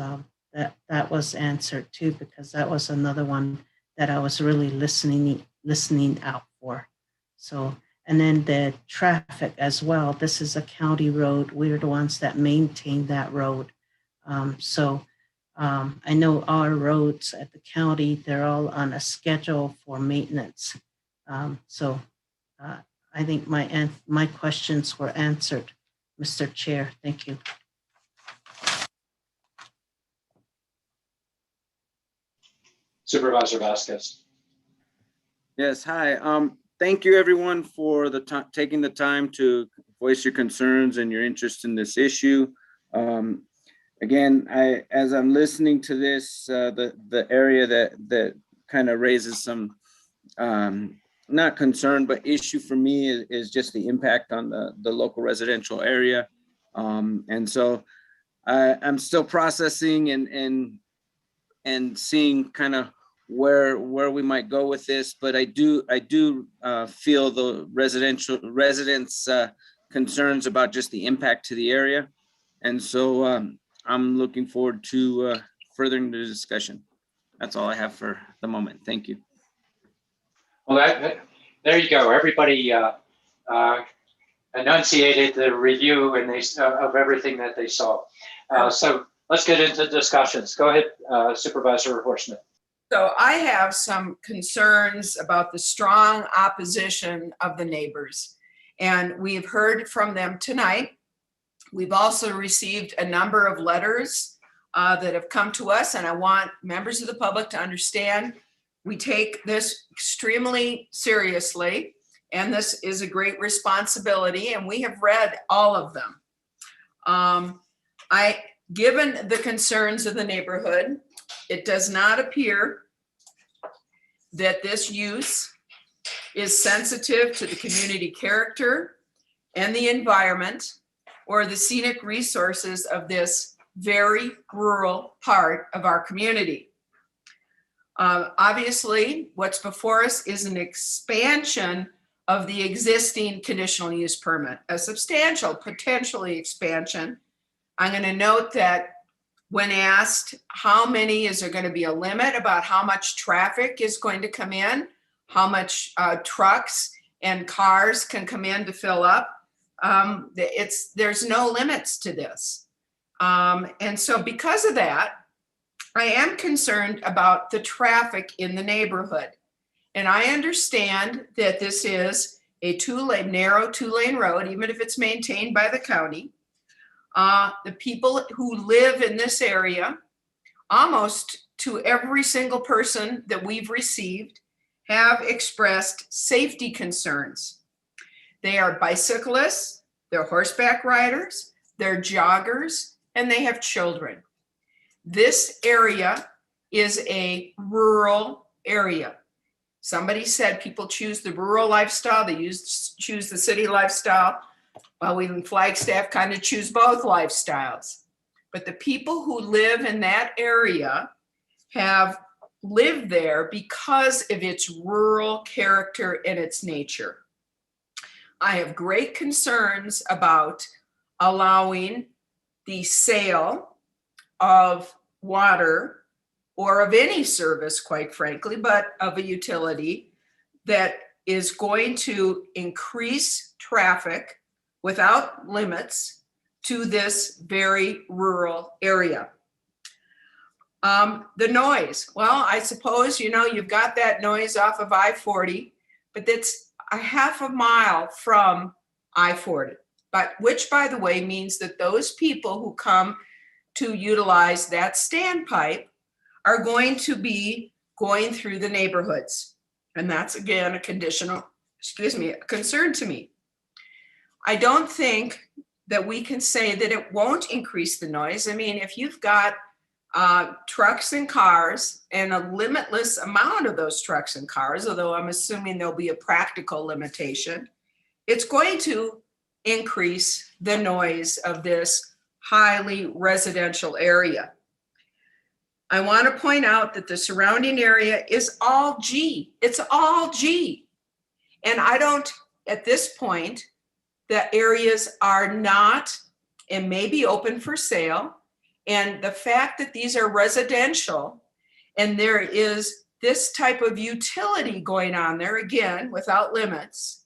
that was answered too, because that was another one that I was really listening out for. So, and then the traffic as well. This is a county road. We're the ones that maintain that road. I know our roads at the county, they're all on a schedule for maintenance. I think my questions were answered, Mr. Chair. Thank you. Supervisor Vasquez. Yes, hi. Thank you everyone for taking the time to voice your concerns and your interest in this issue. Again, as I'm listening to this, the area that kind of raises some, not concern, but issue for me is just the impact on the local residential area. And so I'm still processing and seeing kind of where we might go with this, but I do feel the residents' concerns about just the impact to the area, and so I'm looking forward to furthering the discussion. That's all I have for the moment. Thank you. Well, there you go. Everybody enunciated the review and of everything that they saw. So let's get into discussions. Go ahead, Supervisor Horstman. So I have some concerns about the strong opposition of the neighbors, and we've heard from them tonight. We've also received a number of letters that have come to us, and I want members of the public to understand we take this extremely seriously, and this is a great responsibility, and we have read all of them. Given the concerns of the neighborhood, it does not appear that this use is sensitive to the community character and the environment or the scenic resources of this very rural part of our community. Obviously, what's before us is an expansion of the existing conditional use permit, a substantial, potentially expansion. I'm going to note that when asked how many, is there going to be a limit about how much traffic is going to come in, how much trucks and cars can come in to fill up, there's no limits to this. And so because of that, I am concerned about the traffic in the neighborhood. And I understand that this is a narrow two-lane road, even if it's maintained by the county. The people who live in this area, almost to every single person that we've received, have expressed safety concerns. They are bicyclists, they're horseback riders, they're joggers, and they have children. This area is a rural area. Somebody said people choose the rural lifestyle, they choose the city lifestyle. Well, we in Flagstaff kind of choose both lifestyles. But the people who live in that area have lived there because of its rural character and its nature. I have great concerns about allowing the sale of water or of any service, quite frankly, but of a utility that is going to increase traffic without limits to this very rural area. The noise, well, I suppose, you've got that noise off of I-40, but that's a half a mile from I-40, which by the way means that those people who come to utilize that standpipe are going to be going through the neighborhoods. And that's again a concern to me. I don't think that we can say that it won't increase the noise. I mean, if you've got trucks and cars and a limitless amount of those trucks and cars, although I'm assuming there'll be a practical limitation, it's going to increase the noise of this highly residential area. I want to point out that the surrounding area is all G. It's all G. And I don't, at this point, the areas are not and may be open for sale. And the fact that these are residential and there is this type of utility going on there, again, without limits,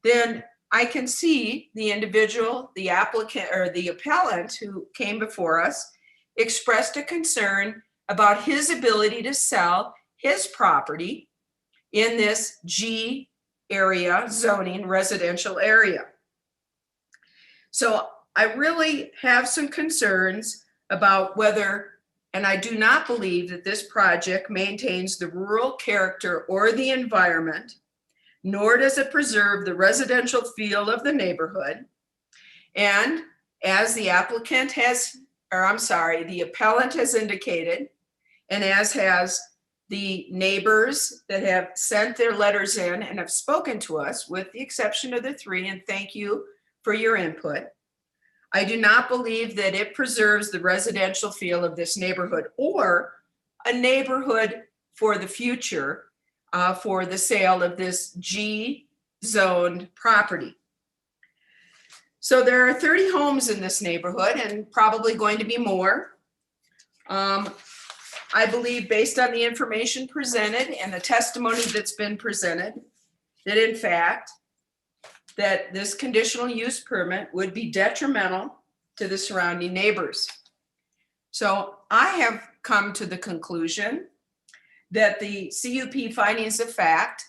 then I can see the individual, the applicant or the appellant who came before us expressed a concern about his ability to sell his property in this G area zoning residential area. So I really have some concerns about whether, and I do not believe that this project maintains the rural character or the environment, nor does it preserve the residential feel of the neighborhood. And as the applicant has, the appellant has indicated, and as has the neighbors that have sent their letters in and have spoken to us, with the exception of the 3, and thank you for your input, I do not believe that it preserves the residential feel of this neighborhood or a neighborhood for the future for the sale of this G zoned property. So there are 30 homes in this neighborhood and probably going to be more. I believe, based on the information presented and the testimony that's been presented, that in fact, that this conditional use permit would be detrimental to the surrounding neighbors. So I have come to the conclusion that the CUP findings of fact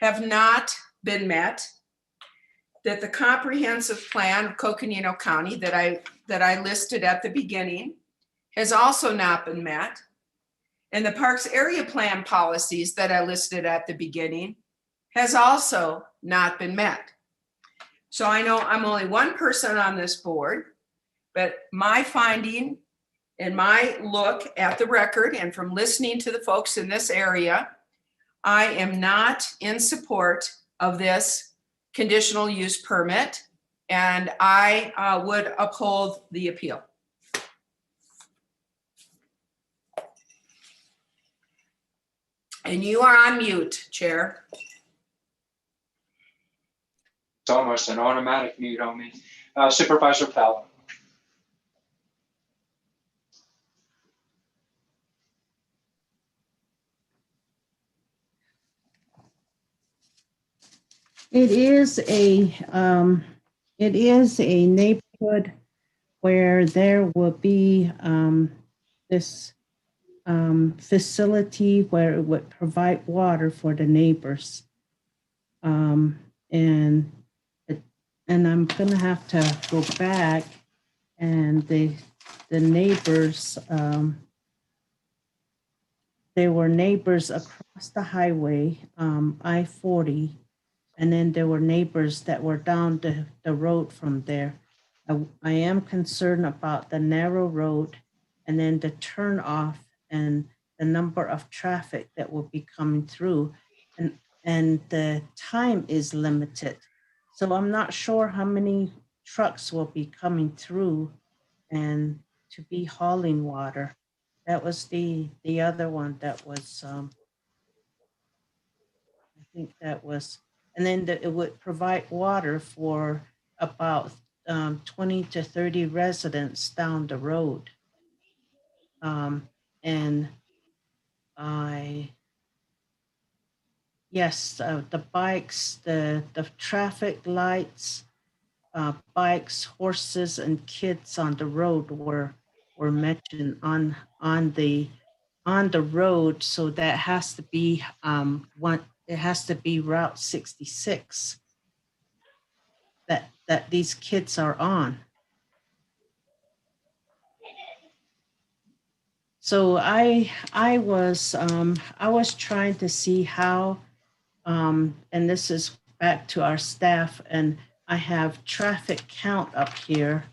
have not been met, that the comprehensive plan of Coconino County that I listed at the beginning has also not been met, and the Parks Area Plan policies that I listed at the beginning has also not been met. So I know I'm only one person on this board. But my finding and my look at the record and from listening to the folks in this area, I am not in support of this conditional use permit, and I would uphold the appeal. And you are on mute, Chair. It's almost an automatic mute on me. Supervisor Fallon. It is a neighborhood where there will be this facility where it would provide water for the neighbors. And I'm gonna have to go back, and the neighbors, there were neighbors across the highway, I-40, and then there were neighbors that were down the road from there. I am concerned about the narrow road and then the turn off and the number of traffic that will be coming through. And the time is limited. So I'm not sure how many trucks will be coming through and to be hauling water. That was the other one that was, I think that was, and then it would provide water for about 20 to 30 residents down the road. And yes, the bikes, the traffic lights, bikes, horses, and kids on the road were mentioned on the road. So that has to be it has to be Route 66 that these kids are on. So I was trying to see how, and this is back to our staff, and I have traffic count up here,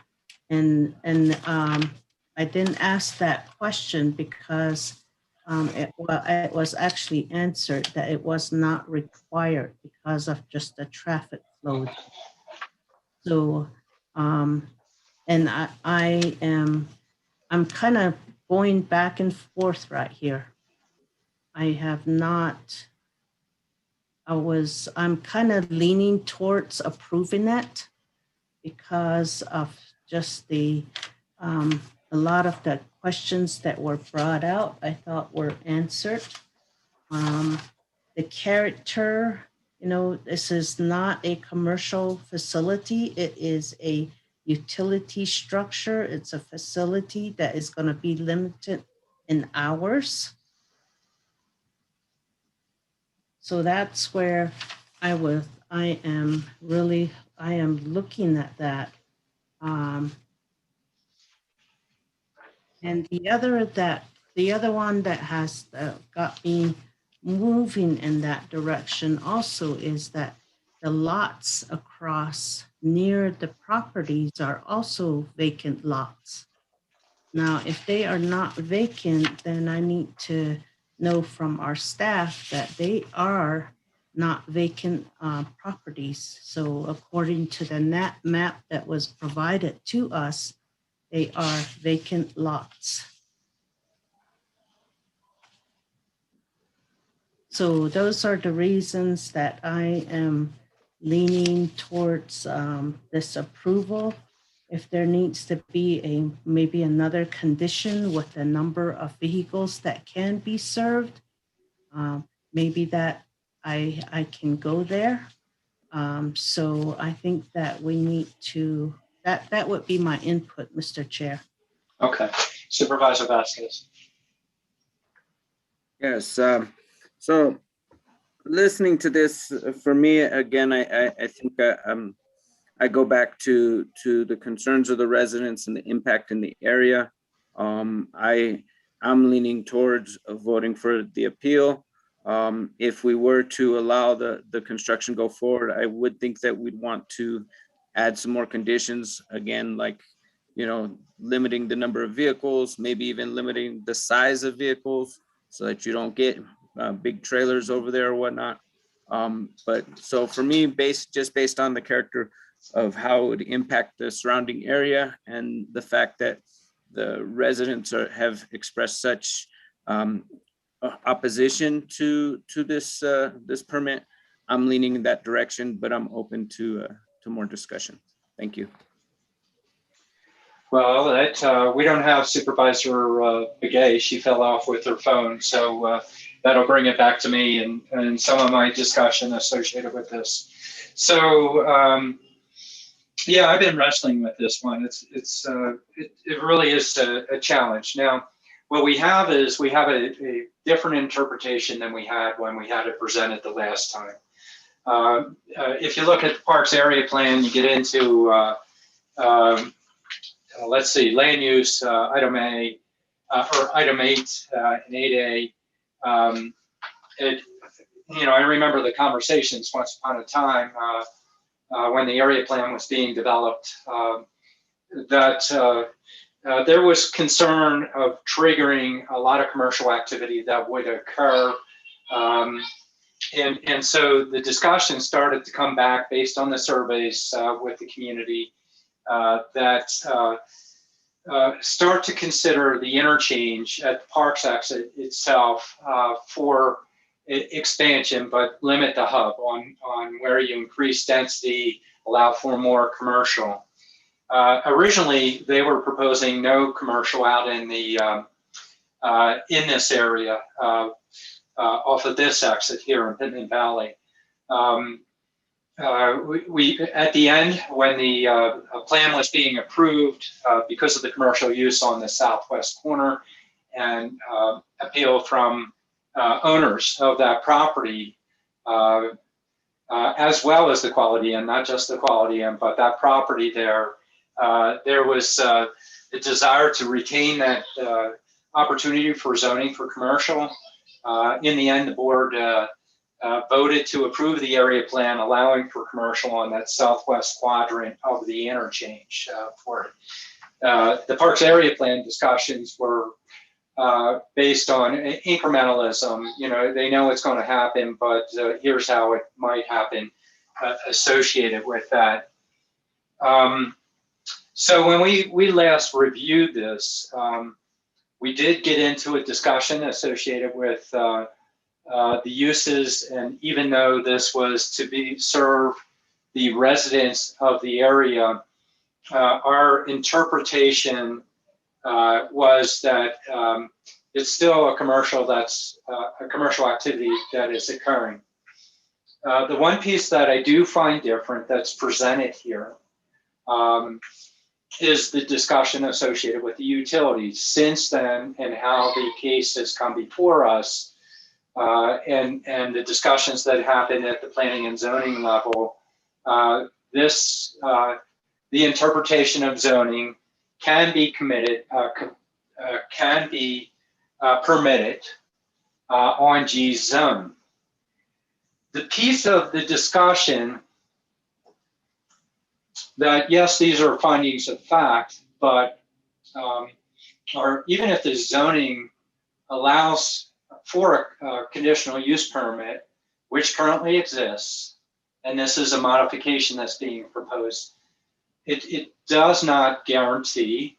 and I didn't ask that question because it was actually answered that it was not required because of just the traffic flow. So, and I'm kind of going back and forth right here. I'm kind of leaning towards approving it because of just a lot of the questions that were brought out, I thought were answered. The character, this is not a commercial facility. It is a utility structure. It's a facility that is going to be limited in hours. So that's where I am looking at that. And the other one that has got me moving in that direction also is that the lots across near the properties are also vacant lots. Now, if they are not vacant, then I need to know from our staff that they are not vacant properties. So according to the map that was provided to us, they are vacant lots. So those are the reasons that I am leaning towards this approval. If there needs to be maybe another condition with the number of vehicles that can be served, maybe that I can go there. So I think that we need to, that would be my input, Mr. Chair. Okay, Supervisor Vasquez. Yes, so listening to this, for me, again, I think I go back to the concerns of the residents and the impact in the area. I'm leaning towards voting for the appeal. If we were to allow the construction go forward, I would think that we'd want to add some more conditions. Again, like limiting the number of vehicles, maybe even limiting the size of vehicles so that you don't get big trailers over there or whatnot. But so for me, based on the character of how it would impact the surrounding area and the fact that the residents have expressed such opposition to this this permit, I'm leaning in that direction, but I'm open to more discussion. Thank you. Well, we don't have Supervisor Begay. She fell off with her phone, so that'll bring it back to me and some of my discussion associated with this. So yeah, I've been wrestling with this one. It really is a challenge. Now, what we have is a different interpretation than we had when we had it presented the last time. If you look at the Parks Area Plan, you get into let's see, land use, item A, or item 8 and 8A. I remember the conversations once upon a time when the area plan was being developed, that there was concern of triggering a lot of commercial activity that would occur. And so the discussion started to come back based on the surveys with the community that start to consider the interchange at the Parks exit itself for expansion, but limit the hub on where you increase density, allow for more commercial. Originally, they were proposing no commercial out in the in this area off of this exit here in Pittman Valley. We at the end, when the plan was being approved, because of the commercial use on the southwest corner and appeal from owners of that property, as well as the Quality Inn, not just the Quality Inn, but that property there, there was a desire to retain that opportunity for zoning for commercial. In the end, the board voted to approve the area plan allowing for commercial on that southwest quadrant of the interchange for it. The Parks Area Plan discussions were based on incrementalism. They know it's going to happen, but here's how it might happen associated with that. So when we last reviewed this, we did get into a discussion associated with the uses, and even though this was to serve the residents of the area, our interpretation was that it's still a commercial activity that is occurring. The one piece that I do find different that's presented here is the discussion associated with the utilities since then and how the case has come before us, and the discussions that happened at the planning and zoning level. The interpretation of zoning can be permitted on G zone. The piece of the discussion that, yes, these are findings of fact, but or even if the zoning allows for a conditional use permit, which currently exists, and this is a modification that's being proposed, it does not guarantee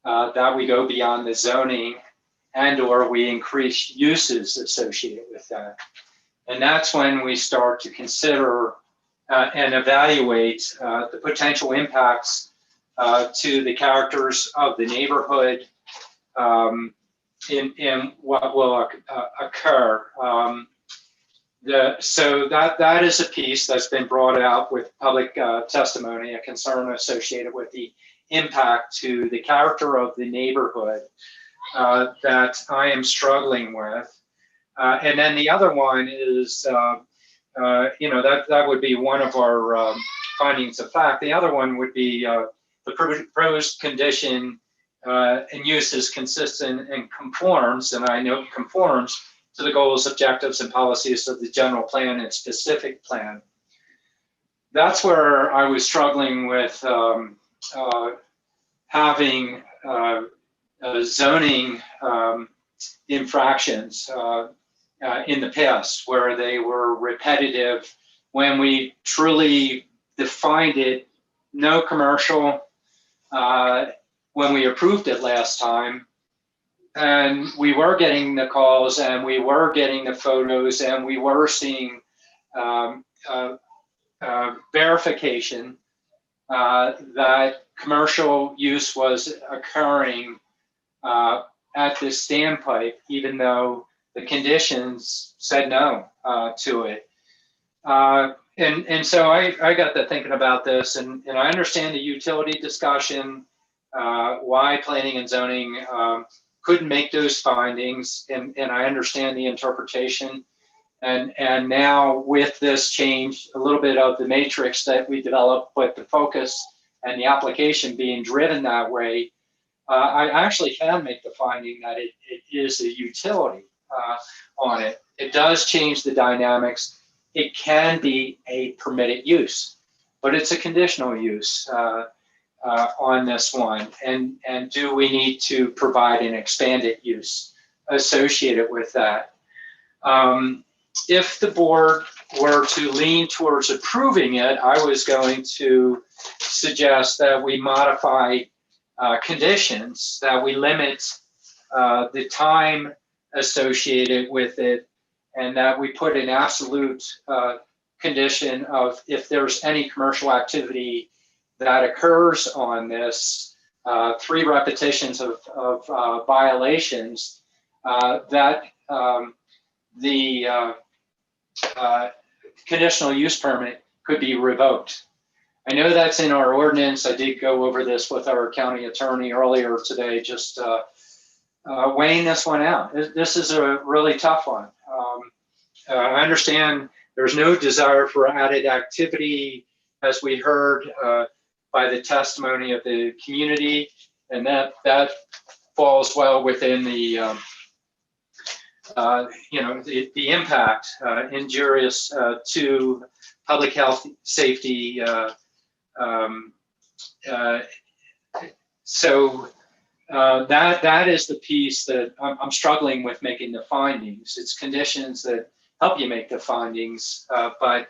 that we go beyond the zoning and or we increase uses associated with that. And that's when we start to consider and evaluate the potential impacts to the characters of the neighborhood in what will occur. So that is a piece that's been brought out with public testimony, a concern associated with the impact to the character of the neighborhood that I am struggling with. And then the other one is, that would be one of our findings of fact. The other one would be the proposed condition and use is consistent and conforms, and I know conforms to the goals, objectives, and policies of the general plan and specific plan. That's where I was struggling with having zoning infractions in the past where they were repetitive. When we truly defined it, no commercial, when we approved it last time, and we were getting the calls and we were getting the photos and we were seeing verification that commercial use was occurring at this standpipe, even though the conditions said no to it. And so I got to thinking about this, and I understand the utility discussion, why planning and zoning couldn't make those findings, and I understand the interpretation. And now with this change, a little bit of the matrix that we developed, but the focus and the application being driven that way, I actually can make the finding that it is a utility on it. It does change the dynamics. It can be a permitted use, but it's a conditional use on this one. And do we need to provide an expanded use associated with that? If the board were to lean towards approving it, I was going to suggest that we modify conditions, that we limit the time associated with it, and that we put an absolute condition of if there's any commercial activity that occurs on this, 3 repetitions of violations, that the conditional use permit could be revoked. I know that's in our ordinance. I did go over this with our county attorney earlier today, just weighing this one out. This is a really tough one. I understand there's no desire for added activity, as we heard by the testimony of the community, and that falls well within the the impact injurious to public health, safety. So that is the piece that I'm struggling with making the findings. It's conditions that help you make the findings, but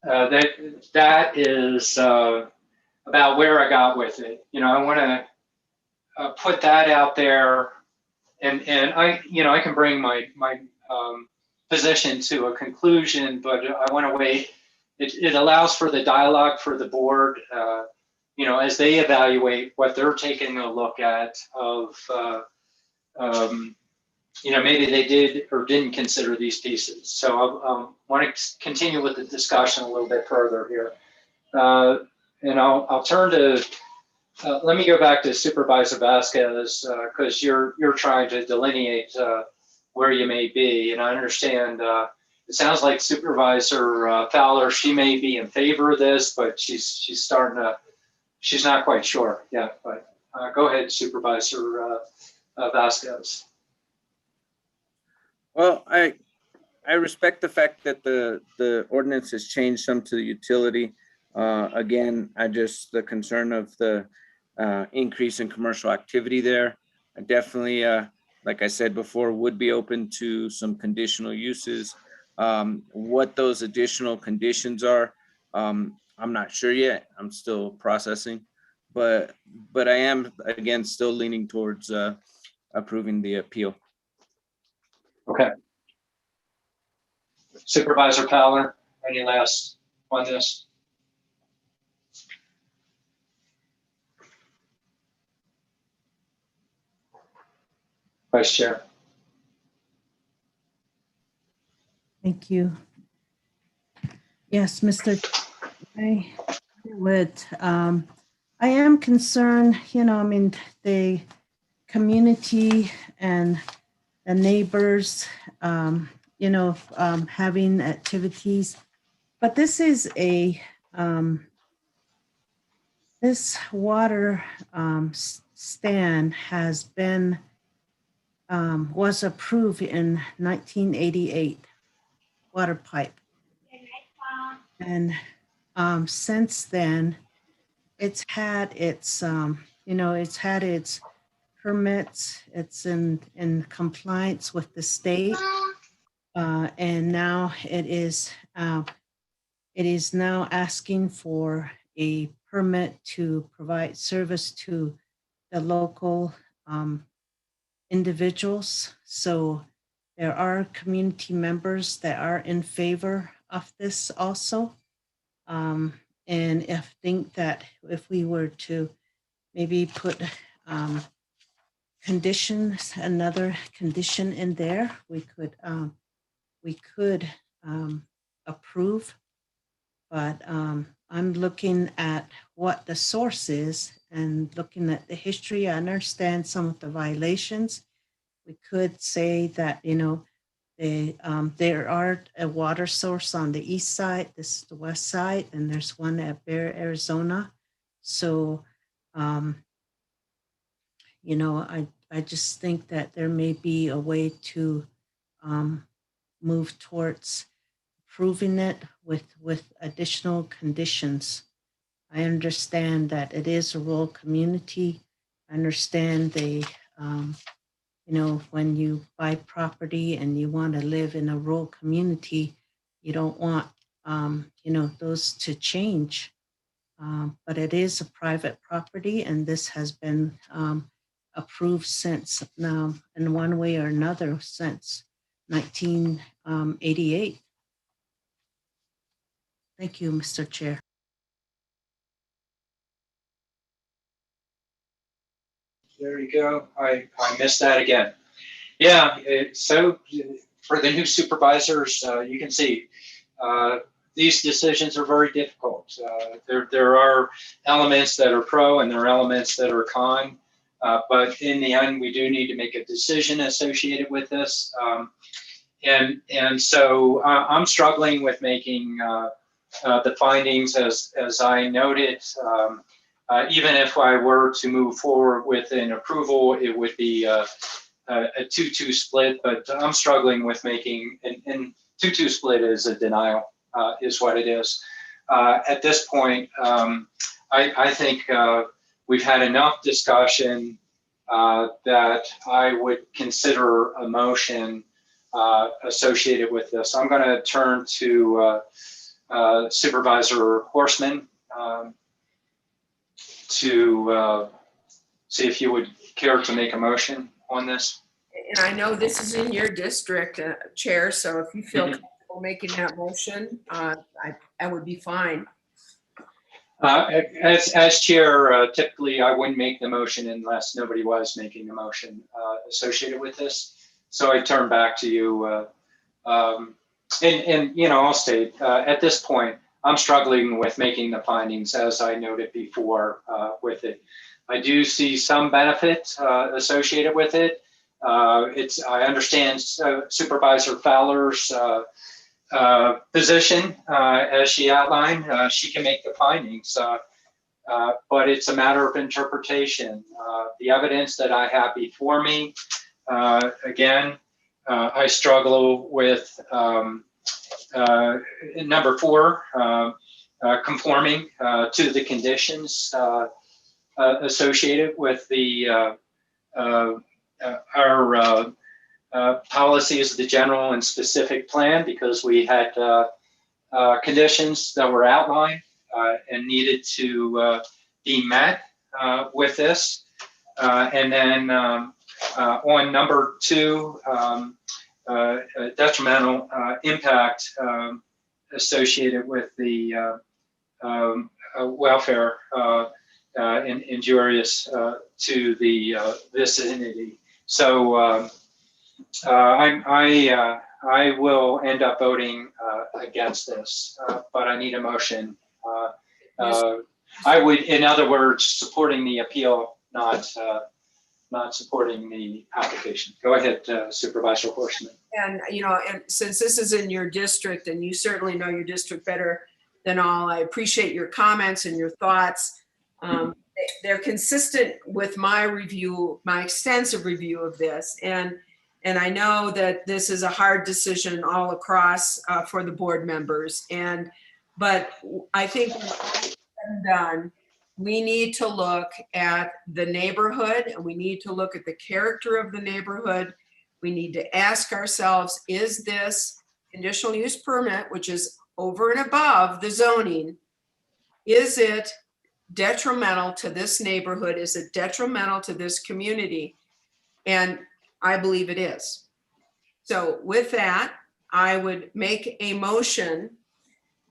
that is about where I got with it. I want to put that out there. And I can bring my position to a conclusion, but I want to wait. It allows for the dialogue for the board, as they evaluate what they're taking a look at of, maybe they did or didn't consider these pieces. So I want to continue with the discussion a little bit further here. And I'll turn to let me go back to Supervisor Vasquez, because you're trying to delineate where you may be, and I understand it sounds like Supervisor Fowler, she may be in favor of this, but she's not quite sure yet. But go ahead, Supervisor Vasquez. Well, I respect the fact that the ordinance has changed some to the utility. Again, the concern of the increase in commercial activity there. I definitely, like I said before, would be open to some conditional uses. What those additional conditions are, I'm not sure yet. I'm still processing, but I am, again, still leaning towards approving the appeal. Okay. Supervisor Fowler, any last on this? Vice Chair. Thank you. Yes, Mr. I am concerned, the community and the neighbors, having activities, but this is this water stand has been was approved in 1988, water pipe. And since then, it's had its, it's had its permits. It's in compliance with the state. And now it is now asking for a permit to provide service to the local individuals. So there are community members that are in favor of this also. And I think that if we were to maybe put another condition in there, we could approve. But I'm looking at what the source is and looking at the history. I understand some of the violations. We could say that, there are a water source on the east side, this is the west side, and there's one at Bear, Arizona. So, I just think that there may be a way to move towards approving it with additional conditions. I understand that it is a rural community. I understand when you buy property and you want to live in a rural community, you don't want, those to change. But it is a private property, and this has been approved since now in one way or another since 1988. Thank you, Mr. Chair. There you go. I missed that again. Yeah, so for the new supervisors, you can see these decisions are very difficult. There are elements that are pro and there are elements that are con, but in the end, we do need to make a decision associated with this. And so I'm struggling with making the findings as I noted. Even if I were to move forward with an approval, it would be a 2-2 split, but I'm struggling with making, and 2-2 split is a denial, is what it is. At this point, I think we've had enough discussion that I would consider a motion associated with this. I'm going to turn to Supervisor Horstman to see if you would care to make a motion on this. And I know this is in your district, Chair, so if you feel comfortable making that motion, I would be fine. As chair, typically I wouldn't make the motion unless nobody was making a motion associated with this. So I turn back to you. And I'll state, at this point, I'm struggling with making the findings as I noted before with it. I do see some benefit associated with it. I understand Supervisor Fowler's position as she outlined. She can make the findings, but it's a matter of interpretation. The evidence that I have before me, again, I struggle with number 4, conforming to the conditions associated with our policies of the general and specific plan, because we had conditions that were outlined and needed to be met with this. And then on number 2, detrimental impact associated with the welfare and injurious to the vicinity. So I will end up voting against this, but I need a motion. I would, in other words, supporting the appeal, not supporting the application. Go ahead, Supervisor Horstman. And, and since this is in your district and you certainly know your district better than all, I appreciate your comments and your thoughts. They're consistent with my review, my extensive review of this. And I know that this is a hard decision all across for the board members. But I think when all is said and done, we need to look at the neighborhood and we need to look at the character of the neighborhood. We need to ask ourselves, is this conditional use permit, which is over and above the zoning, is it detrimental to this neighborhood? Is it detrimental to this community? And I believe it is. So with that, I would make a motion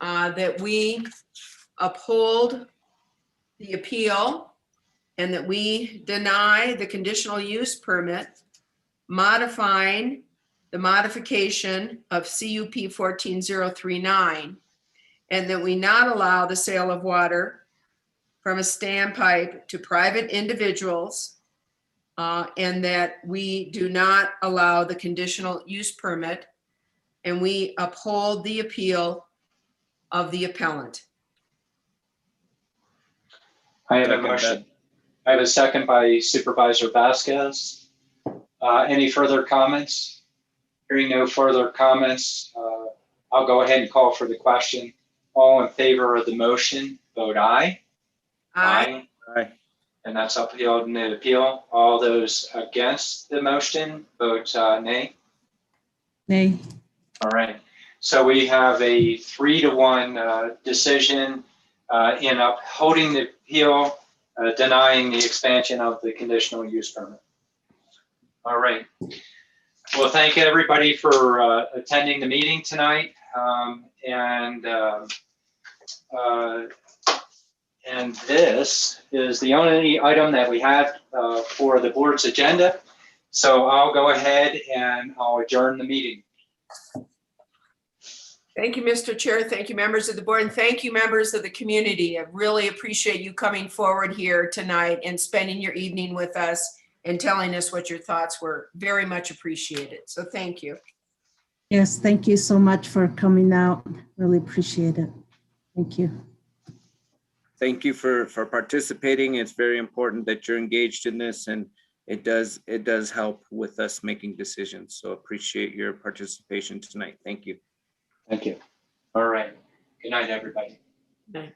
that we uphold the appeal and that we deny the conditional use permit modifying the modification of CUP 14039, and that we not allow the sale of water from a standpipe to private individuals, and that we do not allow the conditional use permit, and we uphold the appeal of the appellant. I have a motion. I have a second by Supervisor Vasquez. Any further comments? Hearing no further comments, I'll go ahead and call for the question. All in favor of the motion, vote aye. Aye. Aye. And that's upheld in the appeal. All those against the motion, vote nay. Nay. All right. So we have a 3-to-1 decision in upholding the appeal, denying the expansion of the conditional use permit. All right. Well, thank everybody for attending the meeting tonight. And this is the only item that we have for the board's agenda. So I'll go ahead and I'll adjourn the meeting. Thank you, Mr. Chair. Thank you, members of the board, and thank you, members of the community. I really appreciate you coming forward here tonight and spending your evening with us and telling us what your thoughts were. Very much appreciated. So thank you. Yes, thank you so much for coming out. Really appreciate it. Thank you. Thank you for participating. It's very important that you're engaged in this, and it does help with us making decisions. So appreciate your participation tonight. Thank you. Thank you. All right. Good night, everybody. Good night.